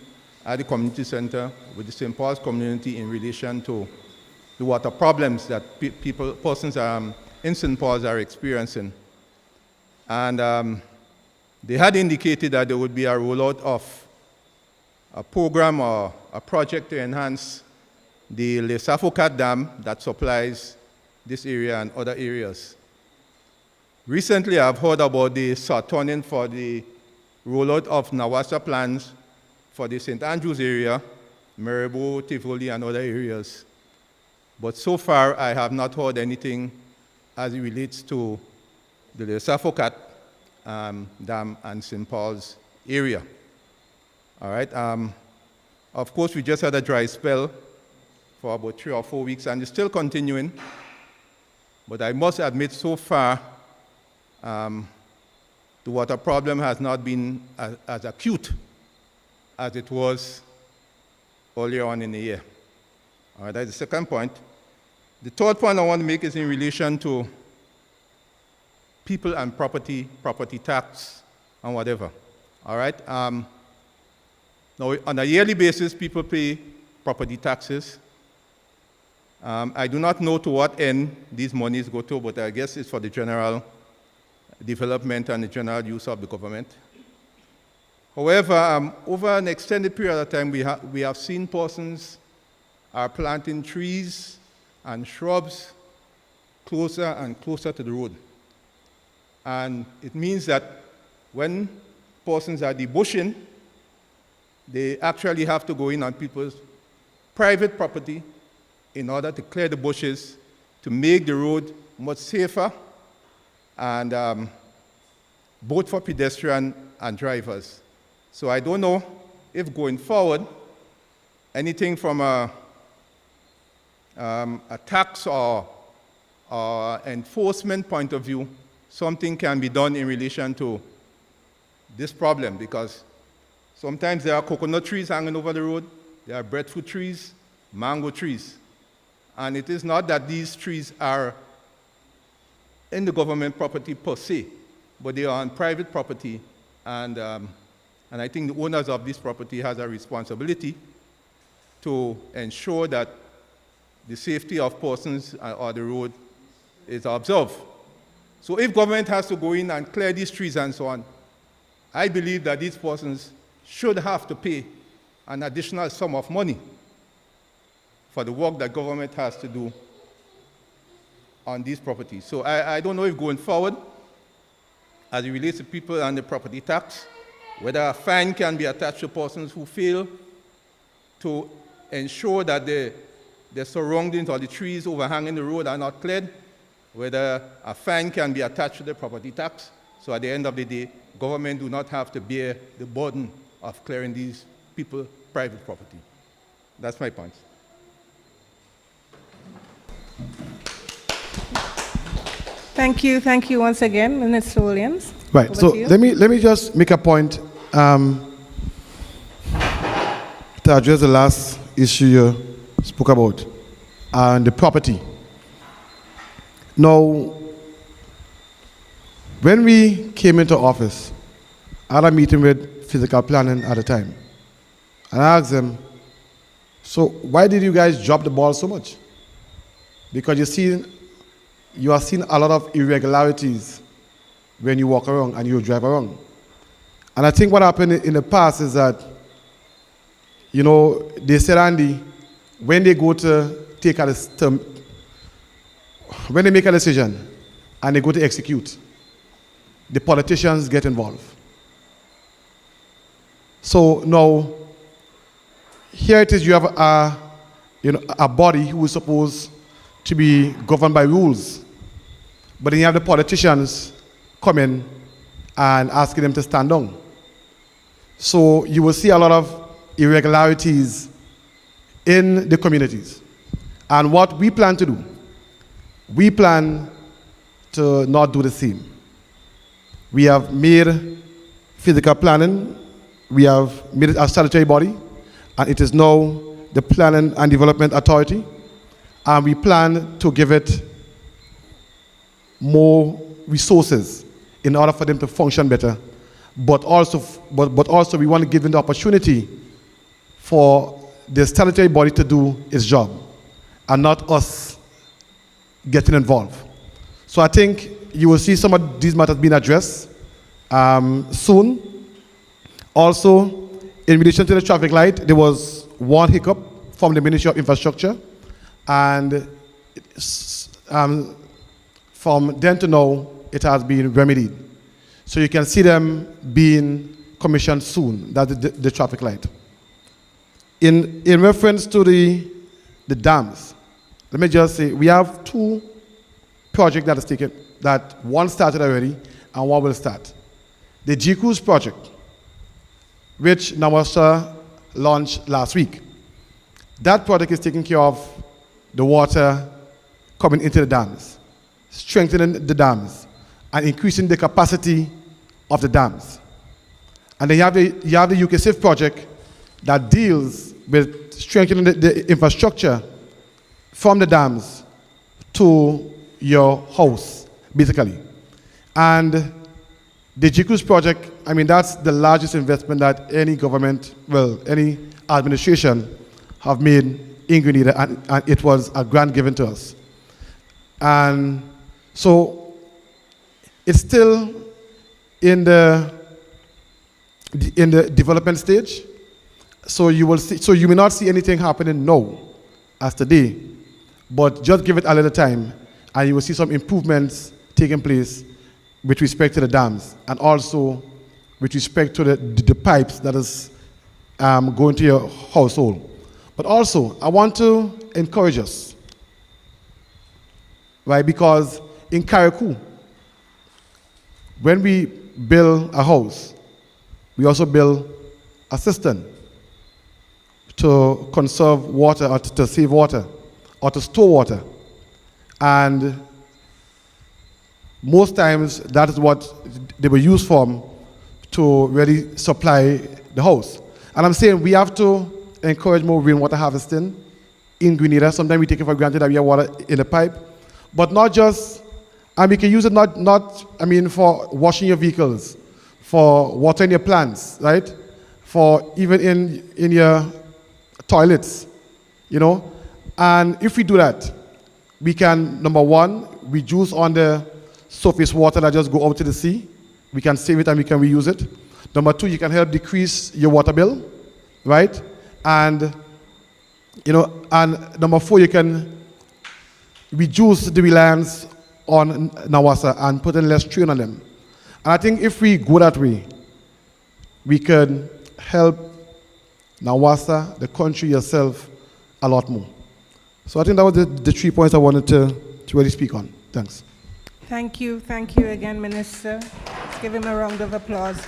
at the community center with the St. Paul's community in relation to the water problems that persons in St. Paul's are experiencing. And they had indicated that there would be a rollout of a program or a project to enhance the Le Safocat Dam that supplies this area and other areas. Recently, I've heard about the turning for the rollout of NAWASA plans for the St. Andrews area, Maribor, Tivoli, and other areas. But so far, I have not heard anything as it relates to the Le Safocat Dam and St. Paul's area. All right. Of course, we just had a dry spell for about 3 or 4 weeks, and it's still continuing. But I must admit, so far, the water problem has not been as acute as it was earlier on in the year. All right, that's the second point. The third point I want to make is in relation to people and property tax, and whatever. All right. Now, on a yearly basis, people pay property taxes. I do not know to what end these monies go to, but I guess it's for the general development and the general use of the government. However, over an extended period of time, we have seen persons are planting trees and shrubs closer and closer to the road. And it means that when persons are debushing, they actually have to go in on people's private property in order to clear the bushes to make the road much safer, and both for pedestrians and drivers. So I don't know if going forward, anything from a tax or enforcement point of view, something can be done in relation to this problem, because sometimes there are coconut trees hanging over the road, there are breadfruit trees, mango trees. And it is not that these trees are in the government property per se, but they are on private property, and I think the owners of this property has a responsibility to ensure that the safety of persons or the road is observed. So if government has to go in and clear these trees and so on, I believe that these persons should have to pay an additional sum of money for the work that government has to do on these properties. So I don't know if going forward, as it relates to people and the property tax, whether a fine can be attached to persons who fail to ensure that the surroundings or the trees overhanging the road are not cleared, whether a fine can be attached to the property tax, so at the end of the day, government do not have to bear the burden of clearing these people's private property. That's my point. Thank you once again, Minister Williams. Right, Over so to you. let me just make a point to address the last issue you spoke about, and the property. Now, when we came into office, I had a meeting with physical planning at the time, and I asked them, so why did you guys drop the ball so much? Because you are seeing a lot of irregularities when you walk around and you drive around. And I think what happened in the past is that, you know, they said, Andy, when they go to when they make a decision and they go to execute, the politicians get involved. So now, here it is, you have a body who is supposed to be governed by rules, but then you have the politicians come in and asking them to stand down. So you will see a lot of irregularities in the communities. And what we plan to do, we plan to not do the same. We have made physical planning we have made it a statutory body, and it is now the Planning and Development Authority, and we plan to give it more resources in order for them to function better. But also we want to give them the opportunity for the statutory body to do its job and not us getting involved. So I think you will see some of these matters being addressed soon. Also, in relation to the traffic light, there was one hiccup from the Ministry of Infrastructure, and from then to now, it has been remedied. So you can see them being commissioned soon, that's the traffic light. In reference to the dams, let me just say, we have two projects that is taken, that one started already and one will start. The G-Cruise project, which Nawasa launched last week. That project is taking care of the water coming into the dams, strengthening the dams, and increasing the capacity of the dams. And then you have the UKSIF project that deals with strengthening the infrastructure from the dams to your house, basically. And the G-Cruise project, I mean, that's the largest investment that any government, well, any administration have made in Grenada, and it was a grant given to us. And so it's still in the development stage. So you will see, so you may not see anything happening now as today, but just give it a little time and you will see some improvements taking place with respect to the dams and also with respect to the pipes that is going to your household. But also, I want to encourage us, right? Because in Carriacou, when we build a house, we also build a cistern to conserve water or to save water or to store water. And most times that is what they were used for to really supply the house. And I'm saying we have to encourage more rainwater harvesting in Grenada. Sometimes we take it for granted that we have water in the pipe, but not just, and we can use it for washing your vehicles, for watering your plants, right? For even in your toilets, you know? And if we do that, we can, number one, reduce on the surface water that just go out to the sea. We can save it and we can reuse it. Number two, you can help decrease your water bill, right? And, you know, and number four, you can reduce the reliance on Nawasa and put in less strain on them. And I think if we go that way, we could help Nawasa, the country yourself, a lot more. So I think that was the 3 points I wanted to really speak on. Thanks. Thank you again, Minister. Let's give him a round of applause.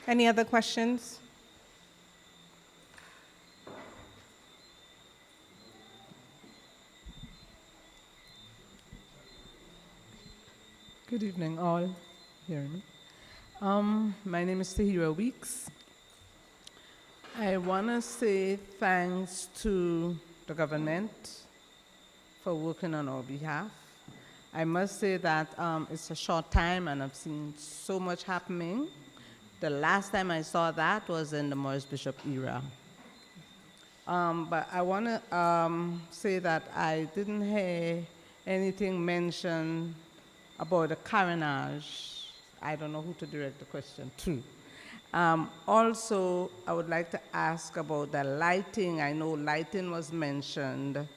Any other questions? Good evening, all. Hearing me? My name is Tahira Weeks. I want to say thanks to the government for working on our behalf. I must say that it's a short time and I've seen so much happening. The last time I saw that was in the Morris Bishop era. But I want to say that I didn't hear anything mentioned about the coronage. I don't know who to direct the question to. Also, I would like to ask about the lighting. I know lighting was mentioned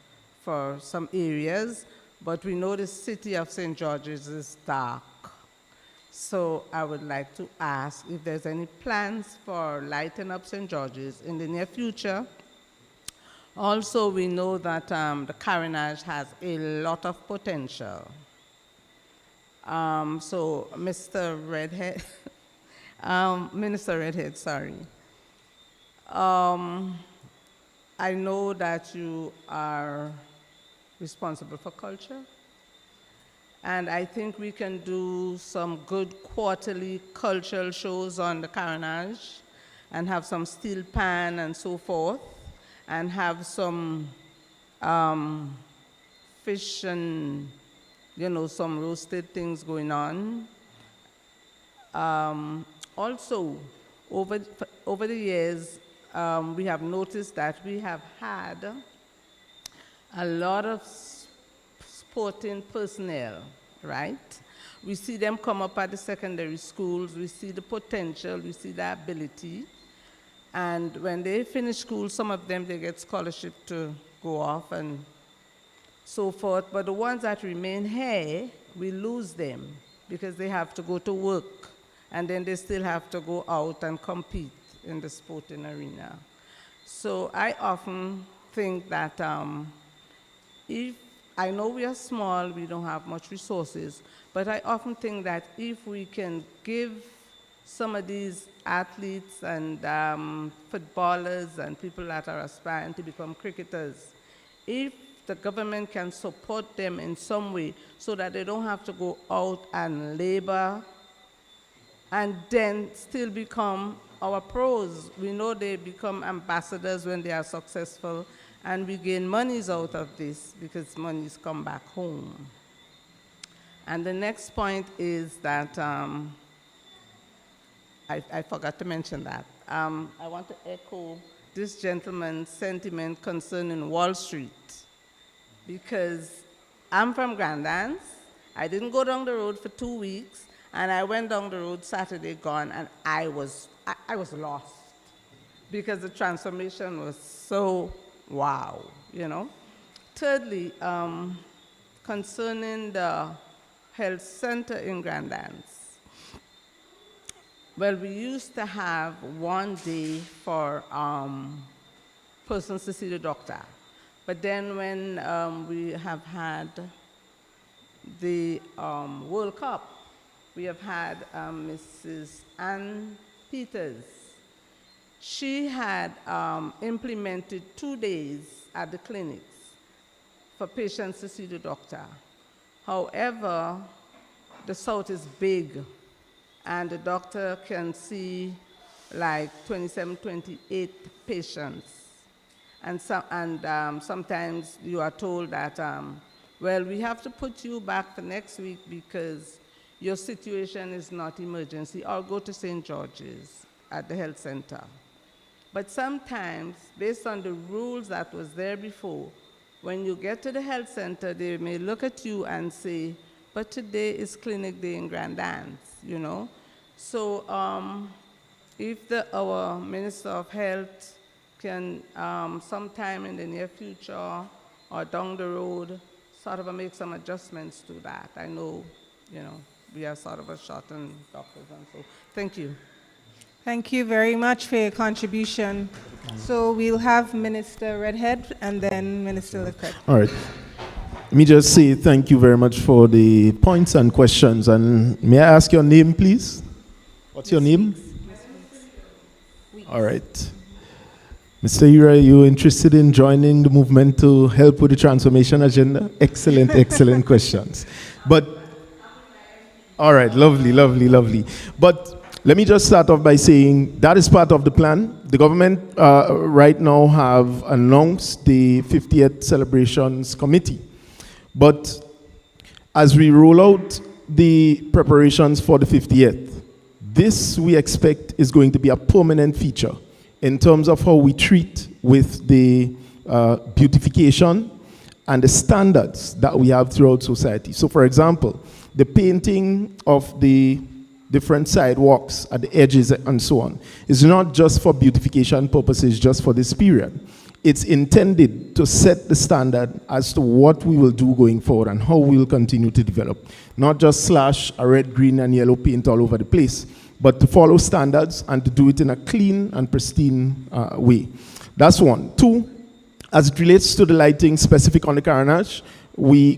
for some areas, but we know the city of St. George's is dark. So I would like to ask if there's any plans for lighting up St. George's in the near future. Also, we know that the coronage has a lot of potential. So, Mr. Redhead, Minister Redhead, sorry. I know that you are responsible for culture, And I think we can do some good quarterly cultural shows on the carnage and have some steel pan and so forth, and have some fish and, some roasted things going on. Also, over the years, we have noticed that we have had a lot of sporting personnel, right? We see them come up at the secondary schools, we see the potential, we see the ability, and when they finish school, some of them, they get scholarship to go off and so forth, but the ones that remain here, we lose them because they have to go to work, and then they still have to go out and compete in the sporting arena. So I often think that if I know we are small, we don't have much resources, but I often think that if we can give some of these athletes and footballers and people that are aspiring to become cricketers, if the government can support them in some way so that they don't have to go out and labor and then still become our pros. We know they become ambassadors when they are successful, and we gain monies out of this because monies come back home. And the next point is that, I forgot to mention that. I want to echo this gentleman's sentiment concerning Wall Street, because I'm from Grandance. I didn't go down the road for 2 weeks, and I went down the road Saturday gone, and I was lost because the transformation was so wow, Thirdly, concerning the health center in Grandance, well, we used to have 1 day for persons to see the doctor. But then when we have had the World Cup, we have had Mrs. Ann Peters. She had implemented 2 days at the clinics for patients to see the doctor. However, the South is big, and the doctor can see like 27, 28 patients. And sometimes you are told that, well, we have to put you back for next week because your situation is not emergency, or go to St. George's at the health center. But sometimes, based on the rules that was there before, when you get to the health center, they may look at you and say, but today is clinic day in Grandance, So if our Minister of Health can sometime in the near future or down the road sort of make some adjustments to that. I know, we are sort of a short on doctors and so. Thank you. Thank you very much for your contribution. So we'll have Minister Redhead and then Minister Leclerc. All right. Let me just say thank you very much for the points and questions. And may I ask your name, please? What's your name? All right. Mr. Hira, are you interested in joining the movement to help with the transformation agenda? Excellent, excellent questions. But, all right, lovely. But let me just start off by saying that is part of the plan. The government right now have announced the 50th Celebrations Committee. But as we roll out the preparations for the 50th, this we expect is going to be a permanent feature in terms of how we treat with the beautification and the standards that we have throughout society. So for example, the painting of the different sidewalks at the edges and so on is not just for beautification purposes, just for this period. It's intended to set the standard as to what we will do going forward and how we will continue to develop. Not just slash a red, green, and yellow paint all over the place, but to follow standards and to do it in a clean and pristine way. That's one. Two, as it relates to the lighting specific on the carnage,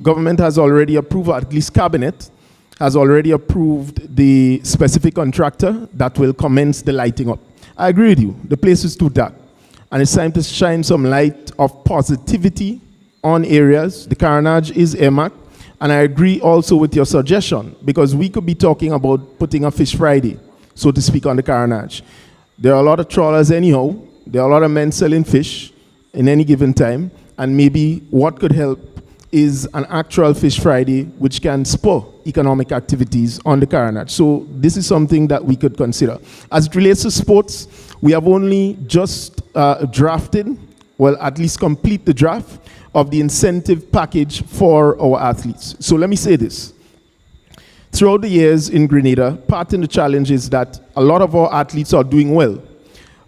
government has already approved, or at least cabinet, has already approved the specific contractor that will commence the lighting up. I agree with you, the place is too dark. And it's time to shine some light of positivity on areas. The carnage is earmarked, And I agree also with your suggestion, because we could be talking about putting a Fish Friday, so to speak, on the Carnage. There are a lot of trawlers anyhow. There are a lot of men selling fish in any given time. And maybe what could help is an actual Fish Friday, which can spur economic activities on the Carnage. So this is something that we could consider. As it relates to sports, we have only just drafted, well, at least complete the draft of the incentive package for our athletes. So let me say this. Throughout the years in Grenada, part in the challenge is that a lot of our athletes are doing well,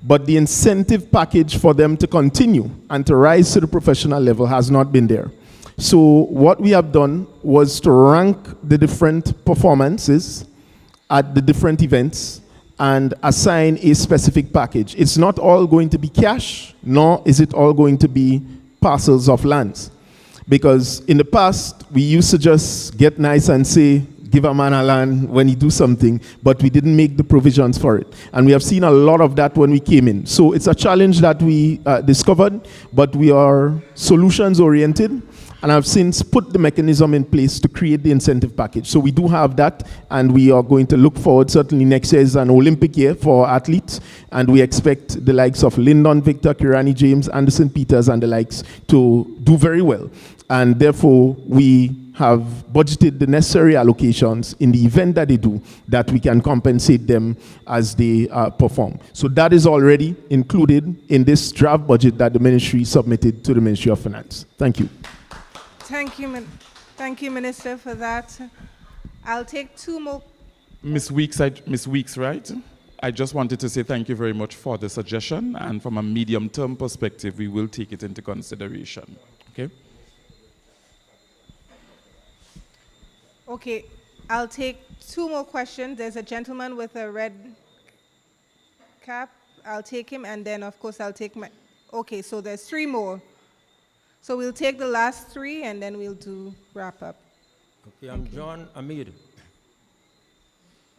but the incentive package for them to continue and to rise to the professional level has not been there. So what we have done was to rank the different performances at the different events and assign a specific package. It's not all going to be cash, nor is it all going to be parcels of lands. Because in the past, we used to just get nice and say, give a man a land when he do something, but we didn't make the provisions for it. And we have seen a lot of that when we came in. So it's a challenge that we discovered, but we are solutions oriented. And I've since put the mechanism in place to create the incentive package. So we do have that, and we are going to look forward. Certainly next year is an Olympic year for athletes, and we expect the likes of Lyndon Victor, Kirani James, Anderson Peters, and the likes to do very well. And therefore, we have budgeted the necessary allocations in the event that they do, that we can compensate them as they perform. So that is already included in this draft budget that the ministry submitted to the Ministry of Finance. Thank you. Thank you, Minister, for that. I'll take two more. Ms. Weeks, right? I just wanted to say thank you very much for the suggestion, and from a medium-term perspective, we will take it into consideration. Okay? Okay, I'll take two more questions. There's a gentleman with a red cap. I'll take him, and then, of course, I'll take my... Okay, so there's three more. So we'll take the last three, and then we'll do wrap up. Okay, I'm John Amir.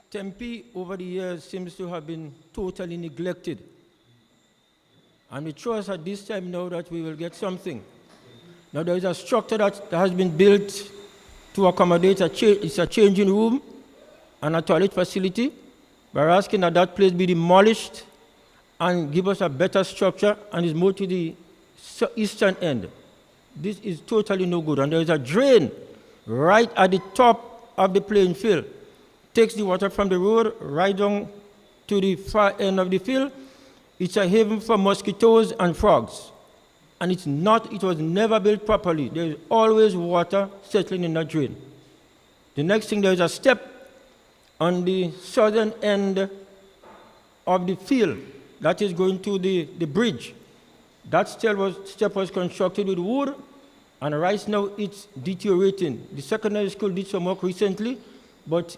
Tempe over the years seems to have been totally neglected. And we trust at this time now that we will get something. Now there is a structure that has been built to accommodate it's a changing room and a toilet facility. We're asking that that place be demolished and give us a better structure, and is more to the eastern end. This is totally no good. And there is a drain right at the top of the playing field. Takes the water from the road right down to the far end of the field. It's a haven for mosquitoes and frogs. And it was never built properly. There is always water settling in that drain. The next thing, there is a step on the southern end of the field that is going to the bridge. That step was constructed with wood, and right now it's deteriorating. The secondary school did some work recently, but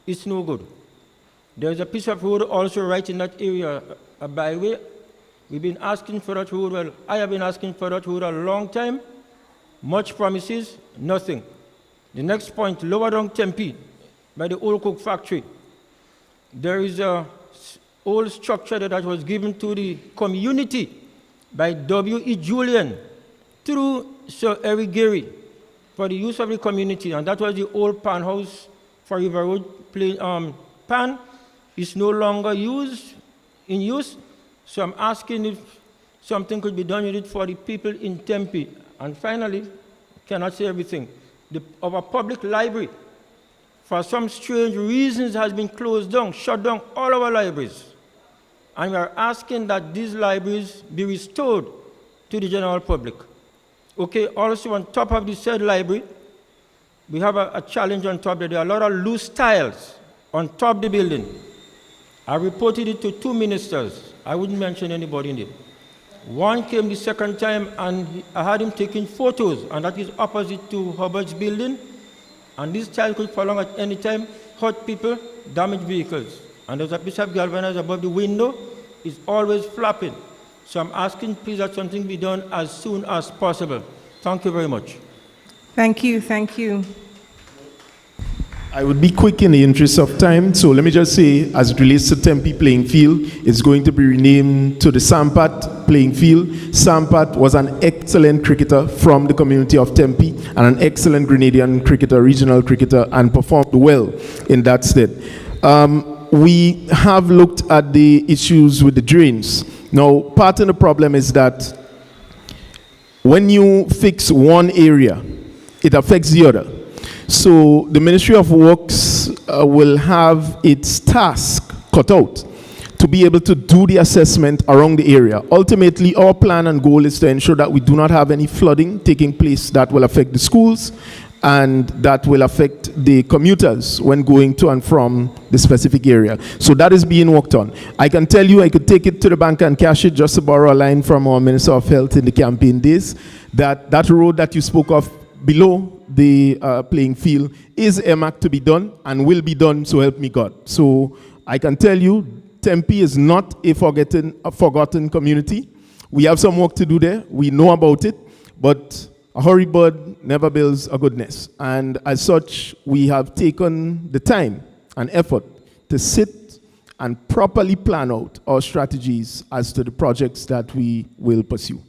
it's no good. There's a piece of road also right in that area, a byway. We've been asking for that road. Well, I have been asking for that road a long time. Much promises, nothing. The next point, lower down Tempe, by the old cook factory. There is a old structure that was given to the community by W.E. Julian through Sir Eric Gary for the use of the community, and that was the old pan house for River Road pan. It's no longer in use, so I'm asking if something could be done with it for the people in Tempe. And finally, cannot say everything, our public library, for some strange reasons, has been closed down, shut down all our libraries. And we are asking that these libraries be restored to the general public. Okay, also on top of the said library, we have a challenge on top there. There are a lot of loose tiles on top of the building. I reported it to two ministers. I wouldn't mention anybody in it. One came the second time, and I had him taking photos, and that is opposite to Hubbard's building. And this tile could fall on at any time, hurt people, damage vehicles. And there's a piece of galvanized above the window. It's always flapping. So I'm asking, please, that something be done as soon as possible. Thank you very much. Thank you, thank you. I would be quick in the interest of time, so let me just say, as it relates to Tempe playing field, it's going to be renamed to the Sampat playing field. Sampat was an excellent cricketer from the community of Tempe and an excellent Grenadian cricketer, regional cricketer, and performed well in that state. We have looked at the issues with the drains. Now, part of the problem is that when you fix one area, it affects the other. So the Ministry of Works will have its task cut out to be able to do the assessment around the area. Ultimately, our plan and goal is to ensure that we do not have any flooding taking place that will affect the schools and that will affect the commuters when going to and from the specific area. So that is being worked on. I can tell you, I could take it to the bank and cash it, just to borrow a line from our Minister of Health in the campaign days, that road that you spoke of below the playing field is earmarked to be done and will be done, so help me God. So I can tell you, Tempe is not a forgotten community. We have some work to do there. We know about it, but a hurry bird never builds a good nest. And as such, we have taken the time and effort to sit and properly plan out our strategies as to the projects that we will pursue.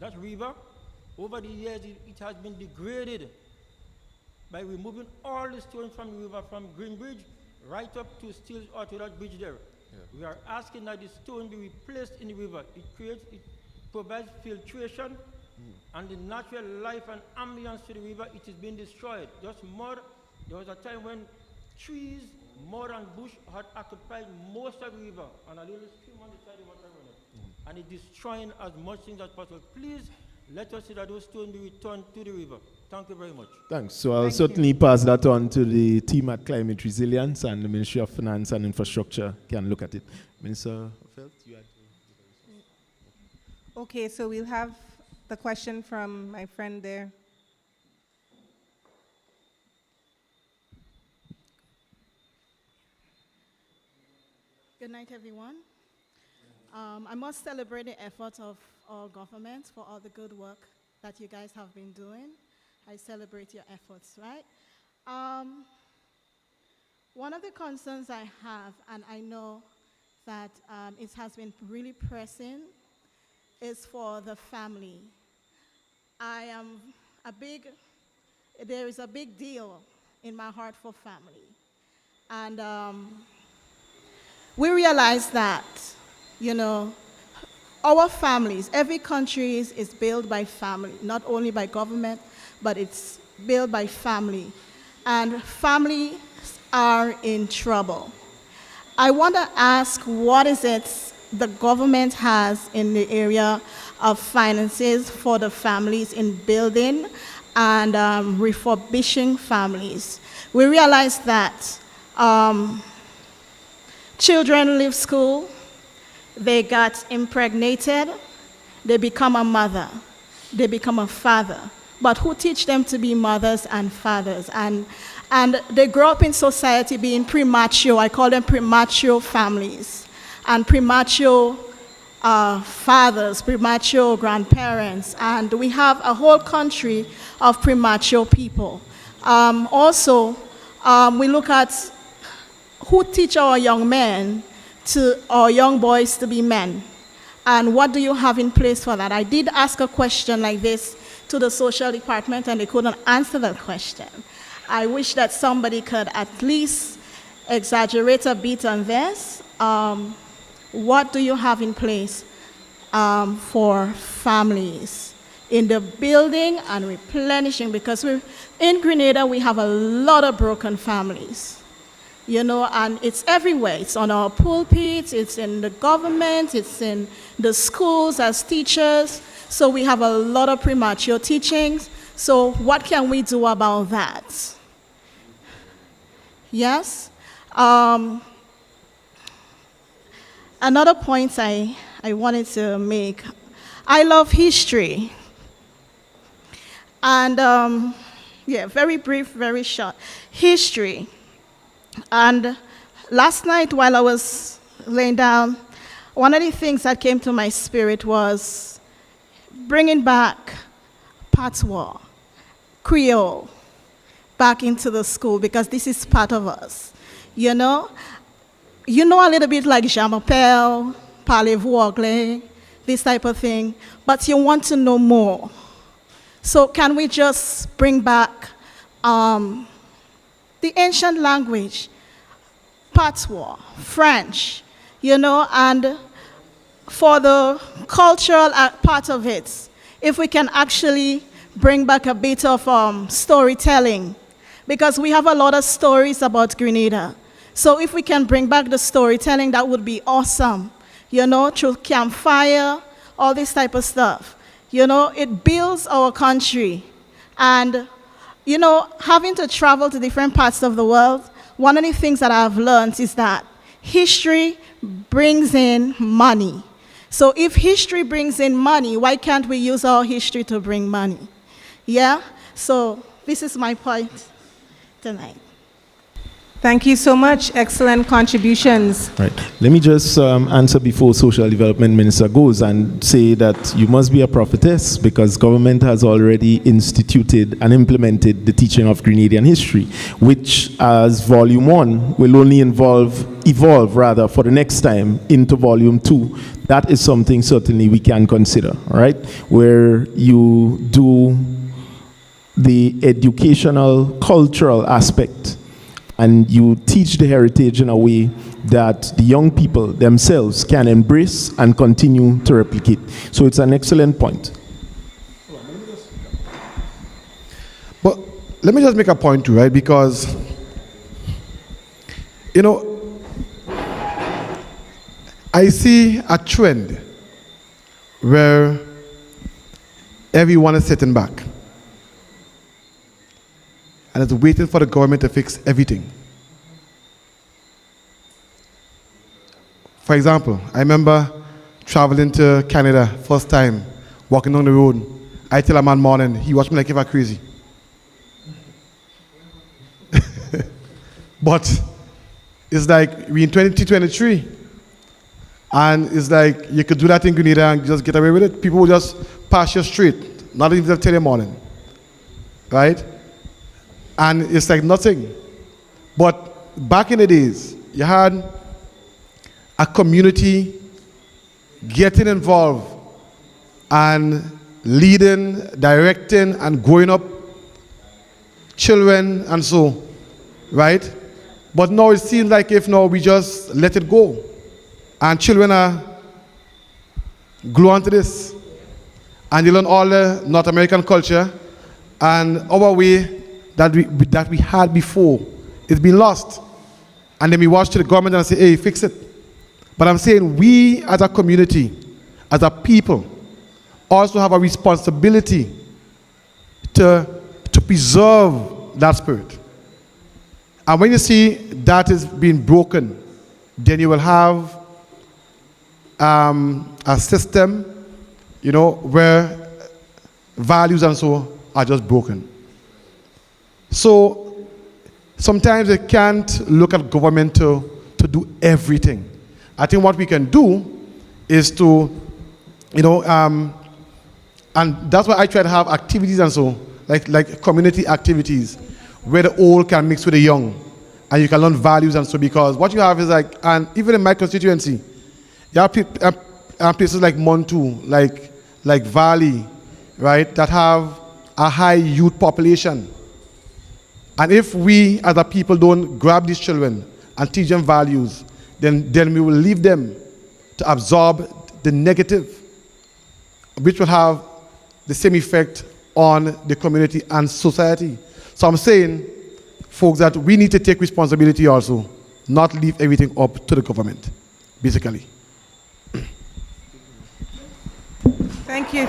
That river, over the years, it has been degraded by removing all the stones from the river, from Greenbridge right up to Steel Orthodox Bridge there. Yeah. We are asking that the stone be replaced in the river. It provides filtration and the natural life and ambience to the river. It is being destroyed. Just mud. There was a time when trees, mud and bush had occupied most of the river, and a little stream on the side of water running. And it's destroying as much things as possible. Please let us see that those stones be returned to the river. Thank you very much. Thanks. So I'll certainly pass that on to the team at Climate Resilience, and the Ministry of Finance and Infrastructure can look at it. Minister of Health, you had to. Okay, so we'll have the question from my friend there. Good night, everyone. I must celebrate the efforts of our government for all the good work that you guys have been doing. I celebrate your efforts, right? One of the concerns I have, and I know that it has been really pressing, is for the family. There is a big deal in my heart for family. And we realize that, you know, our families, every country is built by family, not only by government, but it's built by family. And families are in trouble. I want to ask, what is it the government has in the area of finances for the families in building and refurbishing families? We realize that children leave school, they got impregnated, they become a mother, they become a father. But who teach them to be mothers and fathers? And they grow up in society being premature. I call them premature families. And premature fathers, premature grandparents. And we have a whole country of premature people. Also, we look at who teach our young men our young boys to be men. And what do you have in place for that? I did ask a question like this to the social department, and they couldn't answer that question. I wish that somebody could at least exaggerate a bit on this. What do you have in place for families in the building and replenishing? Because in Grenada, we have a lot of broken families. You know, and it's everywhere. It's on our pulpits, it's in the government, it's in the schools as teachers. So we have a lot of premature teachings. So what can we do about that? Yes? Another point I wanted to make. I love history. And yeah, very brief, very short. History. And last night while I was laying down, one of the things that came to my spirit was bringing back patois, Creole, back into the school because this is part of us. You know a little bit like Je m'appelle, parlez-vous anglais, this type of thing, but you want to know more. So can we just bring back the ancient language, patois, French, and for the cultural part of it, if we can actually bring back a bit of storytelling, because we have a lot of stories about Grenada. So if we can bring back the storytelling, that would be awesome. Through campfire, all this type of stuff. It builds our country. And, having to travel to different parts of the world, one of the things that I've learned is that history brings in money. So if history brings in money, why can't we use our history to bring money? Yeah? So this is my point tonight. Thank you so much. Excellent contributions. Right. Let me just answer before Social Development Minister goes and say that you must be a prophetess because government has already instituted and implemented the teaching of Grenadian history, which as volume 1 will only evolve for the next time into volume 2. That is something certainly we can consider, all right? Where you do the educational, cultural aspect and you teach the heritage in a way that the young people themselves can embrace and continue to replicate. So it's an excellent point. But let me just make a point too, right? Because, I see a trend where everyone is sitting back and is waiting for the government to fix everything. For example, I remember traveling to Canada, first time, walking down the road. I tell a man morning, he watched me like if I'm crazy. But it's like we in 2023, and it's like you could do that in Grenada and just get away with it. People will just pass you straight, not even till the morning, right? And it's like nothing. But back in the days, you had a community getting involved and leading, directing, and growing up children and so, right? But now it seems like if now we just let it go, and children are glue onto this, and they learn all the North American culture, and our way that we had before, it's been lost. And then we watch to the government and say, hey, fix it. But I'm saying we as a community, as a people, also have a responsibility to preserve that spirit. And when you see that is being broken, then you will have a system, where values and so are just broken. So sometimes you can't look at government to do everything. I think what we can do is to, and that's why I try to have activities and so, like community activities, where the old can mix with the young, and you can learn values and so, because what you have is like, and even in my constituency, you have places like Montu, like Valley, right, that have a high youth population. And if we as a people don't grab these children and teach them values, then we will leave them to absorb the negative, which will have the same effect on the community and society. So I'm saying, folks, that we need to take responsibility also, not leave everything up to the government, basically. Thank you.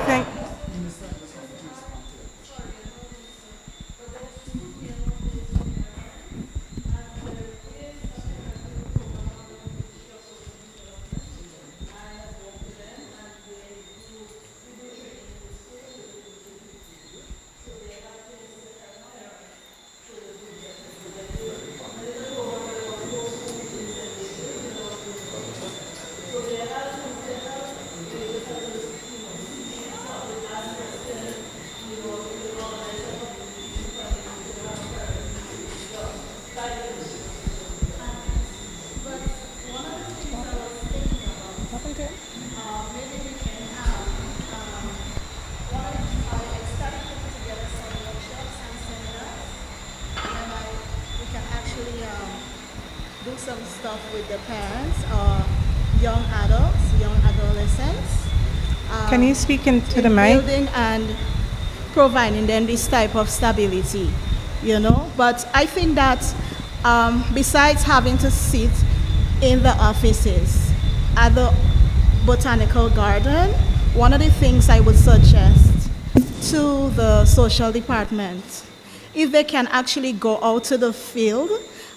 do some stuff with the parents or young adults, young adolescents. Can you speak into the in mic? Building and providing them this type of stability, you know. But I think that besides having to sit in the offices at the botanical garden, one of the things I would suggest to the social department, if they can actually go out to the field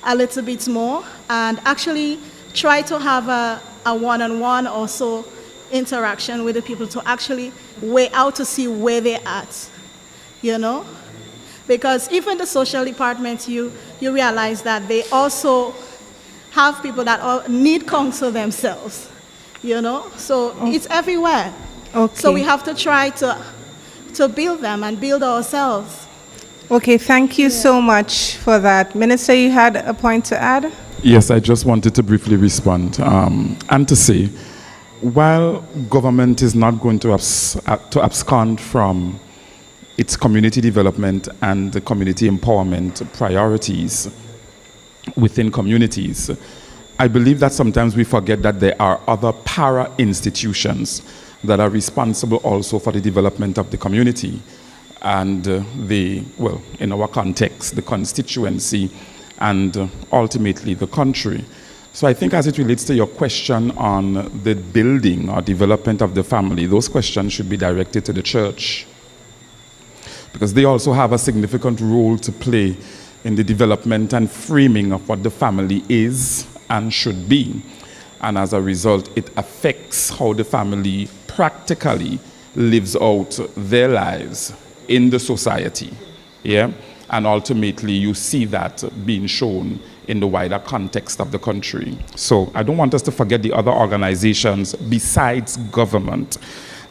a little bit more and actually try to have a one-on-one or so interaction with the people to actually weigh out to see where they're at, you know? Because even the social department, you realize that they also have people that need counsel themselves, you know? So it's everywhere. Okay. So we have to try to build them and build ourselves. Okay, thank you so much for that. Minister, you had a point to add? Yes, I just wanted to briefly respond and to say, while government is not going to abscond from its community development and the community empowerment priorities within communities, I believe that sometimes we forget that there are other para-institutions that are responsible also for the development of the community and in our context, the constituency and ultimately the country. So I think as it relates to your question on the building or development of the family, those questions should be directed to the church, because they also have a significant role to play in the development and framing of what the family is and should be. And as a result, it affects how the family practically lives out their lives in the society. Yeah? And ultimately, you see that being shown in the wider context of the country. So I don't want us to forget the other organizations besides government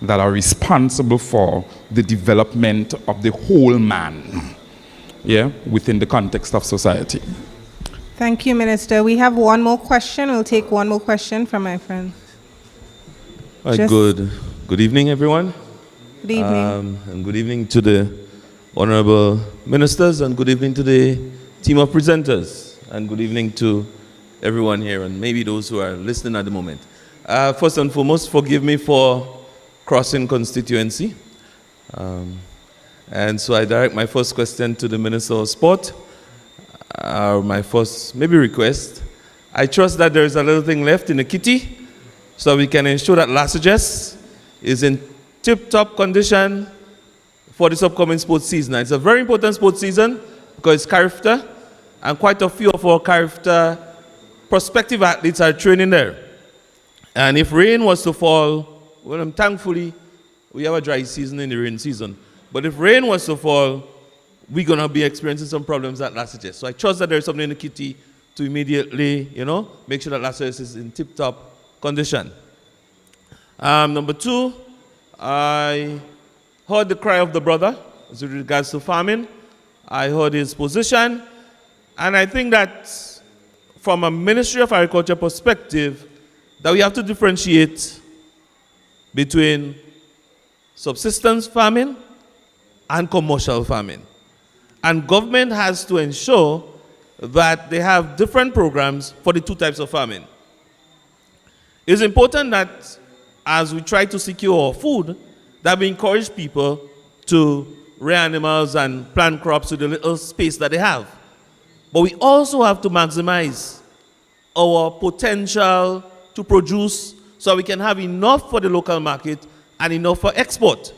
that are responsible for the development of the whole man, yeah, within the context of society. Thank you, Minister. We have one more question. We'll take one more question from my friend. Good evening, everyone. Good evening. And good evening to the honorable ministers, and good evening to the team of presenters, and good evening to everyone here, and maybe those who are listening at the moment. First and foremost, forgive me for crossing constituency. And so I direct my first question to the Minister of Sport. My first maybe request. I trust that there is a little thing left in the kitty so we can ensure that Lassages is in tip-top condition for this upcoming sports season. It's a very important sports season because it's character, and quite a few of our character prospective athletes are training there. And if rain was to fall, well, thankfully, we have a dry season in the rain season. But if rain was to fall, we're going to be experiencing some problems at Lassages. So I trust that there's something in the kitty to immediately, make sure that Lassages is in tip-top condition. Number two, I heard the cry of the brother as with regards to farming. I heard his position. And I think that from a Ministry of Agriculture perspective, that we have to differentiate between subsistence farming and commercial farming. And government has to ensure that they have different programs for the two types of farming. It's important that as we try to secure our food, that we encourage people to rear animals and plant crops with the little space that they have. But we also have to maximize our potential to produce so we can have enough for the local market and enough for export.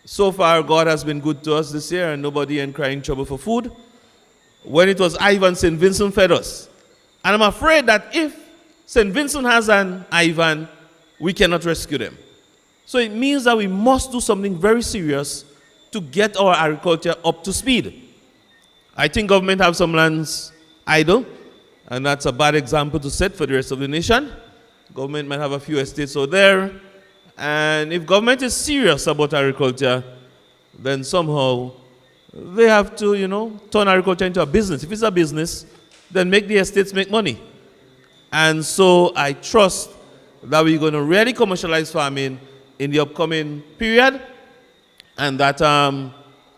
So far, God has been good to us this year, and nobody ain't crying trouble for food. When it was Ivan, St. Vincent fed us. And I'm afraid that if St. Vincent has an Ivan, we cannot rescue them. So it means that we must do something very serious to get our agriculture up to speed. I think government have some lands idle, and that's a bad example to set for the rest of the nation. Government might have a few estates over there. And if government is serious about agriculture, then somehow they have to, turn agriculture into a business. If it's a business, then make the estates make money. And so I trust that we're going to really commercialize farming in the upcoming period, and that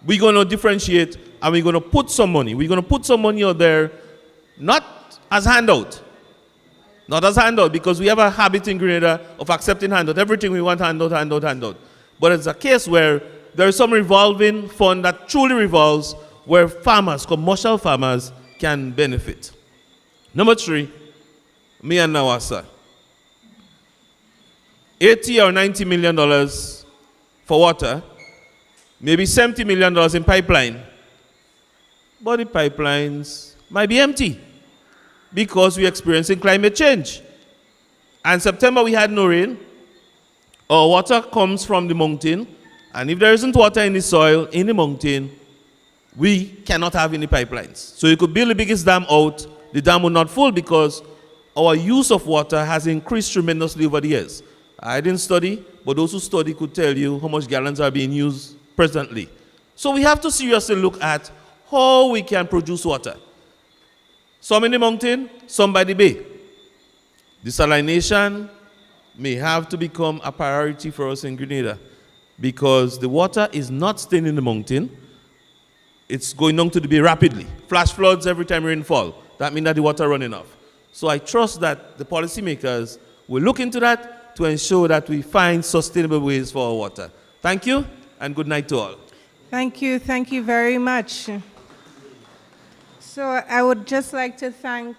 we're going to differentiate, and we're going to put some money. We're going to put some money out there not as handout. Not as handout, because we have a habit in Grenada of accepting handout. Everything we want, handout, handout, handout. But it's a case where there is some revolving fund that truly revolves, where farmers, commercial farmers, can benefit. Number 3, me and Nawasa. $80 or $90 million for water, maybe $70 million in pipeline. But the pipelines might be empty because we're experiencing climate change. And September we had no rain. Our water comes from the mountain, and if there isn't water in the soil, in the mountain, we cannot have any pipelines. So you could build the biggest dam out, the dam will not full because our use of water has increased tremendously over the years. I didn't study, but those who study could tell you how much gallons are being used presently. So we have to seriously look at how we can produce water. Some in the mountain, some by the bay. Desalination may have to become a priority for us in Grenada because the water is not staying in the mountain. It's going down to the bay rapidly. Flash floods every time rainfall. That means that the water running off. So I trust that the policymakers will look into that to ensure that we find sustainable ways for our water. Thank you, and good night to all. Thank you very much. So I would just like to thank...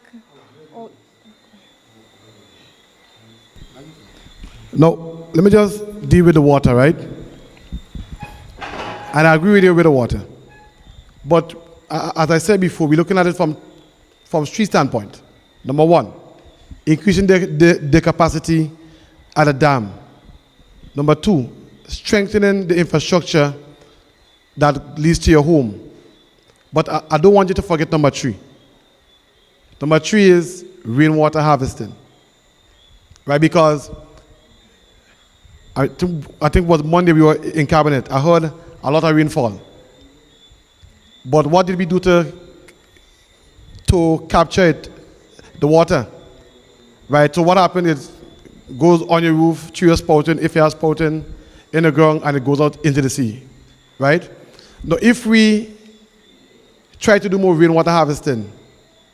No, let me just deal with the water, right? And I agree with you with the water. But as I said before, we're looking at it from street standpoint. Number 1, increasing the capacity at a dam. Number 2, strengthening the infrastructure that leads to your home. But I don't want you to forget number 3. Number 3 is rainwater harvesting, right? Because I think it was Monday we were in cabinet. I heard a lot of rainfall. But what did we do to capture it, the water, right? So what happened is goes on your roof, through your spouting, if you are spouting, in the ground, and it goes out into the sea, right? Now, if we try to do more rainwater harvesting,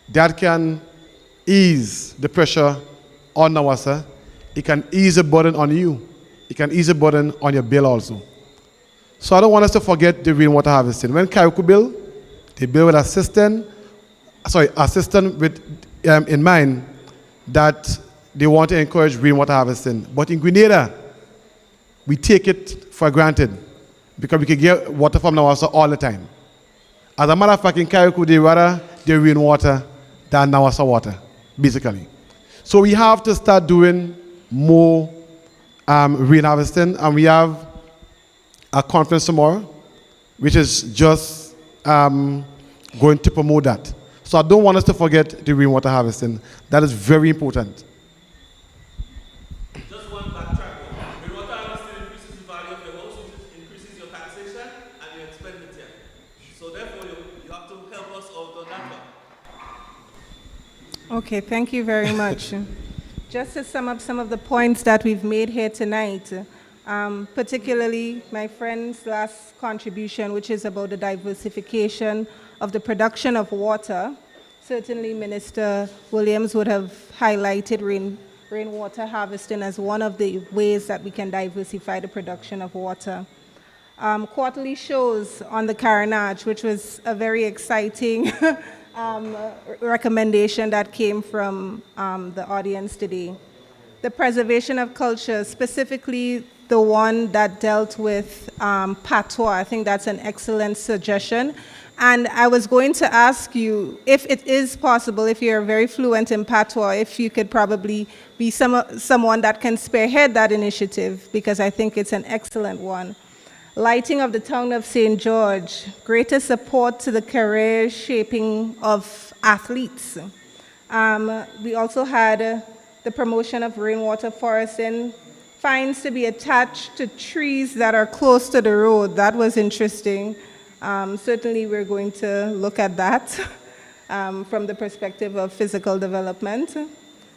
that can ease the pressure on Nawasa. It can ease the burden on you. It can ease the burden on your bill also. So I don't want us to forget the rainwater harvesting. When Kairouku build, they build with a system with in mind that they want to encourage rainwater harvesting. But in Grenada, we take it for granted because we can get water from Nawasa all the time. As a matter of fact, in Kairouku, they rather the rainwater than Nawasa water, basically. So we have to start doing more rain harvesting, and we have a conference tomorrow, which is just going to promote that. So I don't want us to forget the rainwater harvesting. That is very important. Just one backtrack. Rainwater harvesting increases the value of your house, which increases your taxation and your expenditure. So therefore, you have to help us out on that one. Okay, thank you very much. Just to sum up some of the points that we've made here tonight, particularly my friend's last contribution, which is about the diversification of the production of water. Certainly, Minister Williams would have highlighted rainwater harvesting as one of the ways that we can diversify the production of water. Quarterly shows on the Carenage, which was a very exciting recommendation that came from the audience today. The preservation of culture, specifically the one that dealt with patois. I think that's an excellent suggestion. And I was going to ask you, if it is possible, if you're very fluent in patois, if you could probably be someone that can spearhead that initiative, because I think it's an excellent one. Lighting of the town of St. George, greater support to the career shaping of athletes. We also had the promotion of rainwater foresting, fines to be attached to trees that are close to the road. That was interesting. Certainly we're going to look at that from the perspective of physical development.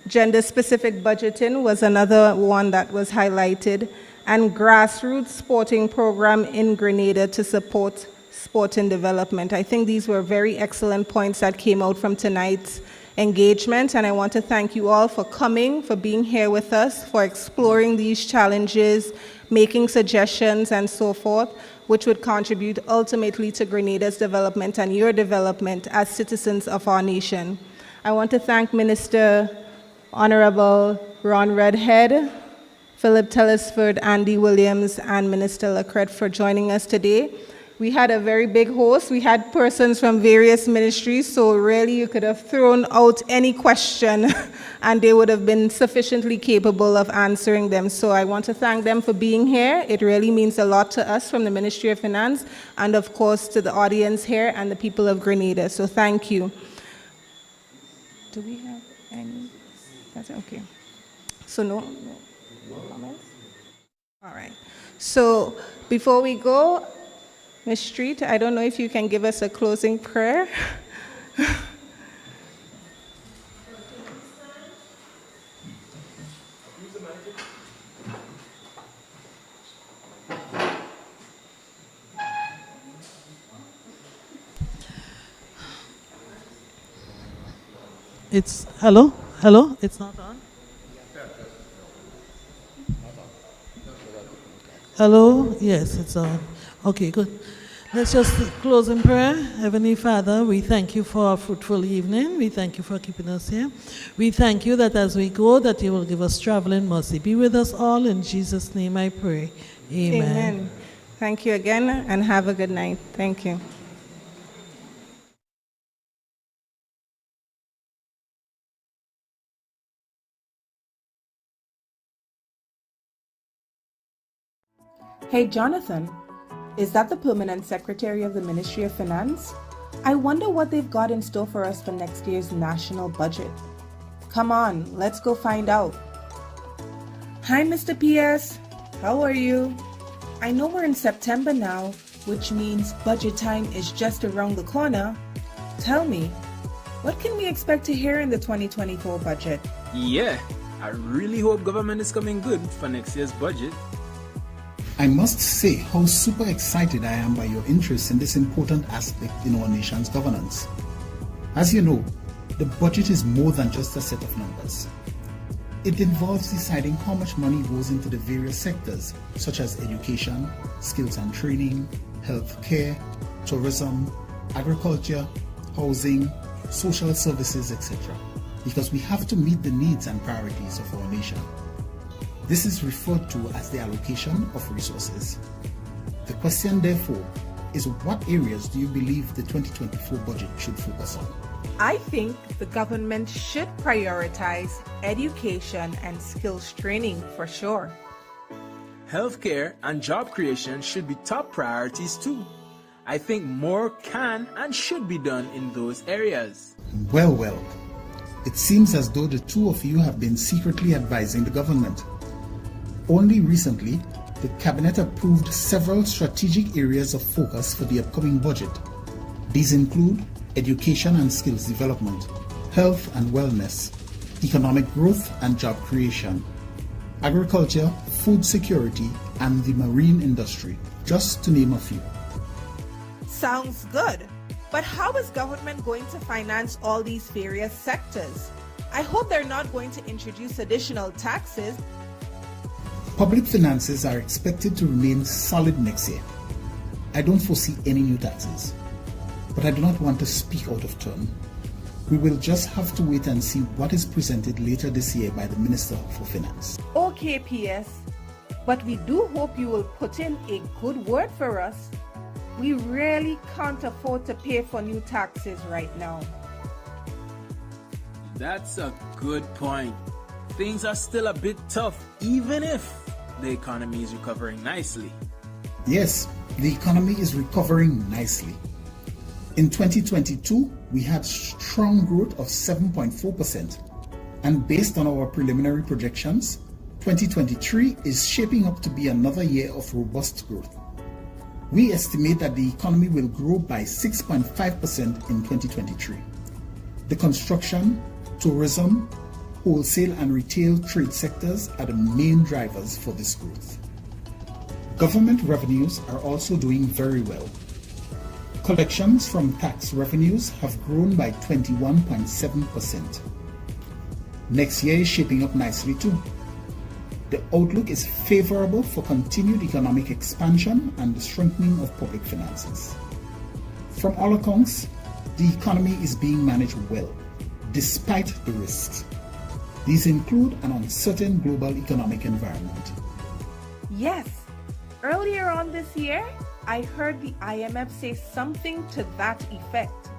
Gender-specific budgeting was another one that was highlighted, and grassroots sporting program in Grenada to support sport and development. I think these were very excellent points that came out from tonight's engagement, and I want to thank you all for coming, for being here with us, for exploring these challenges, making suggestions, and so forth, which would contribute ultimately to Grenada's development and your development as citizens of our nation. I want to thank Minister Honorable Ron Redhead, Philip Telesford, Andy Williams, and Minister Lacrette for joining us today. We had a very big host. We had persons from various ministries, so really you could have thrown out any question and they would have been sufficiently capable of answering them. So I want to thank them for being here. It really means a lot to us from the Ministry of Finance and of course to the audience here and the people of Grenada. So thank you. Do we have any? That's okay. So no comments? All right. So before we go, Ms. Street, I don't know if you can give us a closing prayer. It's, hello? Hello? It's not on? Hello? Yes, it's on. Okay, good. Let's just close in prayer. Heavenly Father, we thank you for a fruitful evening. We thank you for keeping us here. We thank you that as we go, that you will give us traveling mercy. Be with us all. In Jesus' name I pray. Amen. Amen. Thank you again and have a good night. Thank you. Hey, Jonathan. Is that the Permanent Secretary of the Ministry of Finance? I wonder what they've got in store for us for next year's national budget. Come on, let's go find out. Hi, Mr. PS. How are you? I know we're in September now, which means budget time is just around the corner. Tell me, what can we expect to hear in the 2024 budget? Yeah, I really hope government is coming good for next year's budget. I must say how super excited I am by your interest in this important aspect in our nation's governance. As you know, the budget is more than just a set of numbers. It involves deciding how much money goes into the various sectors, such as education, skills and training, health care, tourism, agriculture, housing, social services, etc. Because we have to meet the needs and priorities of our nation. This is referred to as the allocation of resources. The question, therefore, is what areas do you believe the 2024 budget should focus on? I think the government should prioritize education and skills training for sure. Healthcare and job creation should be top priorities too. I think more can and should be done in those areas. Well, it seems as though the two of you have been secretly advising the government. Only recently, the Cabinet approved several strategic areas of focus for the upcoming budget. These include education and skills development, health and wellness, economic growth and job creation, agriculture, food security, and the marine industry, just to name a few. Sounds good. But how is government going to finance all these various sectors? I hope they're not going to introduce additional taxes. Public finances are expected to remain solid next year. I don't foresee any new taxes, but I do not want to speak out of turn. We will just have to wait and see what is presented later this year by the Minister for Finance. Okay, PS, but we do hope you will put in a good word for us. We really can't afford to pay for new taxes right now. That's a good point. Things are still a bit tough, even if the economy is recovering nicely. Yes, the economy is recovering nicely. In 2022, we had strong growth of 7.4%, and based on our preliminary projections, 2023 is shaping up to be another year of robust growth. We estimate that the economy will grow by 6.5% in 2023. The construction, tourism, wholesale and retail trade sectors are the main drivers for this growth. Government revenues are also doing very well. Collections from tax revenues have grown by 21.7%. Next year is shaping up nicely too. The outlook is favorable for continued economic expansion and the strengthening of public finances. From all accounts, the economy is being managed well, despite the risks. These include an uncertain global economic environment. Yes, earlier on this year, I heard the IMF say something to that effect.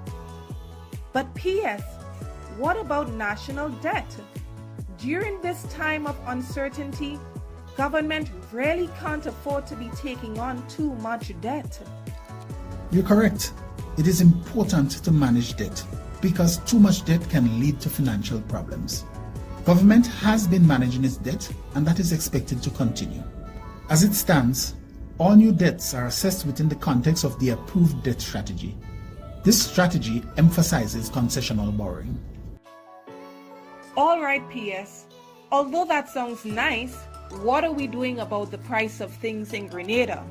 But P.S., what about national debt? During this time of uncertainty, government really can't afford to be taking on too much debt. You're correct. It is important to manage debt because too much debt can lead to financial problems. Government has been managing its debt and that is expected to continue. As it stands, all new debts are assessed within the context of the approved debt strategy. This strategy emphasizes concessional borrowing. All right, P.S. Although that sounds nice, what are we doing about the price of things in Grenada?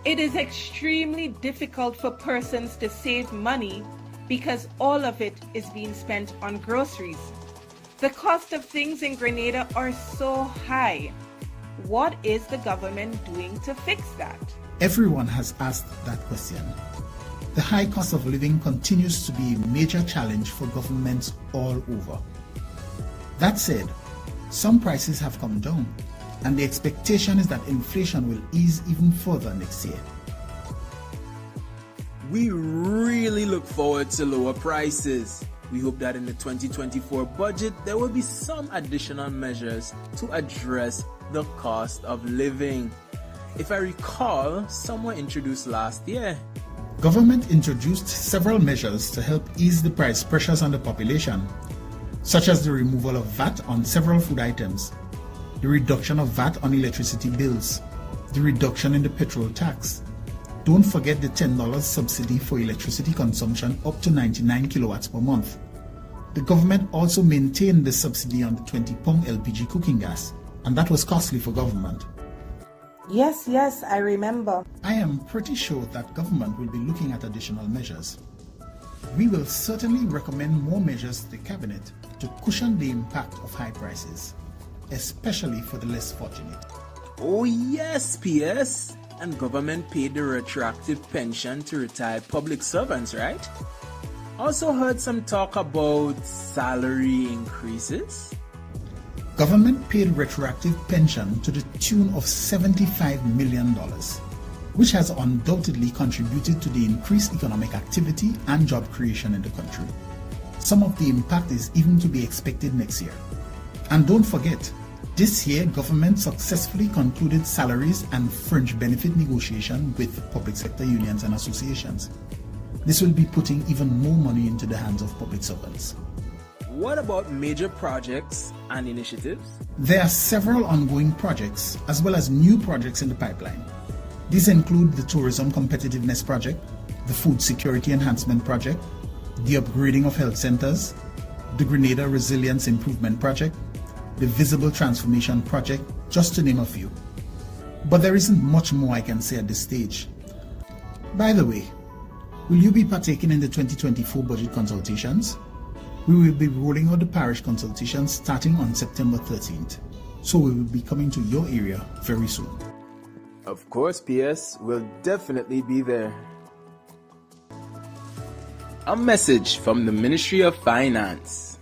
It is extremely difficult for persons to save money because all of it is being spent on groceries. The cost of things in Grenada are so high. What is the government doing to fix that? Everyone has asked that question. The high cost of living continues to be a major challenge for governments all over. That said, some prices have come down, and the expectation is that inflation will ease even further next year. We really look forward to lower prices. We hope that in the 2024 budget, there will be some additional measures to address the cost of living. If I recall, some were introduced last year. Government introduced several measures to help ease the price pressures on the population, such as the removal of VAT on several food items, the reduction of VAT on electricity bills, the reduction in the petrol tax. Don't forget the $10 subsidy for electricity consumption up to 99 kilowatts per month. The government also maintained the subsidy on the 20-pound LPG cooking gas, and that was costly for government. Yes, I remember. I am pretty sure that government will be looking at additional measures. We will certainly recommend more measures to the cabinet to cushion the impact of high prices, especially for the less fortunate. Oh yes, PS. And government paid the retroactive pension to retired public servants, right? Also heard some talk about salary increases. Government paid retroactive pension to the tune of $75 million, which has undoubtedly contributed to the increased economic activity and job creation in the country. Some of the impact is even to be expected next year. And don't forget, this year government successfully concluded salaries and fringe benefit negotiation with public sector unions and associations. This will be putting even more money into the hands of public servants. What about major projects and initiatives? There are several ongoing projects as well as new projects in the pipeline. These include the Tourism Competitiveness Project, the Food Security Enhancement Project, the upgrading of health centers, the Grenada Resilience Improvement Project, the Visible Transformation Project, just to name a few. But there isn't much more I can say at this stage. By the way, will you be partaking in the 2024 budget consultations? We will be rolling out the parish consultations starting on September 13th, so we will be coming to your area very soon. Of course, PS, we'll definitely be there. A message from the Ministry of Finance.